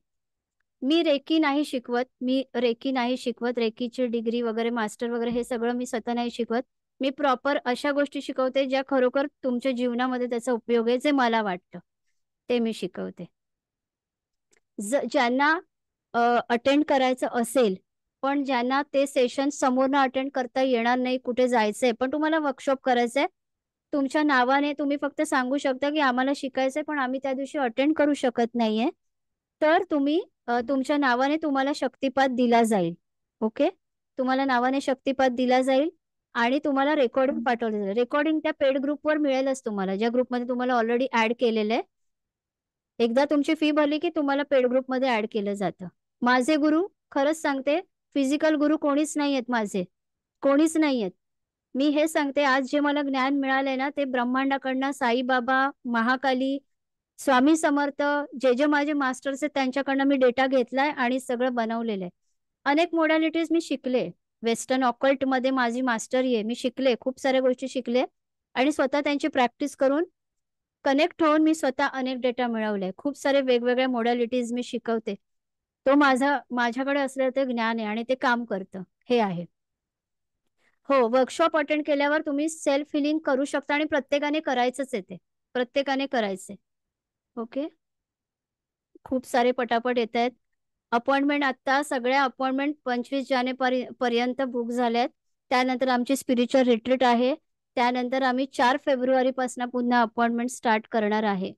मी रेकी नाही शिकवत, रेकीची डिग्री वगैरे मास्टर वगैरे हे सगळं मी स्वतः नाही शिकवत. मी प्रॉपर अशा गोष्टी शिकवते ज्या खरोखर तुमच्या जीवनामध्ये त्याचा उपयोग आहे, जे मला वाटतं ते मी शिकवते. ज्यांना अटेंड करायचं असेल, पण ज्यांना ते सेशन समोरनं अटेंड करता येणार नाही, कुठे जायचंय पण तुम्हाला वर्कशॉप करायचंय, तुमच्या नावाने तुम्ही फक्त सांगू शकता की आम्हाला शिकायचंय पण आम्ही त्या दिवशी अटेंड करू शकत नाहीये, तर तुम्ही तुमच्या नावाने तुम्हाला शक्तिपात दिला जाईल. ओके, तुम्हाला नावाने शक्तिपात दिला जाईल आणि तुम्हाला रेकॉर्डिंग पाठवलं जाईल. रेकॉर्डिंग त्या पेड ग्रुपवर मिळेलच तुम्हाला, ज्या ग्रुपमध्ये तुम्हाला ऑलरेडी ऍड केलेलं आहे. एकदा तुमची फी भरली की तुम्हाला पेड ग्रुपमध्ये ऍड केलं जातं. माझे गुरु, खरंच सांगते, फिजिकल गुरु कोणीच नाही आहेत माझे, कोणीच नाही आहेत. मी हे सांगते, आज जे मला ज्ञान मिळालंय ना ते ब्रह्मांडाकडनं, साईबाबा, महाकाली, स्वामी समर्थ, जे जे माझे मास्टर्स आहेत त्यांच्याकडनं मी डेटा घेतलाय आणि सगळं बनवलेलं आहे. अनेक मोडॅलिटीज मी शिकले. वेस्टर्न ऑकल्ट मध्ये माझी मास्टरी आहे, मी शिकले, खूप साऱ्या गोष्टी शिकले आणि स्वतः त्यांची प्रॅक्टिस करून कनेक्ट होऊन मी स्वतः अनेक डेटा मिळवले. खूप सारे वेगवेगळ्या मोडॅलिटीज मी शिकवते. तो माझ्याकडे असलेलं ते ज्ञान आहे आणि ते काम करतं, हे आहे. हो, वर्कशॉप अटेंड केल्यावर तुम्ही सेल्फ हिलिंग करू शकता आणि प्रत्येकाने करायचंच आहे, ते प्रत्येकाने करायचंय. ओके, खूप सारे पटापट येत आहेत. अपॉइंटमेंट आता सगळ्या अपॉइंटमेंट 25 जानेवारी पर्यंत बुक झाल्यात. त्यानंतर आमची स्पिरिच्युअल रिट्रीट आहे. त्यानंतर आम्ही 4 फेब्रुवारी पासून पुन्हा अपॉइंटमेंट स्टार्ट करणार आहे.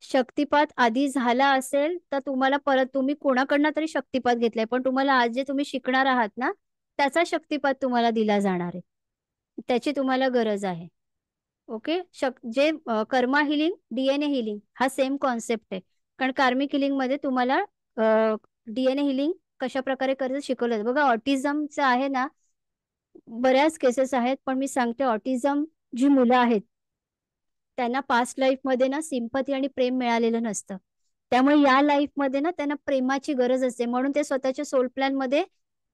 शक्तिपात आधी झाला असेल तर तुम्हाला परत, तुम्ही कोणाकडनं तरी शक्तिपात घेतलाय, पण तुम्हाला आज जे तुम्ही शिकणार आहात ना त्याचा शक्तिपात तुम्हाला दिला जाणार आहे, त्याची तुम्हाला गरज आहे. ओके, जे कर्मा हिलिंग, डीएनए हिलिंग हा सेम कॉन्सेप्ट आहे. कारण कार्मिक हिलिंग मध्ये तुम्हाला डीएनए हिलिंग कशा प्रकारे करायचं शिकवलं जातं. बघा, ऑटिझमचं आहे ना, बऱ्याच केसेस आहेत, पण मी सांगते, ऑटिझम जी मुलं आहेत त्यांना पास्ट लाईफ मध्ये ना सिंपती आणि प्रेम मिळालेलं नसतं. त्यामुळे या लाईफ मध्ये ना त्यांना प्रेमाची गरज असते, म्हणून ते स्वतःच्या सोल प्लॅन मध्ये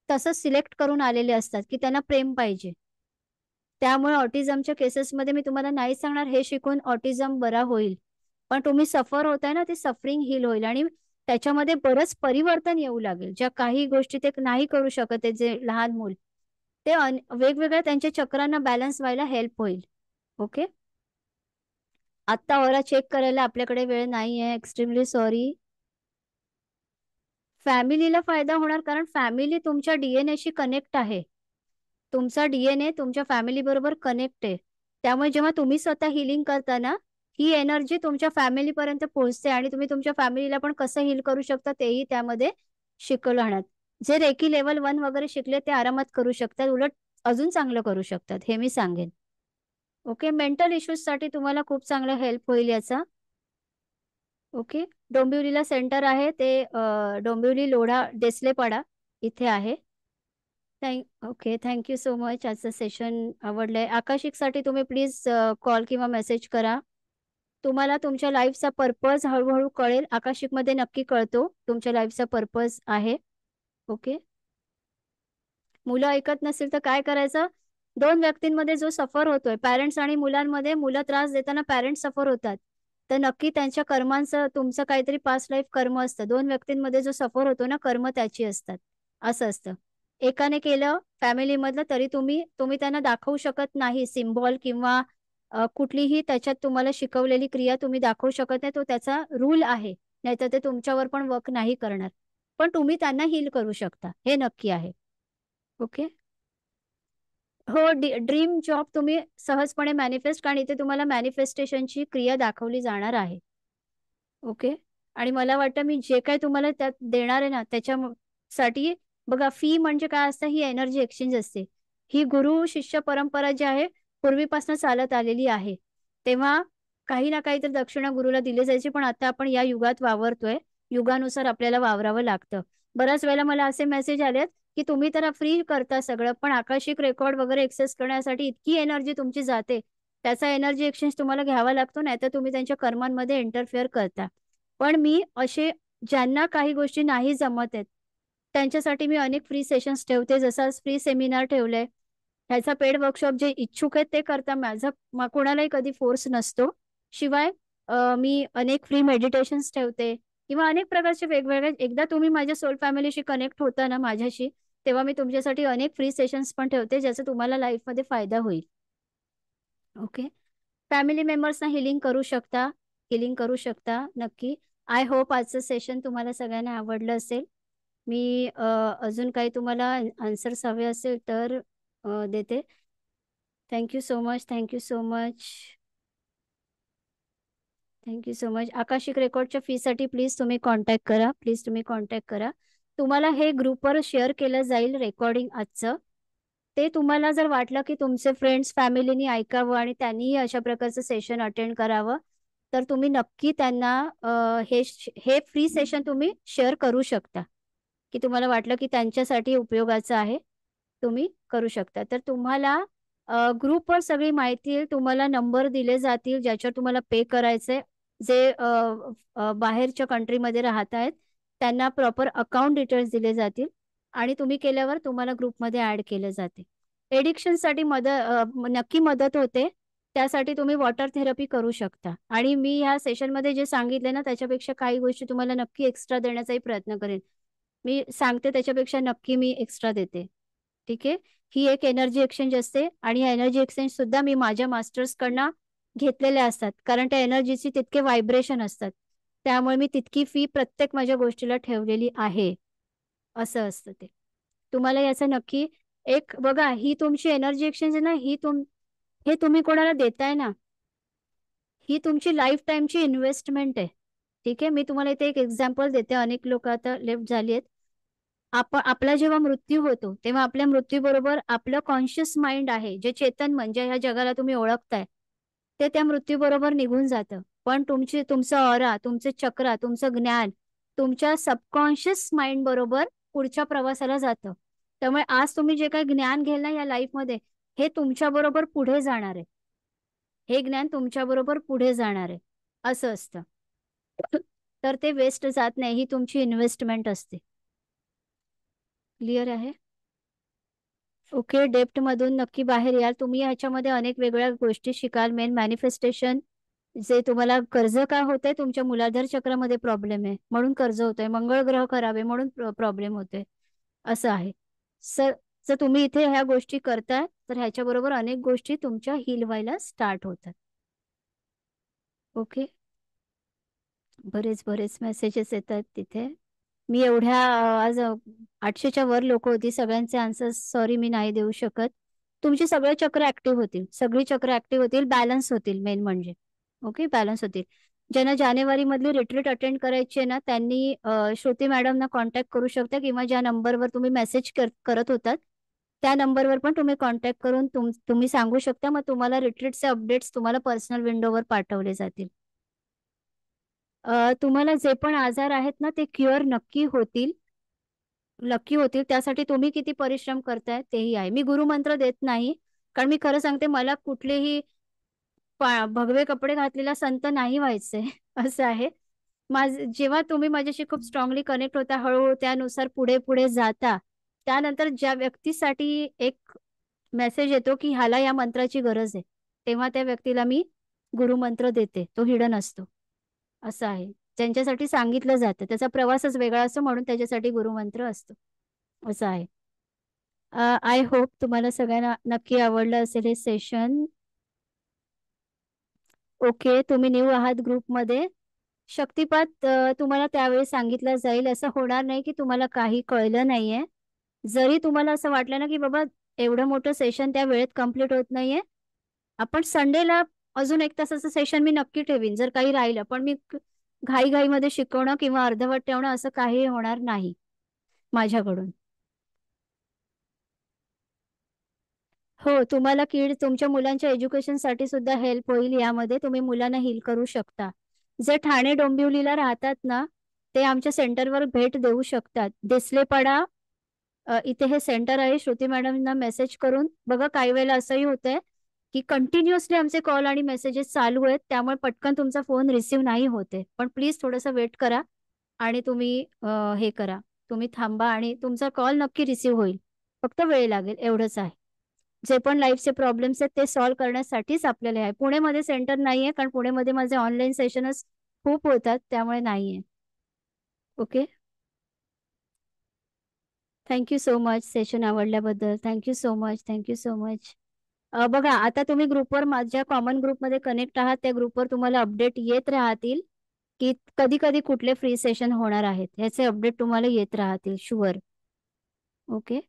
तसं सिलेक्ट करून आलेले असतात की त्यांना प्रेम पाहिजे. त्यामुळे ऑटिझमच्या केसेसमध्ये मी तुम्हाला नाही सांगणार हे शिकून ऑटिझम बरा होईल, पण तुम्ही सफर होताय ना ते सफरिंग हील होईल आणि त्याच्यामध्ये बरंच परिवर्तन येऊ लागेल. ज्या काही गोष्टी ते नाही करू शकत आहे, जे लहान मूल, ते वेगवेगळ्या त्यांच्या चक्रांना बॅलन्स व्हायला हेल्प होईल. ओके, आता ओरा चेक करायला आपल्याकडे वेळ नाहीये, एक्स्ट्रीमली सॉरी. फॅमिलीला फायदा होणार, कारण फॅमिली तुमच्या डीएनए शी कनेक्ट आहे. तुमचा डीएनए तुमच्या फॅमिली बरोबर कनेक्ट आहे. त्यामुळे जेव्हा तुम्ही स्वतः हिलिंग करता ना, ही एनर्जी तुमच्या फॅमिली पर्यंत पोहोचते आणि तुम्ही तुमच्या फॅमिलीला पण कसं हील करू शकता तेही त्यामध्ये शिकवलं राहणार. जे रेकी लेवल 1 वगैरे शिकले ते आरामात करू शकतात, उलट अजून चांगलं करू शकतात, हे मी सांगेन. ओके, मेंटल इश्यूज साठी तुम्हाला खूप चांगला हेल्प होईल याचा. ओके, डोंबिवलीला सेंटर आहे ते, डोंबिवली लोढा डेसलेपाडा इथे आहे. Okay, thank you so much. आजचं सेशन आवडलंय. आकाशिकसाठी तुम्ही प्लीज कॉल किंवा मेसेज करा. तुम्हाला तुमच्या लाईफचा पर्पज हळूहळू कळेल. आकाशिकमध्ये नक्की कळतो तुमच्या लाईफचा पर्पज आहे. ओके, मुलं ऐकत नसेल तर काय करायचं? 2 व्यक्तींमध्ये जो सफर होतोय, पॅरेंट्स आणि मुलांमध्ये मुलं त्रास देताना पॅरेंट्स सफर होतात. तर नक्की त्यांच्या कर्मांचं तुमचं काहीतरी पास्ट लाईफ कर्म असतं. 2 व्यक्तींमध्ये जो सफर होतो ना, कर्म त्याची असतात. असं असतं. एकाने केलं फॅमिलीमधलं तरी तुम्ही तुम्ही त्यांना दाखवू शकत नाही सिम्बॉल किंवा कुठलीही त्याच्यात तुम्हाला शिकवलेली क्रिया तुम्ही दाखवू शकत नाही. तो त्याचा रूल आहे. नाहीतर ते तुमच्यावर पण वर्क नाही करणार. पण तुम्ही त्यांना हील करू शकता. हे नक्की आहे. ओके. हो, ड्रीम जॉब तुम्ही सहजपणे मॅनिफेस्ट कारण इथे तुम्हाला मॅनिफेस्टेशनची क्रिया दाखवली जाणार आहे. ओके. आणि मला वाटतं मी जे काही तुम्हाला त्यात देणार आहे ना, साठी बघा फी म्हणजे काय असतं, ही एनर्जी एक्सचेंज असते. ही गुरु-शिष्य परंपरा जी आहे, पूर्वीपासून चालत आलेली आहे. तेव्हा काही ना काहीतरी दक्षिणा गुरुला दिली जायची, पण आता आपण या युगात वावरतोय. युगानुसार आपल्याला वावरावं लागतं. बऱ्याच वेळेला मला असे मेसेज आलेत, की तुम्ही तर फ्री करता सगळं, पण आकाशिक रेकॉर्ड वगैरे एक्सेस करण्यासाठी इतकी एनर्जी तुमची जाते. त्याचा एनर्जी एक्सचेंज तुम्हाला घ्यावा लागतो, नाहीतर तुम्ही त्यांच्या कर्मांमध्ये इंटरफेअर करता. पण मी असे ज्यांना काही गोष्टी नाही जमत आहेत, त्यांच्यासाठी मी अनेक फ्री सेशन्स ठेवते. जसं आज फ्री सेमिनार ठेवलंय. ह्याचा पेड वर्कशॉप जे इच्छुक आहेत ते करता. कोणालाही कधी फोर्स नसतो. शिवाय मी अनेक फ्री मेडिटेशन्स ठेवते किंवा अनेक प्रकारचे वेगवेगळे एकदा तुम्ही माझ्या सोल फॅमिलीशी कनेक्ट होता ना माझ्याशी, तेव्हा मी तुमच्यासाठी अनेक फ्री सेशन्स पण ठेवते, ज्याचा तुम्हाला लाईफमध्ये फायदा होईल. ओके. फॅमिली मेंबर्सना हिलिंग करू शकता. हिलिंग करू शकता नक्की. आय होप आजचं सेशन तुम्हाला सगळ्यांना आवडलं असेल. मी अजून काही तुम्हाला आन्सर्स हवे असेल तर देते. Thank you so much. Thank you so much. Thank you so much. Akashic रेकॉर्डच्या फीसाठी प्लीज तुम्ही कॉन्टॅक्ट करा. प्लीज तुम्ही कॉन्टॅक्ट करा. तुम्हाला हे ग्रुपवर शेअर केलं जाईल रेकॉर्डिंग आजचं. ते तुम्हाला जर वाटलं, की तुमचे फ्रेंड्स, फॅमिलीनी ऐकावं आणि त्यांनीही अशा प्रकारचं सेशन अटेंड करावं, तर तुम्ही नक्की त्यांना हे फ्री सेशन तुम्ही शेअर करू शकता, की तुम्हाला वाटलं, की त्यांच्यासाठी उपयोगाचं आहे. तुम्ही करू शकता. तर तुम्हाला ग्रुपवर सगळी माहिती आहे. तुम्हाला नंबर दिले जातील, ज्याच्यावर तुम्हाला पे करायचंय. जे बाहेरच्या कंट्रीमध्ये राहत आहेत, त्यांना प्रॉपर अकाउंट डिटेल्स दिले जातील आणि तुम्ही केल्यावर तुम्हाला ग्रुपमध्ये ॲड केलं जाते. एडिक्शनसाठी नक्की मदत होते. त्यासाठी तुम्ही वॉटर थेरपी करू शकता आणि मी ह्या सेशनमध्ये जे सांगितले ना, त्याच्यापेक्षा काही गोष्टी तुम्हाला नक्की एक्स्ट्रा देण्याचाही प्रयत्न करेन. मी सांगते त्याच्यापेक्षा नक्की मी एक्स्ट्रा देते. ठीक आहे. ही एक एनर्जी एक्सचेंज असते आणि ह्या एनर्जी एक्सचेंज सुद्धा मी माझ्या मास्टर्सकडनं घेतलेल्या असतात. कारण त्या एनर्जीची तितके व्हायब्रेशन असतात. त्यामुळे मी तितकी फी प्रत्येक माझ्या गोष्टीला ठेवलेली आहे. असं असतं ते. तुम्हाला याचं नक्की एक बघा ही तुमची एनर्जी एक्सचेंज आहे ना, हे तुम्ही कोणाला देताय ना, ही तुमची लाईफ टाईमची इन्व्हेस्टमेंट आहे. ठीक आहे. मी तुम्हाला इथे एक एक्झाम्पल देते. अनेक लोकं आता लेफ्ट झाली आहेत. आपला जेव्हा मृत्यू होतो, तेव्हा आपल्या मृत्यूबरोबर आपलं कॉन्शियस माइंड आहे, जे चेतन म्हणजे ह्या जगाला तुम्ही ओळखताय, ते त्या मृत्यूबरोबर निघून जातं. पण तुमचं ऑरा, तुमचे चक्रा, तुमचं ज्ञान तुमच्या सबकॉन्शियस माइंड बरोबर पुढच्या प्रवासाला जातं. त्यामुळे आज तुम्ही जे काही ज्ञान घ्याल ना या लाईफमध्ये, हे तुमच्याबरोबर पुढे जाणार आहे. हे ज्ञान तुमच्याबरोबर पुढे जाणार आहे. असं असतं. तर ते वेस्ट जात नाही. ही तुमची इन्व्हेस्टमेंट असते. क्लिअर आहे? ओके. डेप्थमधून नक्की बाहेर याल. तुम्ही ह्याच्यामध्ये अनेक वेगळ्या गोष्टी शिकाल. मेन मॅनिफेस्टेशन जे तुम्हाला कर्ज का होतंय, तुमच्या मूलाधार चक्रामध्ये प्रॉब्लेम आहे, म्हणून कर्ज होतंय. मंगळ ग्रह खराब आहे, म्हणून प्रॉब्लेम होतोय. असं आहे. सर जर तुम्ही इथे ह्या गोष्टी करताय, तर ह्याच्याबरोबर अनेक गोष्टी तुमच्या हील व्हायला स्टार्ट होतात. ओके. बरेच मेसेजेस येतात तिथे. मी एवढ्या आज 800च्या वर लोक होती. सगळ्यांचे आन्सर्स सॉरी मी नाही देऊ शकत. तुमची सगळे चक्र ऍक्टिव्ह होतील. सगळी चक्र ऍक्टिव्ह होतील. बॅलन्स होतील मेन म्हणजे. ओके. बॅलन्स होतील. ज्यांना जानेवारी मधली रिट्रीट अटेंड करायची आहे ना, त्यांनी श्रुती मॅडमना कॉन्टॅक्ट करू शकता किंवा ज्या नंबरवर तुम्ही मेसेज करत होतात, त्या नंबरवर पण तुम्ही कॉन्टॅक्ट करून तुम्ही सांगू शकता. मग तुम्हाला रिट्रीटचे अपडेट्स तुम्हाला पर्सनल विंडोवर पाठवले जातील. तुम्हाला जे पण आजार आहेत ना, ते क्युअर नक्की होतील. त्यासाठी तुम्ही किती परिश्रम करताय तेही आहे. मी गुरुमंत्र देत नाही. कारण मी खरं सांगते मला कुठलेही भगवे कपडे घातलेला संत नाही व्हायचंय. असं आहे. जेव्हा तुम्ही माझ्याशी खूप स्ट्रॉंगली कनेक्ट होता, हळूहळू त्यानुसार पुढे जाता, त्यानंतर ज्या व्यक्तीसाठी एक मेसेज येतो की ह्याला या मंत्राची गरज आहे, तेव्हा त्या व्यक्तीला मी गुरुमंत्र देते. तो हिडन असतो. असं आहे. ज्यांच्यासाठी सांगितलं जातं त्याचा प्रवासच वेगळा असतो, म्हणून त्याच्यासाठी गुरुमंत्र असतो. असं आहे. आय होप तुम्हाला सगळ्यांना नक्की आवडलं असेल हे सेशन. ओके, तुम्ही न्यू आहात ग्रुपमध्ये. शक्तिपात तुम्हाला त्यावेळी सांगितलं जाईल. असं होणार नाही की तुम्हाला काही कळलं नाहीये. जरी तुम्हाला असं वाटलं ना की बाबा एवढं मोठं सेशन त्या वेळेत कम्प्लीट होत नाहीये, आपण संडेला अजून 1 तासाचं सेशन मी नक्की ठेवीन जर काही राहिलं. पण मी घाईघाईमध्ये शिकवणं किंवा अर्धवट ठेवणं असं काही होणार नाही माझ्याकडून. हो, तुम्हाला तुमच्या मुलांच्या एज्युकेशनसाठी सुद्धा हेल्प होईल यामध्ये. तुम्ही मुलांना हील करू शकता. जे ठाणे डोंबिवलीला राहतात ना, ते आमच्या सेंटरवर भेट देऊ शकतात. देसलेपाडा इथे हे सेंटर आहे. श्रुती मॅडमना मेसेज करून बघा. काही वेळेला असंही होतंय की कंटिन्युअसली आमचे कॉल आणि मेसेजेस चालू आहेत. त्यामुळे पटकन तुमचा फोन रिसीव्ह नाही होते. पण प्लीज थोडंसं वेट करा आणि तुम्ही हे करा. तुम्ही थांबा आणि तुमचा कॉल नक्की रिसीव्ह होईल. फक्त वेळ लागेल एवढंच आहे. जे पण लाईफचे प्रॉब्लेम्स आहेत ते सॉल्व्ह करण्यासाठीच आपल्याला आहे. पुणेमध्ये सेंटर नाहीये, कारण पुणेमध्ये माझे ऑनलाईन सेशनच खूप होतात, त्यामुळे नाहीये. Okay, thank you so much session आवडल्याबद्दल. Thank you so much, thank you so much. बघा, आता तुम्ही ग्रुपवर माझ्या कॉमन ग्रुपमध्ये कनेक्ट आहात. त्या ग्रुपवर तुम्हाला अपडेट येत राहतील की कधी कधी कुठले फ्री सेशन होणार आहेत. ह्याचे अपडेट तुम्हाला येत राहतील शुअर. ओके,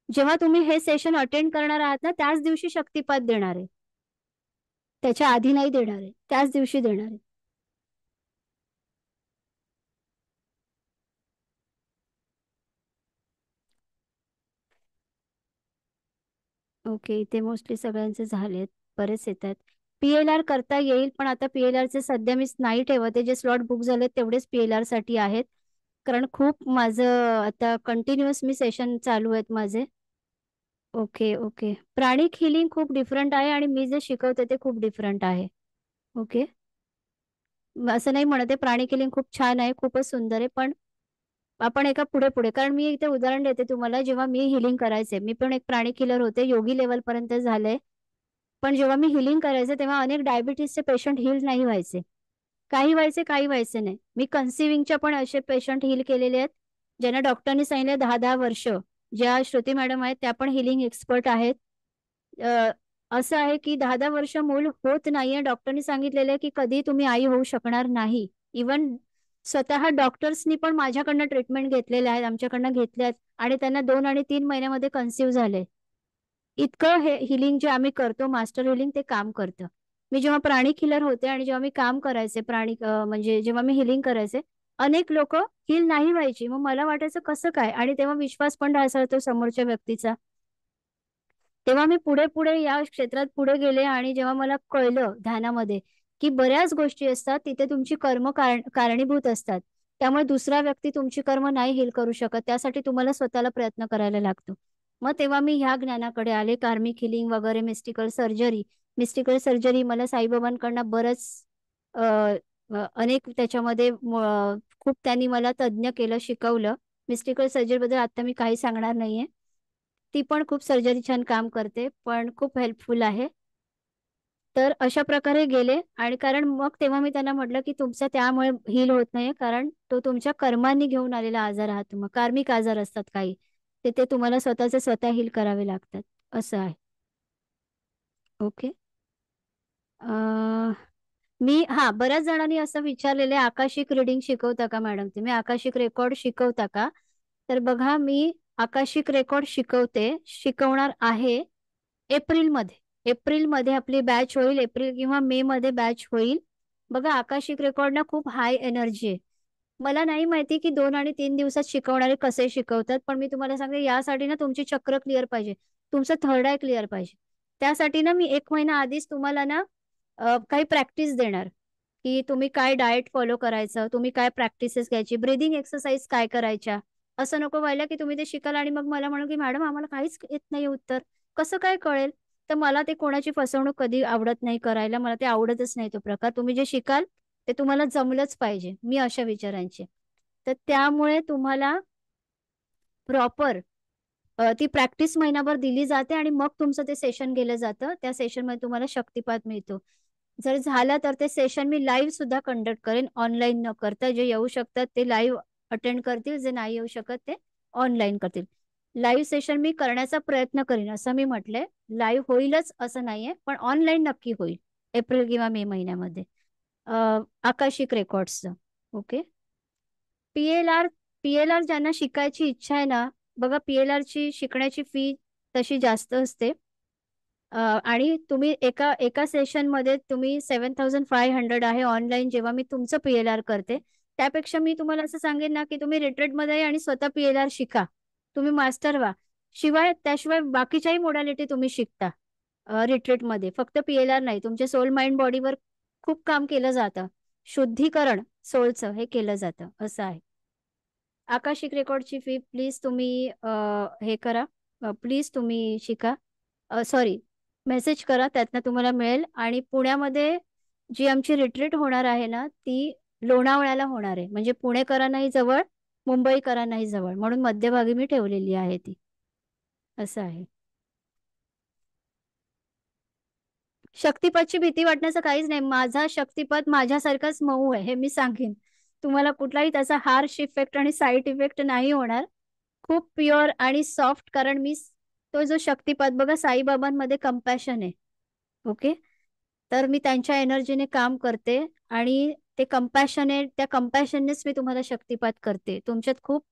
जेव्हा तुम्ही हे सेशन अटेंड करणार आहात ना, त्याच दिवशी शक्तिपात देणार आहे. त्याच्या आधी नाही देणार आहे, त्याच दिवशी देणार आहे. ओके, इथे मोस्टली सगळ्यांचे झालेत. बरेच येत आहेत. PLR करता येईल, पण आता PLR चे सध्या मी नाही ठेवत आहे. जे स्लॉट बुक झाले तेवढेच PLR साठी आहेत, कारण खूप माझं आता कंटिन्युअस मी सेशन चालू आहेत माझे. ओके ओके, प्राणिक हिलिंग खूप डिफरंट आहे आणि मी जे शिकवते ते खूप डिफरंट आहे. ओके, असं नाही म्हणते, प्राणिक हिलिंग खूप छान आहे, खूपच सुंदर आहे. पण आपण एका पुढे पुढे, कारण मी इथे उदाहरण देते तुम्हाला. जेव्हा मी हिलिंग करायचे, मी पण एक प्राणिक हिलर होते, योगी लेवल पर्यंत झाले. पण जेव्हा मी हिलिंग करायचे तेव्हा अनेक डायबिटीसचे पेशंट हील नाही व्हायचे. काही व्हायचे, काही व्हायचे नाही. मी कन्सिविंगच्या पण असे पेशंट हील केलेले आहेत, ज्यांना डॉक्टरनी सांगितले 10-10 वर्ष. ज्या श्रुती मॅडम आहेत त्या पण हिलिंग एक्सपर्ट आहेत. अ, असं आहे की 10-10 वर्ष मूल होत नाहीये. डॉक्टरनी सांगितलेलं आहे की कधी तुम्ही आई होऊ शकणार नाही. इवन स्वतः डॉक्टर्सनी पण माझ्याकडनं ट्रीटमेंट घेतलेल्या आहेत, आमच्याकडनं घेतल्या आहेत, आणि त्यांना 2 आणि 3 महिन्यामध्ये कन्सिव्ह झाले. इतकं हे हिलिंग जे आम्ही करतो, मास्टर हिलिंग, ते काम करतं. मी जेव्हा प्राणिक हिलर होते आणि जेव्हा मी काम करायचे म्हणजे जेव्हा मी हिलिंग करायचे, अनेक लोक हील नाही व्हायची. मग मला वाटायचं कसं काय, आणि तेव्हा विश्वास पण ढासळतो समोरच्या व्यक्तीचा. तेव्हा मी पुढे पुढे या क्षेत्रात पुढे गेले आणि जेव्हा मला कळलं ध्यानामध्ये की बऱ्याच गोष्टी असतात तिथे तुमची कर्म कारणीभूत असतात. त्यामुळे दुसरा व्यक्ती तुमची कर्म नाही हील करू शकत. त्यासाठी तुम्हाला स्वतःला प्रयत्न करायला लागतो. मग तेव्हा मी ह्या ज्ञानाकडे आले. कार्मिक हिलिंग वगैरे, मिस्टिकल सर्जरी. मिस्टिकल सर्जरी मला साईबाबांकडनं बरंच अ, अनेक त्याच्यामध्ये खूप त्यांनी मला तज्ज्ञ केलं, शिकवलं. मिस्टिकल सर्जरीबद्दल आता मी काही सांगणार नाहीये. ती पण खूप सर्जरी छान काम करते, पण खूप हेल्पफुल आहे. तर अशा प्रकारे गेले, आणि कारण मग तेव्हा मी त्यांना म्हटलं की तुमचा त्यामुळे हील होत नाहीये, कारण तो तुमच्या कर्मांनी घेऊन आलेला आजार आहात. तुम्ही कार्मिक आजार असतात काही, ते तुम्हाला स्वतःचे स्वतः हील करावे लागतात. असं आहे. ओके. बऱ्याच जणांनी असं विचारलेलं आहे, आकाशिक रिडिंग शिकवता का मॅडम तुम्ही, आकाशिक रेकॉर्ड शिकवता का? तर बघा, मी आकाशिक रेकॉर्ड शिकवणार आहे एप्रिलमध्ये. एप्रिलमध्ये आपली बॅच होईल, एप्रिल किंवा मे मध्ये बॅच होईल. बघा, आकाशिक रेकॉर्ड ना खूप हाय एनर्जी आहे. मला नाही माहिती की 2 आणि 3 दिवसात शिकवणारे कसे शिकवतात, पण मी तुम्हाला सांगते, यासाठी ना तुमची चक्र क्लिअर पाहिजे, तुमचं थर्ड आय क्लिअर पाहिजे. त्यासाठी ना मी 1 महिना आधीच तुम्हाला ना काही प्रॅक्टिस देणार, की तुम्ही काय डाएट फॉलो करायचं, तुम्ही काय प्रॅक्टिसेस घ्यायची, ब्रीदिंग एक्सरसाइज काय करायच्या. असं नको व्हायला की तुम्ही ते शिकाल आणि मग मला म्हणू की मॅडम आम्हाला काहीच येत नाही उत्तर, कसं काय कळेल. तर मला ते कोणाची फसवणूक कधी आवडत नाही करायला. मला ते आवडतच नाही तो प्रकार. तुम्ही जे शिकाल ते तुम्हाला जमलंच पाहिजे. मी अशा विचारांची. तर त्यामुळे तुम्हाला प्रॉपर ती प्रॅक्टिस महिनाभर दिली जाते आणि मग तुमचं ते सेशन केलं जातं. त्या सेशनमध्ये तुम्हाला शक्तिपात मिळतो. जर झालं तर ते सेशन मी लाईव्ह सुद्धा कंडक्ट करेन, ऑनलाईन न करता. जे येऊ शकतात ते लाईव्ह अटेंड करतील, जे नाही येऊ शकत ते ऑनलाईन करतील. लाईव्ह सेशन मी करण्याचा प्रयत्न करीन असं मी म्हटलंय. लाईव्ह होईलच असं नाहीये, पण ऑनलाईन नक्की होईल एप्रिल किंवा मे महिन्यामध्ये. आकाशिक रेकॉर्ड्सचं. ओके. पीएलआर पीएलआर ज्यांना शिकायची इच्छा आहे ना, बघा पीएलआर ची शिकण्याची फी तशी जास्त असते. आणि तुम्ही एका एका सेशनमध्ये तुम्ही 7,500 आहे ऑनलाईन, जेव्हा मी तुमचं पीएलआर करते. त्यापेक्षा मी तुम्हाला असं सांगेन ना, की तुम्ही रिट्रीटमध्ये या आणि स्वतः पीएलआर शिका. तुम्ही मास्टर व्हा. शिवाय त्याशिवाय बाकीच्याही मोडॅलिटी तुम्ही शिकता रिट्रीटमध्ये. फक्त पीएलआर नाही. तुमच्या सोल माइंड बॉडीवर खूप काम केलं जातं. शुद्धीकरण सोलचं हे केलं जातं, असं आहे. आकाशिक रेकॉर्डची फी प्लीज तुम्ही हे करा. प्लीज तुम्ही शिका. सॉरी, मेसेज करा, त्यातनं तुम्हाला मिळेल. आणि पुण्यामध्ये जी आमची रिट्रीट होणार आहे ना, ती लोणावळ्याला होणार आहे. म्हणजे पुणेकरांनाही जवळ, मुंबईकरांनाही जवळ, म्हणून मध्यभागी मी ठेवलेली आहे ती. असं आहे. शक्तिपतची भीती वाटण्याचं काहीच नाही. माझा शक्तिपत माझ्यासारखाच मऊ आहे, हे मी सांगेन. तुम्हाला कुठलाही त्याचा हार्श इफेक्ट आणि साईड इफेक्ट नाही होणार. खूप प्युअर आणि सॉफ्ट, कारण मी तो जो शक्तिपात बघा, साईबाबांमध्ये कंपॅशन आहे. ओके. तर मी त्यांच्या एनर्जीने काम करते आणि ते कंपॅशनेट, त्या कंपॅशननेच मी तुम्हाला शक्तिपात करते. तुमच्यात खूप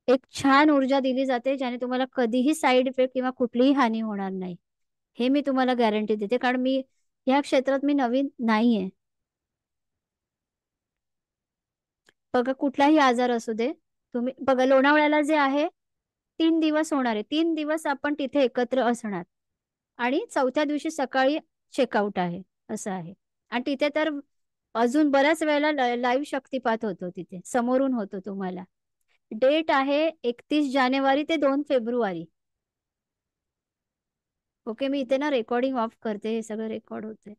एक छान ऊर्जा दिली जाते, ज्याने तुम्हाला कधीही साईड इफेक्ट किंवा कुठलीही हानी होणार नाही. हे मी तुम्हाला गॅरंटी देते, कारण मी ह्या क्षेत्रात मी नवीन नाहीये. बघा कुठलाही आजार असू दे, तुम्ही बघा लोणावळ्याला जे आहे 3 दिवस होणार आहे. 3 दिवस आपण तिथे एकत्र असणार आणि चौथ्या दिवशी सकाळी चेकआउट आहे, असं आहे. आणि तिथे तर अजून बऱ्याच वेळेला लाईव्ह शक्तिपात होतो, तिथे समोरून होतो तुम्हाला. डेट आहे 31 जानेवारी ते 2 फेब्रुवारी. ओके. मी इथे ना रेकॉर्डिंग ऑफ करते, हे सगळं रेकॉर्ड होते.